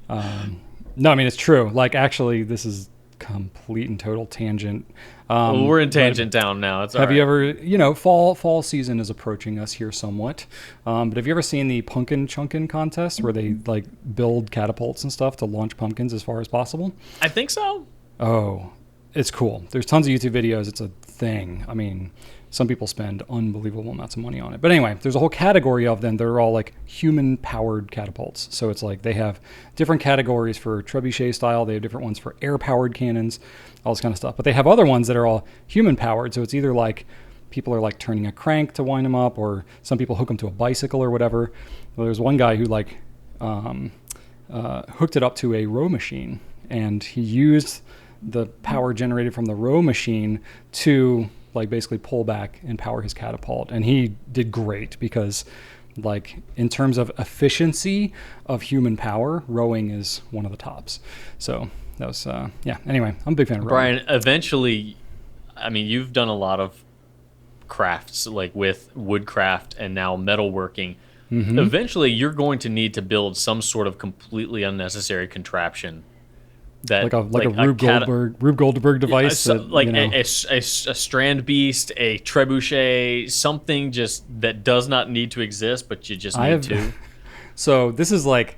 No, I mean, it's true. Like, actually, this is complete and total tangent. We're in tangent town now. It's all right. Have you ever, fall season is approaching us here somewhat. But have you ever seen the pumpkin chunkin contest where they like build catapults and stuff to launch pumpkins as far as possible? I think so. Oh, it's cool. There's tons of YouTube videos. It's a thing. I mean, some people spend unbelievable amounts of money on it. But anyway, there's a whole category of them that are all like human-powered catapults. So it's like they have different categories for trebuchet style. They have different ones for air-powered cannons, all this kind of stuff. But they have other ones that are all human-powered. So it's either like people are like turning a crank to wind them up, or some people hook them to a bicycle or whatever. Well, there's one guy who like hooked it up to a row machine, and he used the power generated from the row machine to like basically pull back and power his catapult. And he did great because like in terms of efficiency of human power, rowing is one of the tops. So that was, anyway, I'm a big fan of rowing. Brian, eventually, I mean, you've done a lot of crafts like with woodcraft and now metalworking. Mm-hmm. Eventually you're going to need to build some sort of completely unnecessary contraption. That, like a Rube Goldberg device, a strand beast, a trebuchet, something just that does not need to exist, but you just need to. So this is like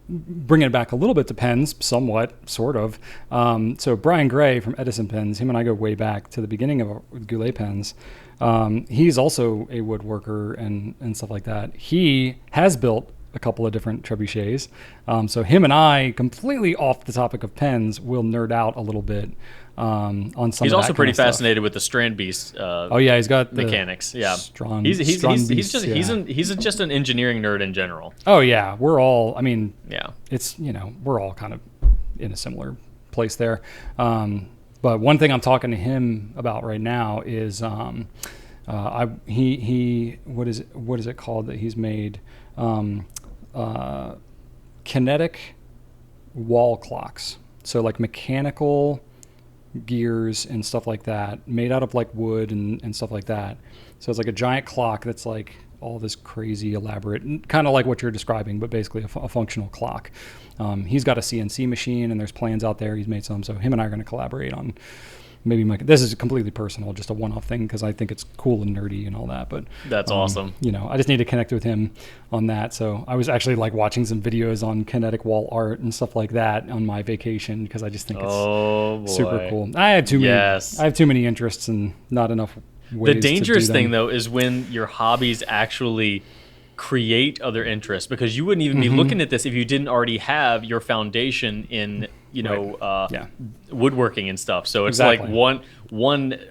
bringing it back a little bit to pens, somewhat, sort of. So Brian Gray from Edison Pens, him and I go way back to the beginning of Goulet Pens. He's also a woodworker and stuff like that. He has built a couple of different trebuchets. So him and I, completely off the topic of pens, will nerd out a little bit on some. He's of also that pretty kind of fascinated with the strand beast. He's got mechanics. He's just an engineering nerd in general. Oh yeah, we're all. I mean, it's we're all kind of in a similar place there. But one thing I'm talking to him about right now is what is it called that he's made? Kinetic wall clocks. So like mechanical gears and stuff like that, made out of like wood and stuff like that. So it's like a giant clock that's like all this crazy elaborate, kind of like what you're describing, but basically a functional clock. He's got a CNC machine and there's plans out there. He's made some. So him and I are going to collaborate on maybe this is completely personal, just a one-off thing because I think it's cool and nerdy and all that. But that's awesome. I just need to connect with him on that. So I was actually like watching some videos on kinetic wall art and stuff like that on my vacation because I just think it's super cool. I have too many interests and not enough ways. The dangerous thing though is when your hobbies actually create other interests, because you wouldn't even be looking at this if you didn't already have your foundation in woodworking and stuff. So it's like one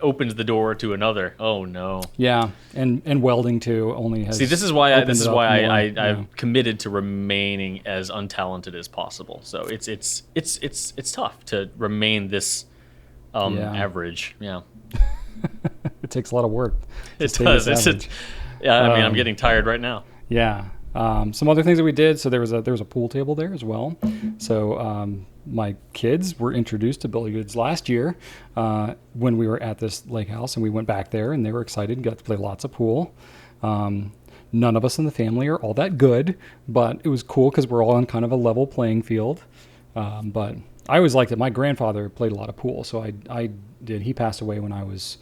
opens the door to another. Oh no. Yeah, and welding too only has. See, this is why I've committed to remaining as untalented as possible. So it's tough to remain this average. Yeah. It takes a lot of work. It does. I mean, I'm getting tired right now. Yeah. Some other things that we did. So there was a pool table there as well. So my kids were introduced to billy goods last year when we were at this lake house, and we went back there, and they were excited and got to play lots of pool. None of us in the family are all that good, but it was cool because we're all on kind of a level playing field. But I always liked it. My grandfather played a lot of pool, so I did. He passed away when I was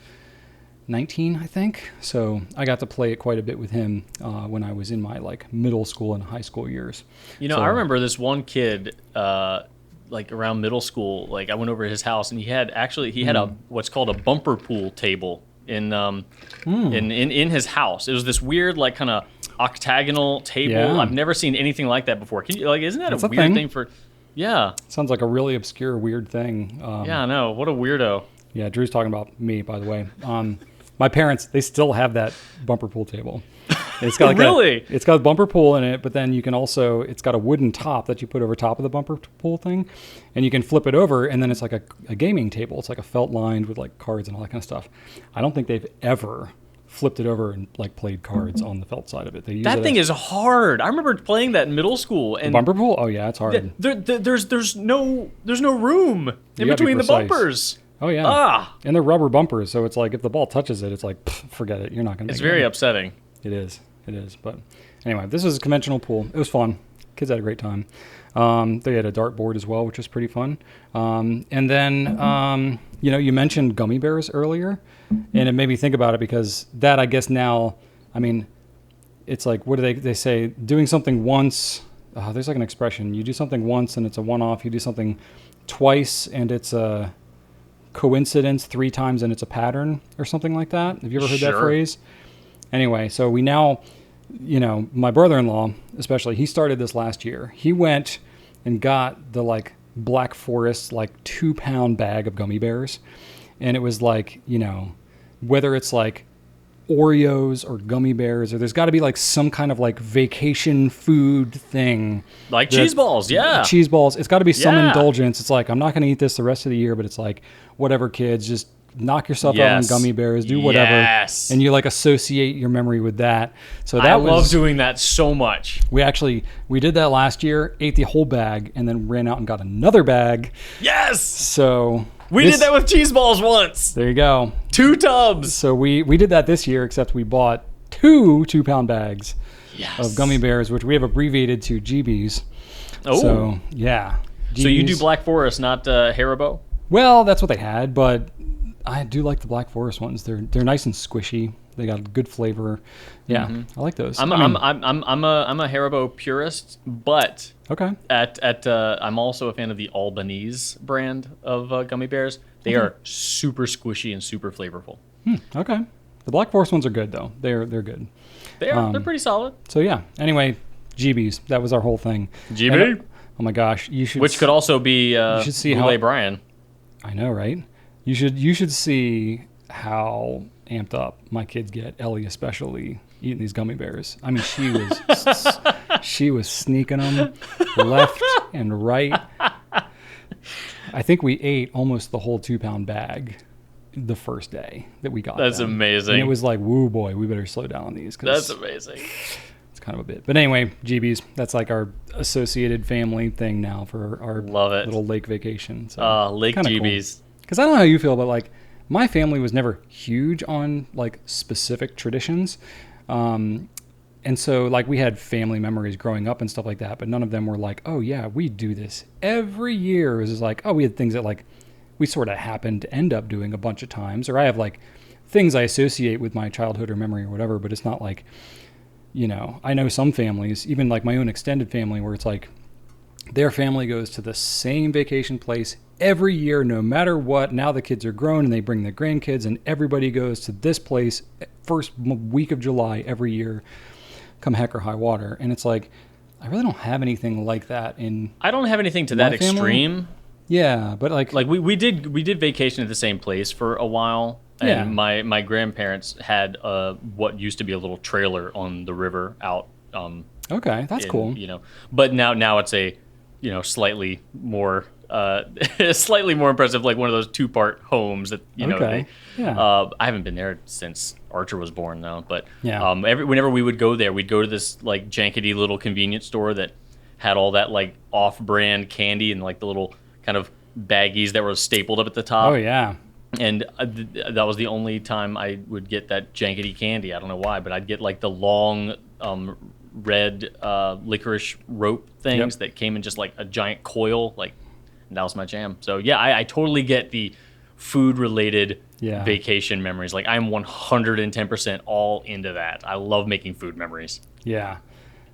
19, I think. So I got to play it quite a bit with him when I was in my like middle school and high school years. I remember this one kid like around middle school. Like I went over to his house, and he had a what's called a bumper pool table in his house. It was this weird like kind of octagonal table. Yeah. I've never seen anything like that before. Isn't that a weird thing for? Yeah. Sounds like a really obscure weird thing. Yeah, I know. What a weirdo. Yeah, Drew's talking about me, by the way. My parents, they still have that bumper pool table. It's got it's got a bumper pool in it, but then you can also, it's got a wooden top that you put over top of the bumper pool thing, and you can flip it over, and then it's like a gaming table. It's like a felt lined with like cards and all that kind of stuff. I don't think they've ever flipped it over and like played cards on the felt side of it. That thing is hard. I remember playing that in middle school. And the bumper pool? Oh yeah, it's hard. There's no room in between the bumpers. Oh yeah. And they're rubber bumpers, so it's like if the ball touches it, it's like forget it. You're not gonna. It's very upsetting. It is. But anyway, this was a conventional pool. It was fun. Kids had a great time. They had a dartboard as well, which was pretty fun. And then you mentioned gummy bears earlier, and it made me think about it because that I guess now, I mean, it's like what do they say? Doing something once. There's like an expression. You do something once and it's a one-off. You do something twice and it's a coincidence. 3 times and it's a pattern or something like that. Have you ever heard that phrase? Anyway, so we now, my brother-in-law especially, he started this last year. He went and got the like Black Forest like 2-pound bag of gummy bears, and it was like whether it's like Oreos or gummy bears, or there's got to be like some kind of like vacation food thing. Like cheese balls, yeah. Cheese balls. It's got to be some indulgence. It's like, I'm not going to eat this the rest of the year, but it's like, whatever, kids, just knock yourself out on gummy bears, do whatever. Yes. And you like associate your memory with that. So I love doing that so much. We did that last year, ate the whole bag, and then ran out and got another bag. Yes. So we did that with cheese balls once. There you go. 2 tubs. So we did that this year, except we bought 2 2-pound bags of gummy bears, which we have abbreviated to GBs. Oh. So, yeah. GBs. So you do Black Forest, not Haribo? Well, that's what they had, but I do like the Black Forest ones. They're nice and squishy. They got good flavor. Yeah, I like those. I'm a Haribo purist, but okay. I'm also a fan of the Albanese brand of gummy bears. They are super squishy and super flavorful. Okay. The Black Forest ones are good though. They're good. They are. They're pretty solid. So yeah. Anyway, GBs. That was our whole thing. GB. Oh my gosh, you should. Which could also be you should see Goulet Brian. I know, right? You should see how amped up my kids get. Ellie especially eating these gummy bears. I mean, she was sneaking them left and right. I think we ate almost the whole 2-pound bag the first day that we got. That's amazing. And it was like, woo boy, we better slow down on these. That's amazing. It's kind of a bit. But anyway, GBs, that's like our associated family thing now for our little lake vacation. So lake GBs. Cool. Because I don't know how you feel, but like my family was never huge on like specific traditions. And so like we had family memories growing up and stuff like that, but none of them were like, oh yeah, we do this every year. It was just like, oh, we had things that like we sort of happen to end up doing a bunch of times, or I have like things I associate with my childhood or memory or whatever, but it's not like, I know some families, even like my own extended family, where it's like their family goes to the same vacation place every year, no matter what. Now the kids are grown and they bring their grandkids, and everybody goes to this place first week of July every year, come heck or high water. And it's like, I really don't have anything like that I don't have anything to that extreme. Yeah, but like we did vacation at the same place for a while, and my grandparents had what used to be a little trailer on the river out. Okay, that's cool. But now it's a slightly more impressive, like one of those 2-part homes that Okay. I haven't been there since Archer was born though, but whenever we would go there, we'd go to this like jankety little convenience store that had all that like off-brand candy and like the little kind of baggies that were stapled up at the top. Oh yeah. And that was the only time I would get that jankety candy. I don't know why, but I'd get like the long red licorice rope things that came in just like a giant coil. Like, that was my jam. So yeah, I totally get the food-related vacation memories. Like, I'm 110% all into that. I love making food memories. Yeah.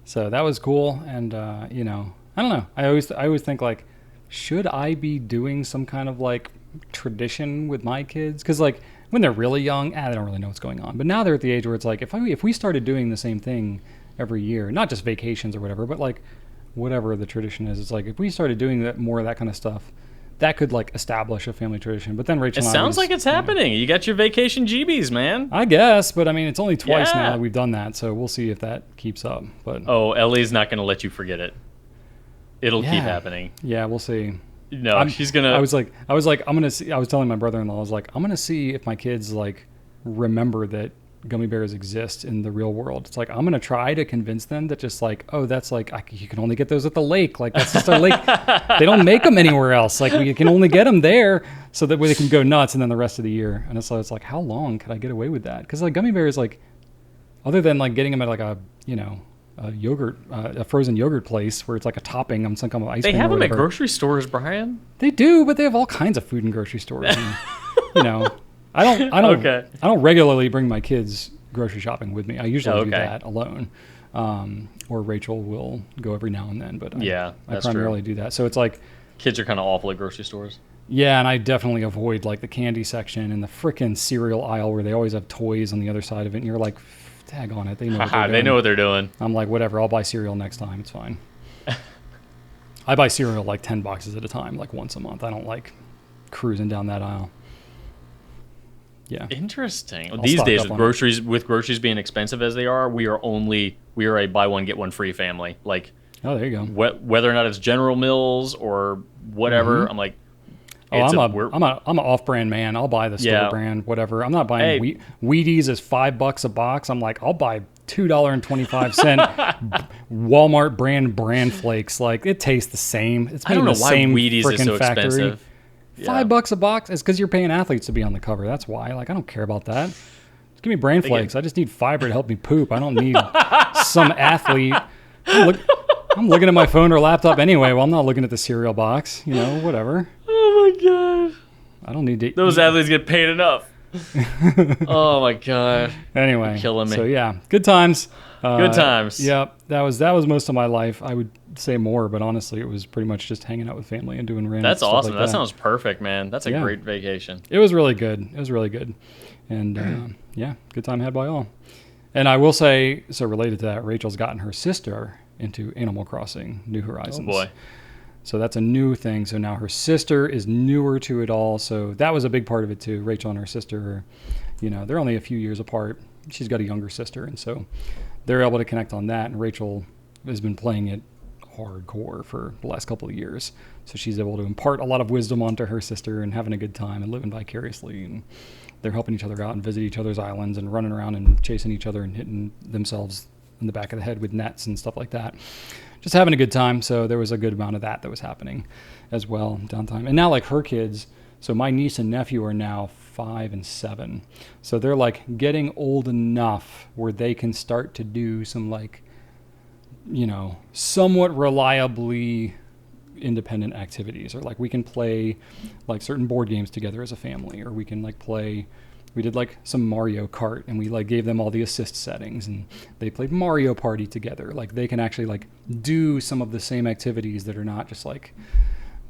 So that was cool. And, I don't know. I always think like, should I be doing some kind of like tradition with my kids? Because like when they're really young, they don't really know what's going on. But now they're at the age where it's like, if we started doing the same thing every year, not just vacations or whatever, but like whatever the tradition is, it's like if we started doing more of that kind of stuff, that could like establish a family tradition. But then Rachel, it sounds like it's happening. You got your vacation GBs, man. I guess, but I mean, it's only twice now that we've done that, so we'll see if that keeps up. But Ellie's not going to let you forget it. It'll keep happening. Yeah, we'll see. No, she's gonna. I was like, I'm gonna see. I was telling my brother-in-law, I was like, I'm gonna see if my kids like remember that gummy bears exist in the real world. It's like I'm gonna try to convince them that just like, oh, that's like you can only get those at the lake. Like that's just a lake. They don't make them anywhere else. Like we can only get them there, so that way they can go nuts, and then the rest of the year. And so it's like, how long could I get away with that? Because like gummy bears, like other than like getting them at like a a frozen yogurt place where it's like a topping on some kind of ice cream. They have them at grocery stores, Brian. They do, but they have all kinds of food in grocery stores. And, I don't regularly bring my kids grocery shopping with me. I usually do that alone, or Rachel will go every now and then. But I primarily do that. So it's like kids are kind of awful at grocery stores. Yeah, and I definitely avoid like the candy section and the frickin' cereal aisle where they always have toys on the other side of it, and you're like, tag on it. They know what they're doing. They know what they're doing. I'm like, whatever. I'll buy cereal next time. It's fine. I buy cereal like 10 boxes at a time, like once a month. I don't like cruising down that aisle. Yeah. Interesting. These days, with groceries being expensive as they are, we are a buy one get one free family. Like, oh, there you go. Whether or not it's General Mills or whatever, I'm like, I'm an off-brand man. I'll buy the store brand, whatever. I'm not buying Wheaties as $5 a box. I'm like, I'll buy $2.25 Walmart brand flakes. Like it tastes the same. It's made in the same Wheaties is so factory. Expensive. $5 a box. It's because you're paying athletes to be on the cover. That's why. Like I don't care about that. Just give me bran flakes. I just need fiber to help me poop. I don't need some athlete. I'm looking at my phone or laptop anyway. Well, I'm not looking at the cereal box. Whatever. Oh my god! I don't need to. Those athletes get paid enough. Oh my god! Anyway, you're killing me. So yeah, good times. Good times. Yeah, that was most of my life. I would say more, but honestly, it was pretty much just hanging out with family and doing random. That's stuff awesome. Like that sounds perfect, man. That's a great vacation. It was really good. And good time had by all. And I will say, so related to that, Rachel's gotten her sister into Animal Crossing New Horizons. Oh boy. So that's a new thing. So now her sister is newer to it all. So that was a big part of it too. Rachel and her sister, they're only a few years apart. She's got a younger sister. And so they're able to connect on that. And Rachel has been playing it hardcore for the last couple of years. So she's able to impart a lot of wisdom onto her sister and having a good time and living vicariously. And they're helping each other out and visit each other's islands and running around and chasing each other and hitting themselves in the back of the head with nets and stuff like that. Just having a good time. So there was a good amount of that was happening as well, downtime. And now like her kids, so my niece and nephew are now 5 and 7. So they're like getting old enough where they can start to do some like, somewhat reliably independent activities, or like we can play like certain board games together as a family, or we can like play. We did like some Mario Kart, and we like gave them all the assist settings, and they played Mario Party together. Like they can actually like do some of the same activities that are not just like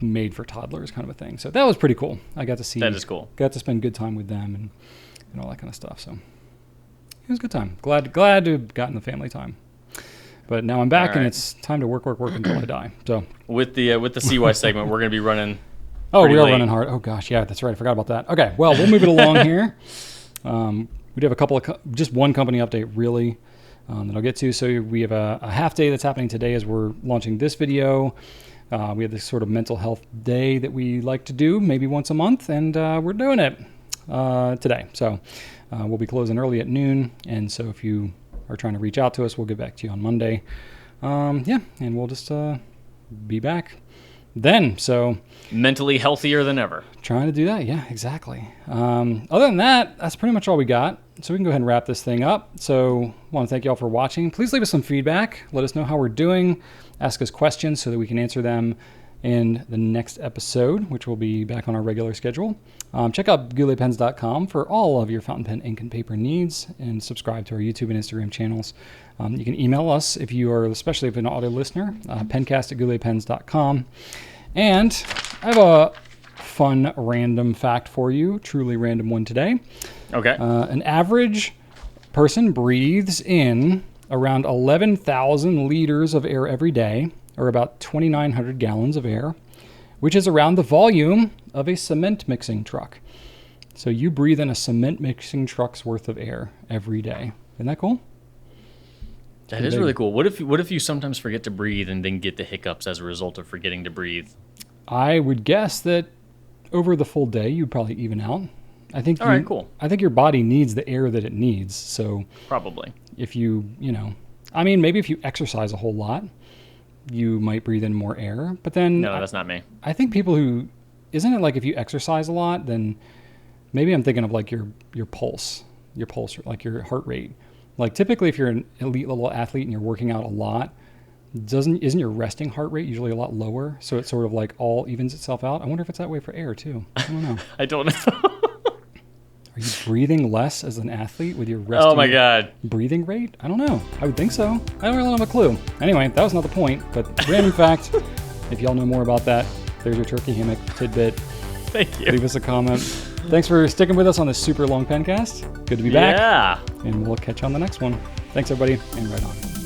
made for toddlers kind of a thing. So that was pretty cool. I got to see. That is cool. Got to spend good time with them and all that kind of stuff. So it was a good time. Glad to have gotten the family time. But now I'm back, and it's time to work until I die. So with the CY segment, we're going to be running. Oh, we are running hard. Oh gosh, yeah, that's right. I forgot about that. Okay, well, we'll move it along here. We do have a couple of just one company update really that I'll get to. So we have a half day that's happening today as we're launching this video. We have this sort of mental health day that we like to do maybe once a month, and we're doing it today. So we'll be closing early at noon, and so if you are trying to reach out to us, we'll get back to you on Monday. And we'll just be back then. So mentally healthier than ever. Trying to do that. Yeah, exactly. Other than that, that's pretty much all we got. So we can go ahead and wrap this thing up. So I want to thank you all for watching. Please leave us some feedback. Let us know how we're doing. Ask us questions so that we can answer them in the next episode, which will be back on our regular schedule. Check out gouletpens.com for all of your fountain pen, ink, and paper needs, and subscribe to our YouTube and Instagram channels. You can email us if you are, especially if you're an audio listener, pencast@gouletpens.com. And I have a fun random fact for you, truly random one today. Okay. An average person breathes in around 11,000 liters of air every day, or about 2,900 gallons of air, which is around the volume of a cement mixing truck. So you breathe in a cement mixing truck's worth of air every day. Isn't that cool? That is really cool. What if you sometimes forget to breathe and then get the hiccups as a result of forgetting to breathe? I would guess that over the full day, you'd probably even out. I think. All right, cool. I think your body needs the air that it needs. So probably. If maybe if you exercise a whole lot, you might breathe in more air. But then no, that's not me. I think people who, isn't it like if you exercise a lot, then maybe I'm thinking of like your pulse, like your heart rate. Like typically, if you're an elite level athlete and you're working out a lot, isn't your resting heart rate usually a lot lower? So it sort of like all evens itself out. I wonder if it's that way for air too. I don't know. I don't know. Are you breathing less as an athlete with your resting breathing rate? I don't know. I would think so. I don't really have a clue. Anyway, that was not the point, but random fact. If y'all know more about that, there's your turkey hammock tidbit. Thank you. Leave us a comment. Thanks for sticking with us on this super long pencast. Good to be back. Yeah. And we'll catch you on the next one. Thanks, everybody, and right on.